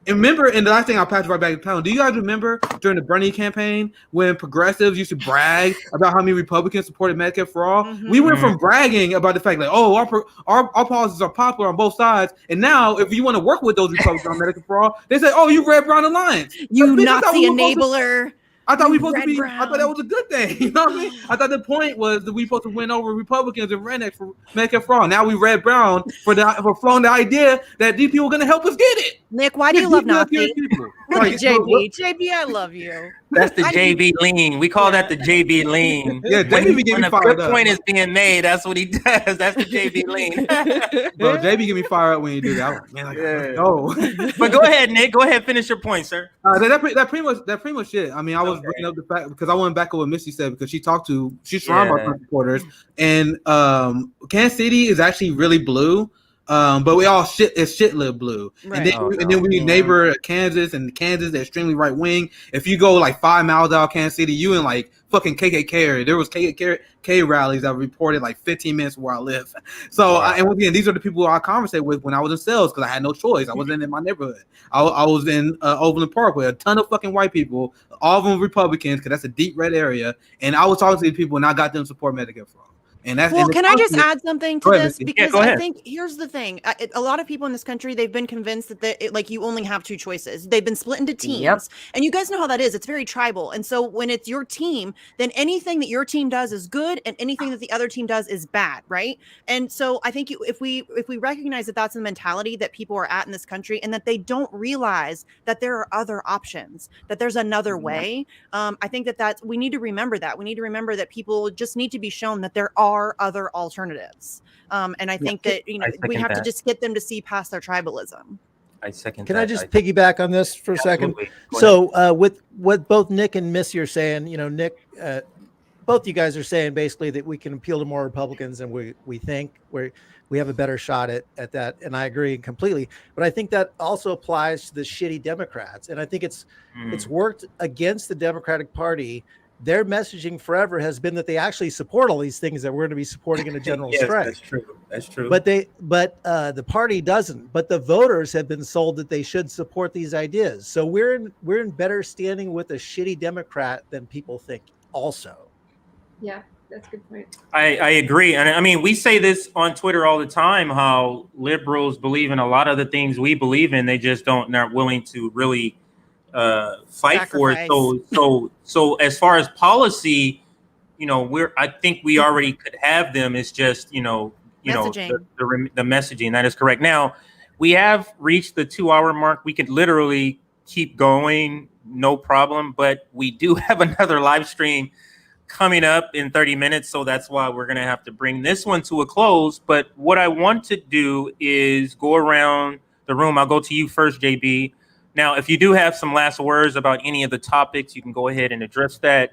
And remember, and the last thing I'll pass right back to the panel, do you guys remember during the Bernie campaign when progressives used to brag about how many Republicans supported Medicare for all? Mm-hmm. We went from bragging about the fact like, oh, our policies are popular on both sides. And now if you want to work with those Republicans on Medicare for all, they say, oh, you Red Brown Alliance. You Like, Nazi enabler. I thought we Red supposed to be. Brown. I thought that was a good thing. You know what I mean? I thought the point was that we supposed to win over Republicans and rednecks for Medicare for all. Now we Red Brown for flowing the idea that these people are going to help us get it. Nick, why do you love Nazi? Like, JB, JB, I love you. That's the JB lean. We call that the JB lean. Yeah, JB be getting me When a fired good up. point is being made, that's what he does. That's the JB lean. Bro, JB get me fired up when you do that. I'm like, man, let's go. But go ahead, Nick. Go ahead, finish your point, sir. That pretty much it. I mean, I was bringing up the fact because I went back to what Misty said because she's surrounded by Trump supporters, and Kansas City is actually really blue. But we all shit live blue, Right. and then we neighbor Kansas, and Kansas is extremely right wing. If you go like 5 miles out of Kansas City, you in like fucking KKK area. There was KKK rallies that reported like 15 minutes where I live. So and once again, these are the people I conversate with when I was in sales because I had no choice. I wasn't in my neighborhood. I was in Overland Park with a ton of fucking white people, all of them Republicans because that's a deep red area. And I was talking to these people, and I got them to support Medicare for all. Well, can I just add something to this? Because go ahead. I think here's the thing. A lot of people in this country, they've been convinced that like you only have 2 choices. They've been split into teams. And you guys know how that is. It's very tribal. And so when it's your team, then anything that your team does is good and anything that the other team does is bad, right? And so I think if we recognize that that's the mentality that people are at in this country and that they don't realize that there are other options, that there's another way, I think that we need to remember that. We need to remember that people just need to be shown that there are other alternatives, and I think that we have to just get them to see past their tribalism. I second. Can I just piggyback on this for a second? Go So with what both Nick and Missy are saying, Nick, both you guys are saying basically that we can appeal to more Republicans, and we think we have a better shot at that, and I agree completely. But I think that also applies to the shitty Democrats, and I think it's worked against the Democratic Party. Their messaging forever has been that they actually support all these things that we're going to be supporting in a general strike. That's true. But the party doesn't. But the voters have been sold that they should support these ideas. So we're in better standing with a shitty Democrat than people think. Also, Yeah, that's a good point. I agree. And I mean, we say this on Twitter all the time, how liberals believe in a lot of the things we believe in. They just not willing to really fight for it. So as far as policy, I think we already could have them. It's just, Messaging. The messaging. That is correct. Now we have reached the 2-hour mark. We could literally keep going, no problem. But we do have another live stream coming up in 30 minutes. So that's why we're going to have to bring this one to a close. But what I want to do is go around the room. I'll go to you first, JB. Now, if you do have some last words about any of the topics, you can go ahead and address that.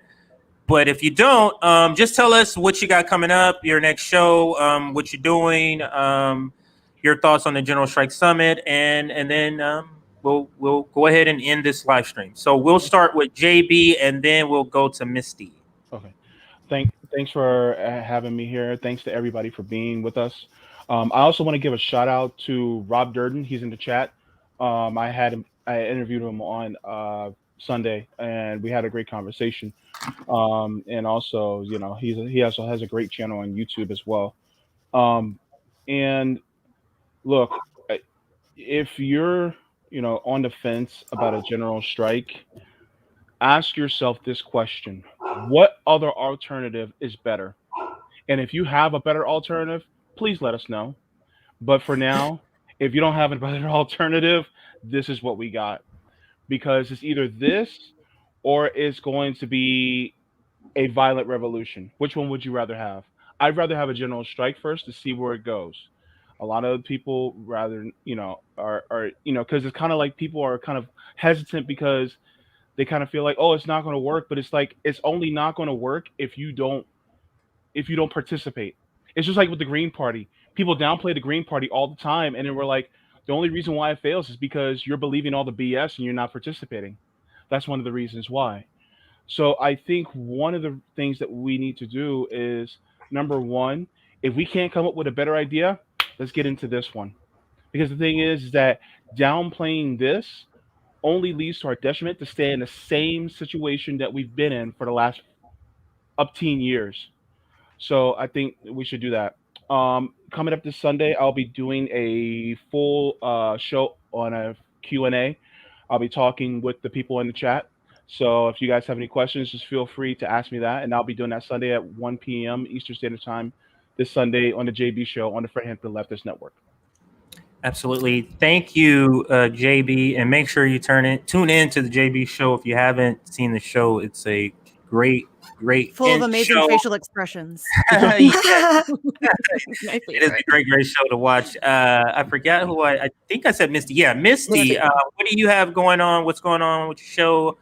But if you don't, just tell us what you got coming up, your next show, what you're doing, your thoughts on the General Strike Summit, and then we'll go ahead and end this live stream. So we'll start with JB, and then we'll go to Misty. Okay. Thanks for having me here. Thanks to everybody for being with us. I also want to give a shout out to Rob Durden. He's in the chat. I interviewed him on Sunday, and we had a great conversation. And also, he also has a great channel on YouTube as well. And look, if you're on the fence about a general strike, ask yourself this question: what other alternative is better? And if you have a better alternative, please let us know. But for now, if you don't have a better alternative, this is what we got. Because it's either this or it's going to be a violent revolution. Which one would you rather have? I'd rather have a general strike first to see where it goes. A lot of people rather, because it's kind of like people are kind of hesitant because they kind of feel like, oh, it's not going to work. But it's like, it's only not going to work if you don't participate. It's just like with the Green Party. People downplay the Green Party all the time. And then we're like, the only reason why it fails is because you're believing all the BS and you're not participating. That's one of the reasons why. So I think one of the things that we need to do is, number one, if we can't come up with a better idea, let's get into this one. Because the thing is that downplaying this only leads to our detriment to stay in the same situation that we've been in for the last up 10 years. So I think we should do that. Coming up this Sunday, I'll be doing a full show on a Q&A. I'll be talking with the people in the chat. So if you guys have any questions, just feel free to ask me that. And I'll be doing that Sunday at 1 p.m. Eastern Standard Time this Sunday on the JB Show on the Fred Hampton Leftist Network. Absolutely. Thank you, JB. And make sure you tune in to the JB Show. If you haven't seen the show, it's a great full of amazing show. Facial expressions. It is a great show to watch. I forgot who I think I said Misty. Yeah, Misty. What do you have going on? What's going on with your show?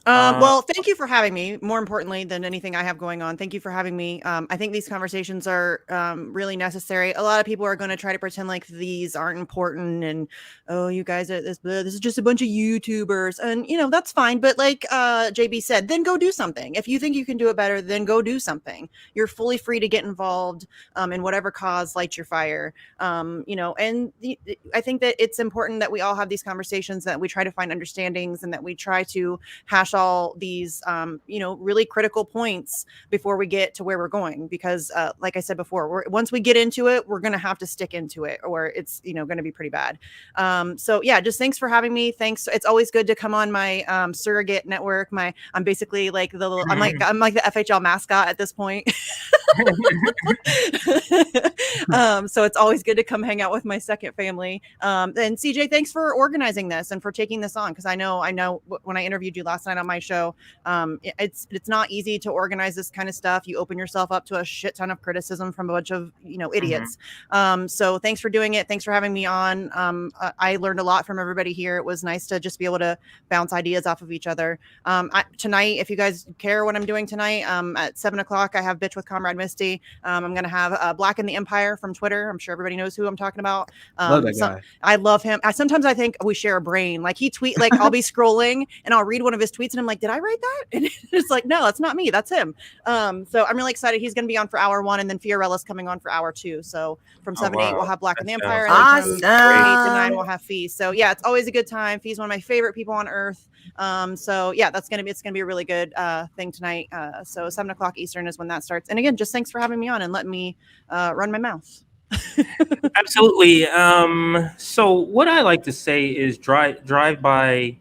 Well, thank you for having me. More importantly than anything I have going on, thank you for having me. I think these conversations are really necessary. A lot of people are going to try to pretend like these aren't important and, oh, you guys are this is just a bunch of YouTubers. And, that's fine. But like JB said, then go do something. If you think you can do it better, then go do something. You're fully free to get involved in whatever cause lights your fire. And I think that it's important that we all have these conversations, that we try to find understandings, and that we try to hash all these really critical points before we get to where we're going, because like I said before, once we get into it, we're gonna have to stick into it, or it's gonna be pretty bad. So yeah, just thanks for having me. Thanks. It's always good to come on my surrogate network. I'm basically like I'm like the FHL mascot at this point. So it's always good to come hang out with my second family. And CJ, thanks for organizing this and for taking this on, because I know when I interviewed you last night on my show, it's not easy to organize this kind of stuff. You open yourself up to a shit ton of criticism from a bunch of idiots. So thanks for doing it. Thanks for having me on. I learned a lot from everybody here. It was nice to just be able to bounce ideas off of each other. Tonight, if you guys care what I'm doing tonight, at 7:00 I have Bitch with Comrade Misty. I'm gonna have Black in the Empire from Twitter. I'm sure everybody knows who I'm talking about. Love that guy. I love him. Sometimes I think we share a brain. Like I'll be scrolling and I'll read one of his tweets and I'm like, did I write that? And it's like, no, that's not me. That's him. So I'm really excited. He's going to be on for hour 1, and then Fiorella's coming on for hour 2. So from 7 to 8, we'll have Black in the Empire. And awesome. from 8 to 9, we'll have Fee. So yeah, it's always a good time. Fee's one of my favorite people on earth. So yeah, it's going to be a really good thing tonight. So 7:00 Eastern is when that starts. And again, just thanks for having me on and letting me run my mouth. Absolutely. So what I like to say is drive by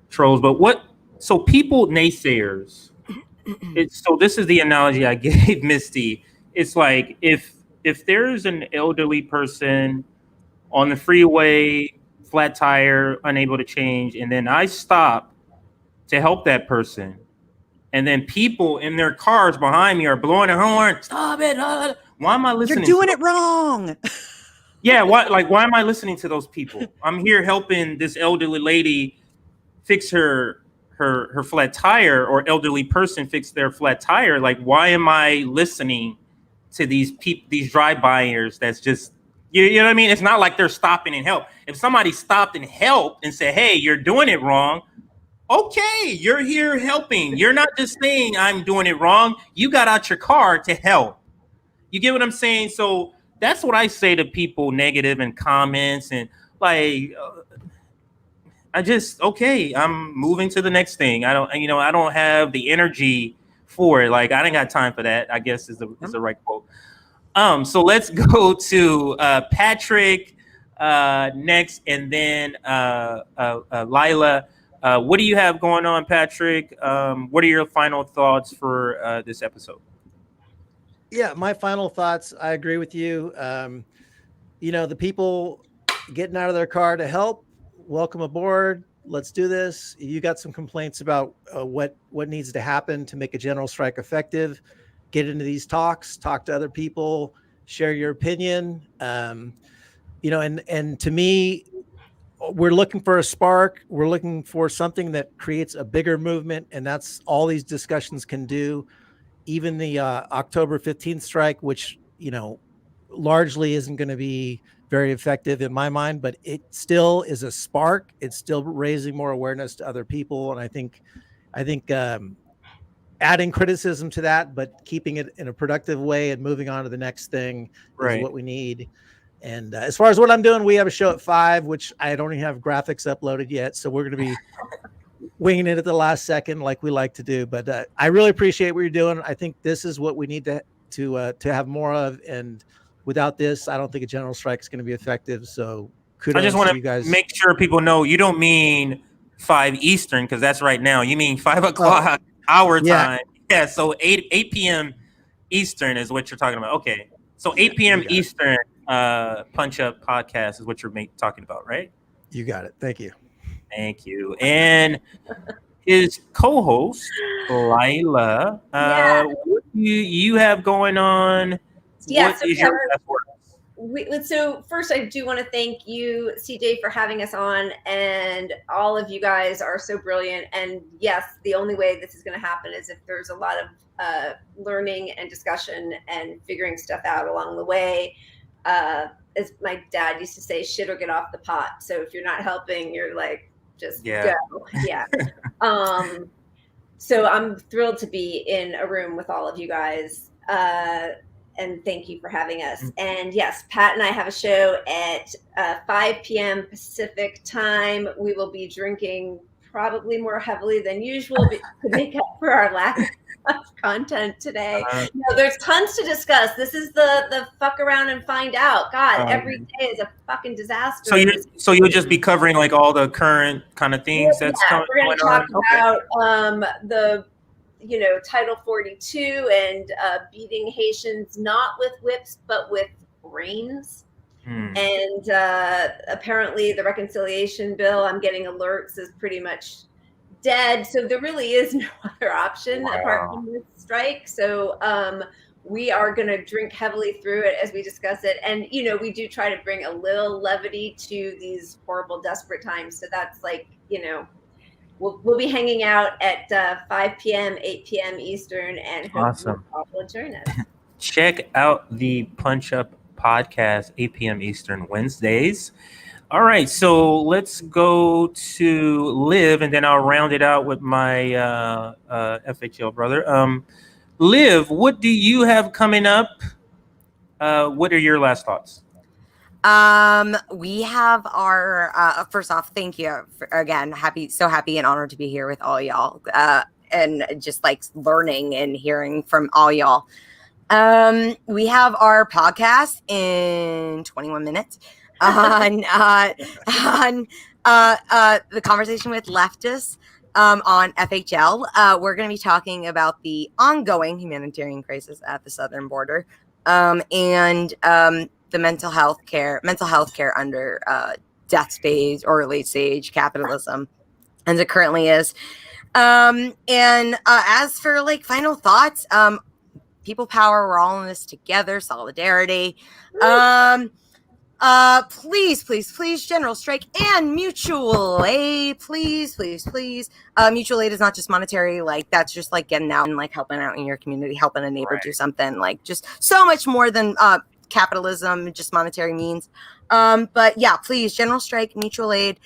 trolls, but so people, naysayers, so this is the analogy I gave Misty. It's like if there's an elderly person on the freeway, flat tire, unable to change, and then I stop to help that person, and then people in their cars behind me are blowing their horn, stop it, why am I listening? You're doing it wrong. Yeah, why am I listening to those people? I'm here helping this elderly lady fix her flat tire, or elderly person fix their flat tire. Like, why am I listening to these drive-byers that's just, you know what I mean? It's not like they're stopping and help. If somebody stopped and helped and said, hey, you're doing it wrong, okay, you're here helping. You're not just saying I'm doing it wrong. You got out your car to help. You get what I'm saying? So that's what I say to people negative in comments, and like, I'm moving to the next thing. I don't have the energy for it. Like, I ain't got time for that, I guess is the right quote. So let's go to Patrick next, and then Leila. What do you have going on, Patrick? What are your final thoughts for this episode? Yeah, my final thoughts. I agree with you. The people getting out of their car to help, welcome aboard. Let's do this. You got some complaints about what needs to happen to make a general strike effective. Get into these talks, talk to other people, share your opinion. And to me, we're looking for a spark. We're looking for something that creates a bigger movement, and that's all these discussions can do. Even the October 15th strike, which, largely isn't going to be very effective in my mind, but it still is a spark. It's still raising more awareness to other people. And I think adding criticism to that, but keeping it in a productive way and moving on to the next thing is what we need. And as far as what I'm doing, we have a show at 5, which I don't even have graphics uploaded yet. So we're going to be winging it at the last second, like we like to do. But I really appreciate what you're doing. I think this is what we need to have more of. And without this, I don't think a general strike is going to be effective. So kudos. I just want to you guys. Make sure people know you don't mean 5 Eastern, because that's right now. You mean 5 o'clock our time. Yeah. So 8 p.m. Eastern is what you're talking about. Okay. So 8 p.m. Eastern Punch Up podcast is what you're talking about, right? You got it. Thank you. Thank you. And his co-host, Leila, what do you have going on? Yeah, what is your best work? So first, I do want to thank you, CJ, for having us on, and all of you guys are so brilliant. And yes, the only way this is going to happen is if there's a lot of learning and discussion and figuring stuff out along the way. As my dad used to say, shit or get off the pot. So if you're not helping, you're like, just go. Yeah. So I'm thrilled to be in a room with all of you guys. And thank you for having us. And yes, Pat and I have a show at 5 p.m. Pacific time. We will be drinking probably more heavily than usual to make up for our lack of content today. There's tons to discuss. This is the fuck around and find out. God, every day is a fucking disaster. So you'll just be covering like all the current kind of things that's going on. We're going to talk about the Title 42 and beating Haitians not with whips but with brains. And apparently the reconciliation bill, I'm getting alerts, is pretty much dead. So there really is no other option apart from this strike. So we are going to drink heavily through it as we discuss it. And, we do try to bring a little levity to these horrible, desperate times. So that's like, we'll be hanging out at 5 p.m., 8 p.m. Eastern, and hopefully all will join us. Check out the Punch Up podcast, 8 p.m. Eastern, Wednesdays. All right, so let's go to Liv, and then I'll round it out with my FHL brother. Liv, what do you have coming up? What are your last thoughts? We have our first off, thank you again. So happy and honored to be here with all y'all, and just like learning and hearing from all y'all. We have our podcast in 21 minutes on the conversation with leftists on FHL. We're going to be talking about the ongoing humanitarian crisis at the southern border, and the mental health care under death stage or late stage capitalism as it currently is. And as for like final thoughts, people power, we're all in this together, solidarity. Please, general strike and mutual aid. Please. Mutual aid is not just monetary, like that's just like getting out and like helping out in your community, helping a neighbor do something, like just so much more than capitalism, just monetary means. But yeah, please, general strike, mutual aid,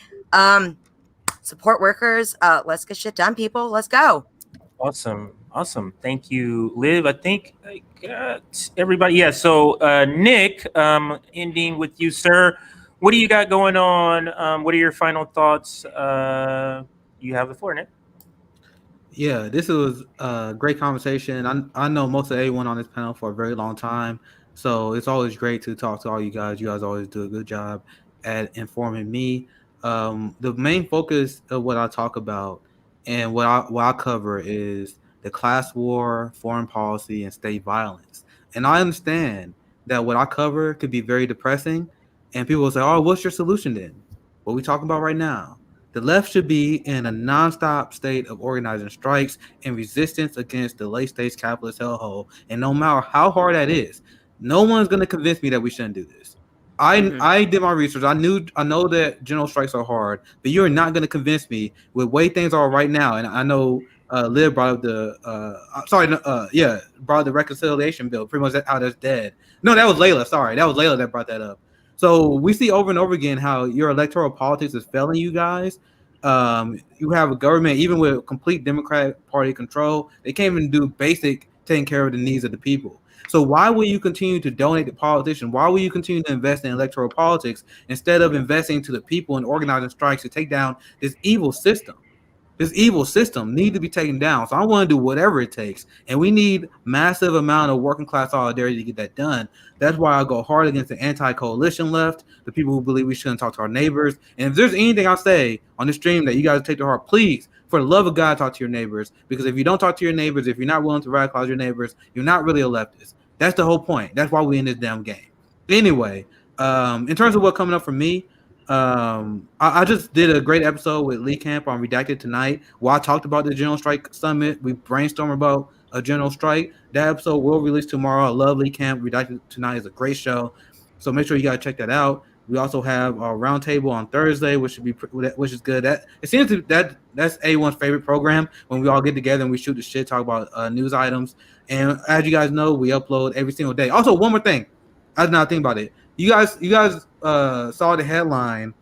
support workers. Let's get shit done, people. Let's go. Awesome. Thank you, Liv. I think I got everybody. Yeah. So, Nick, ending with you, sir. What do you got going on? What are your final thoughts? You have the floor, Nick. Yeah, this was a great conversation. I know most of everyone on this panel for a very long time, so it's always great to talk to all you guys. You guys always do a good job at informing me. The main focus of what I talk about and what I cover is the class war, foreign policy, and state violence. And I understand that what I cover could be very depressing, and people will say, "Oh, what's your solution then?" What we talking about right now? The left should be in a nonstop state of organizing strikes and resistance against the late-stage capitalist hellhole. And no matter how hard that is, no one's going to convince me that we shouldn't do this. I did my research. I know that general strikes are hard, but you're not going to convince me with the way things are right now. And I know Liv brought up brought up the reconciliation bill. Pretty much how that's dead. No, that was Leila. Sorry, that was Leila that brought that up. So we see over and over again how your electoral politics is failing you guys. You have a government, even with complete Democratic Party control, they can't even do basic taking care of the needs of the people. So why will you continue to donate to politicians? Why will you continue to invest in electoral politics instead of investing to the people and organizing strikes to take down this evil system? This evil system needs to be taken down. So I want to do whatever it takes. And we need massive amount of working class solidarity to get that done. That's why I go hard against the anti-coalition left, the people who believe we shouldn't talk to our neighbors. And if there's anything I say on the stream that you guys take to heart, please, for the love of God, talk to your neighbors. Because if you don't talk to your neighbors, if you're not willing to radicalize your neighbors, you're not really a leftist. That's the whole point. That's why we're in this damn game. Anyway, in terms of what's coming up for me, I just did a great episode with Lee Camp on Redacted tonight where I talked about the General Strike Summit. We brainstormed about a general strike. That episode will release tomorrow. I love Lee Camp. Redacted tonight is a great show, so make sure you guys check that out. We also have our roundtable on Thursday, which is good. That it seems that's A1's favorite program when we all get together and we shoot the shit, talk about news items. And as you guys know, we upload every single day. Also, one more thing, I did not think about it. You guys saw the headline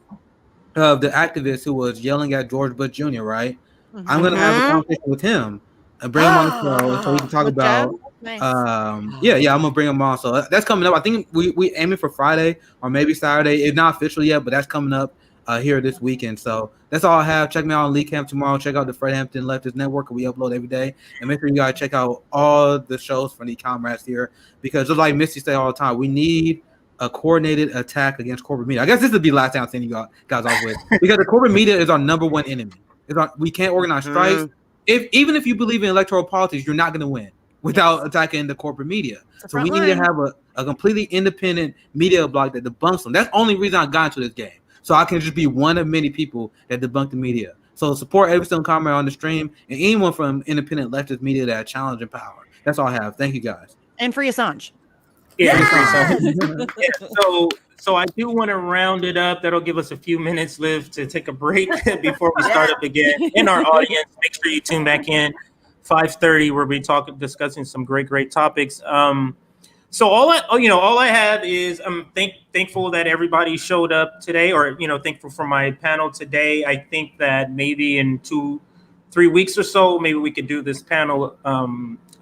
of the activist who was yelling at George Bush Jr., right? Mm-hmm. I'm going to have a conversation with him and bring him on the show so we can talk about. Nice. I'm going to bring him on. So that's coming up. I think we aiming for Friday or maybe Saturday. It's not official yet, but that's coming up here this weekend. So that's all I have. Check me out on Lee Camp tomorrow. Check out the Fred Hampton Leftist Network. We upload every day. And make sure you guys check out all the shows from the comrades here, because just like Misty say all the time, we need a coordinated attack against corporate media. I guess this would be the last time I'm sending you guys off with, because the corporate media is our number one enemy. We can't organize strikes. Even if you believe in electoral politics, you're not going to win without attacking the corporate media. So we need to have a completely independent media block that debunks them. That's the only reason I got into this game. So I can just be one of many people that debunk the media. So support every single comment on the stream and anyone from independent leftist media that are challenging power. That's all I have. Thank you guys. And free Assange. Yeah. So I do want to round it up. That'll give us a few minutes, Liv, to take a break before we start up again. In our audience, make sure you tune back in 5:30, where we discussing some great topics. So all I have is I'm thankful that everybody showed up today, or thankful for my panel today. I think that maybe in 2-3 weeks or so, maybe we could do this panel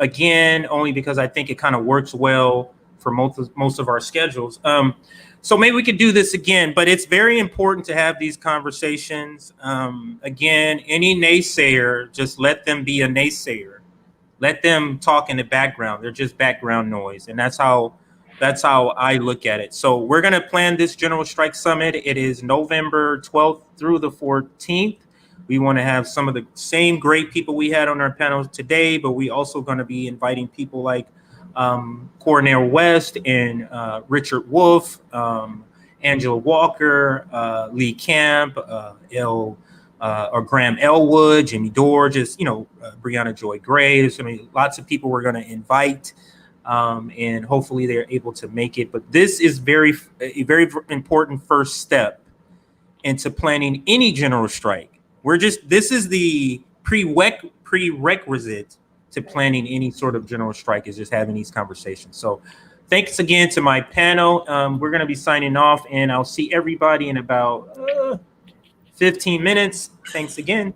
again, only because I think it kind of works well for most of our schedules. So maybe we could do this again, but it's very important to have these conversations. Again, any naysayer, just let them be a naysayer. Let them talk in the background. They're just background noise. And that's how I look at it. So we're going to plan this General Strike Summit. It is November 12th through the 14th. We want to have some of the same great people we had on our panel today, but we also going to be inviting people like Cornell West and Richard Wolf, Angela Walker, Lee Camp, or Graham Elwood, Jimmy Dore, Breonna Joy Graves. I mean, lots of people we're going to invite. and hopefully they're able to make it. But this is a very important first step into planning any general strike. This is the prerequisite to planning any sort of general strike, is just having these conversations. So thanks again to my panel. We're going to be signing off, and I'll see everybody in about 15 minutes. Thanks again.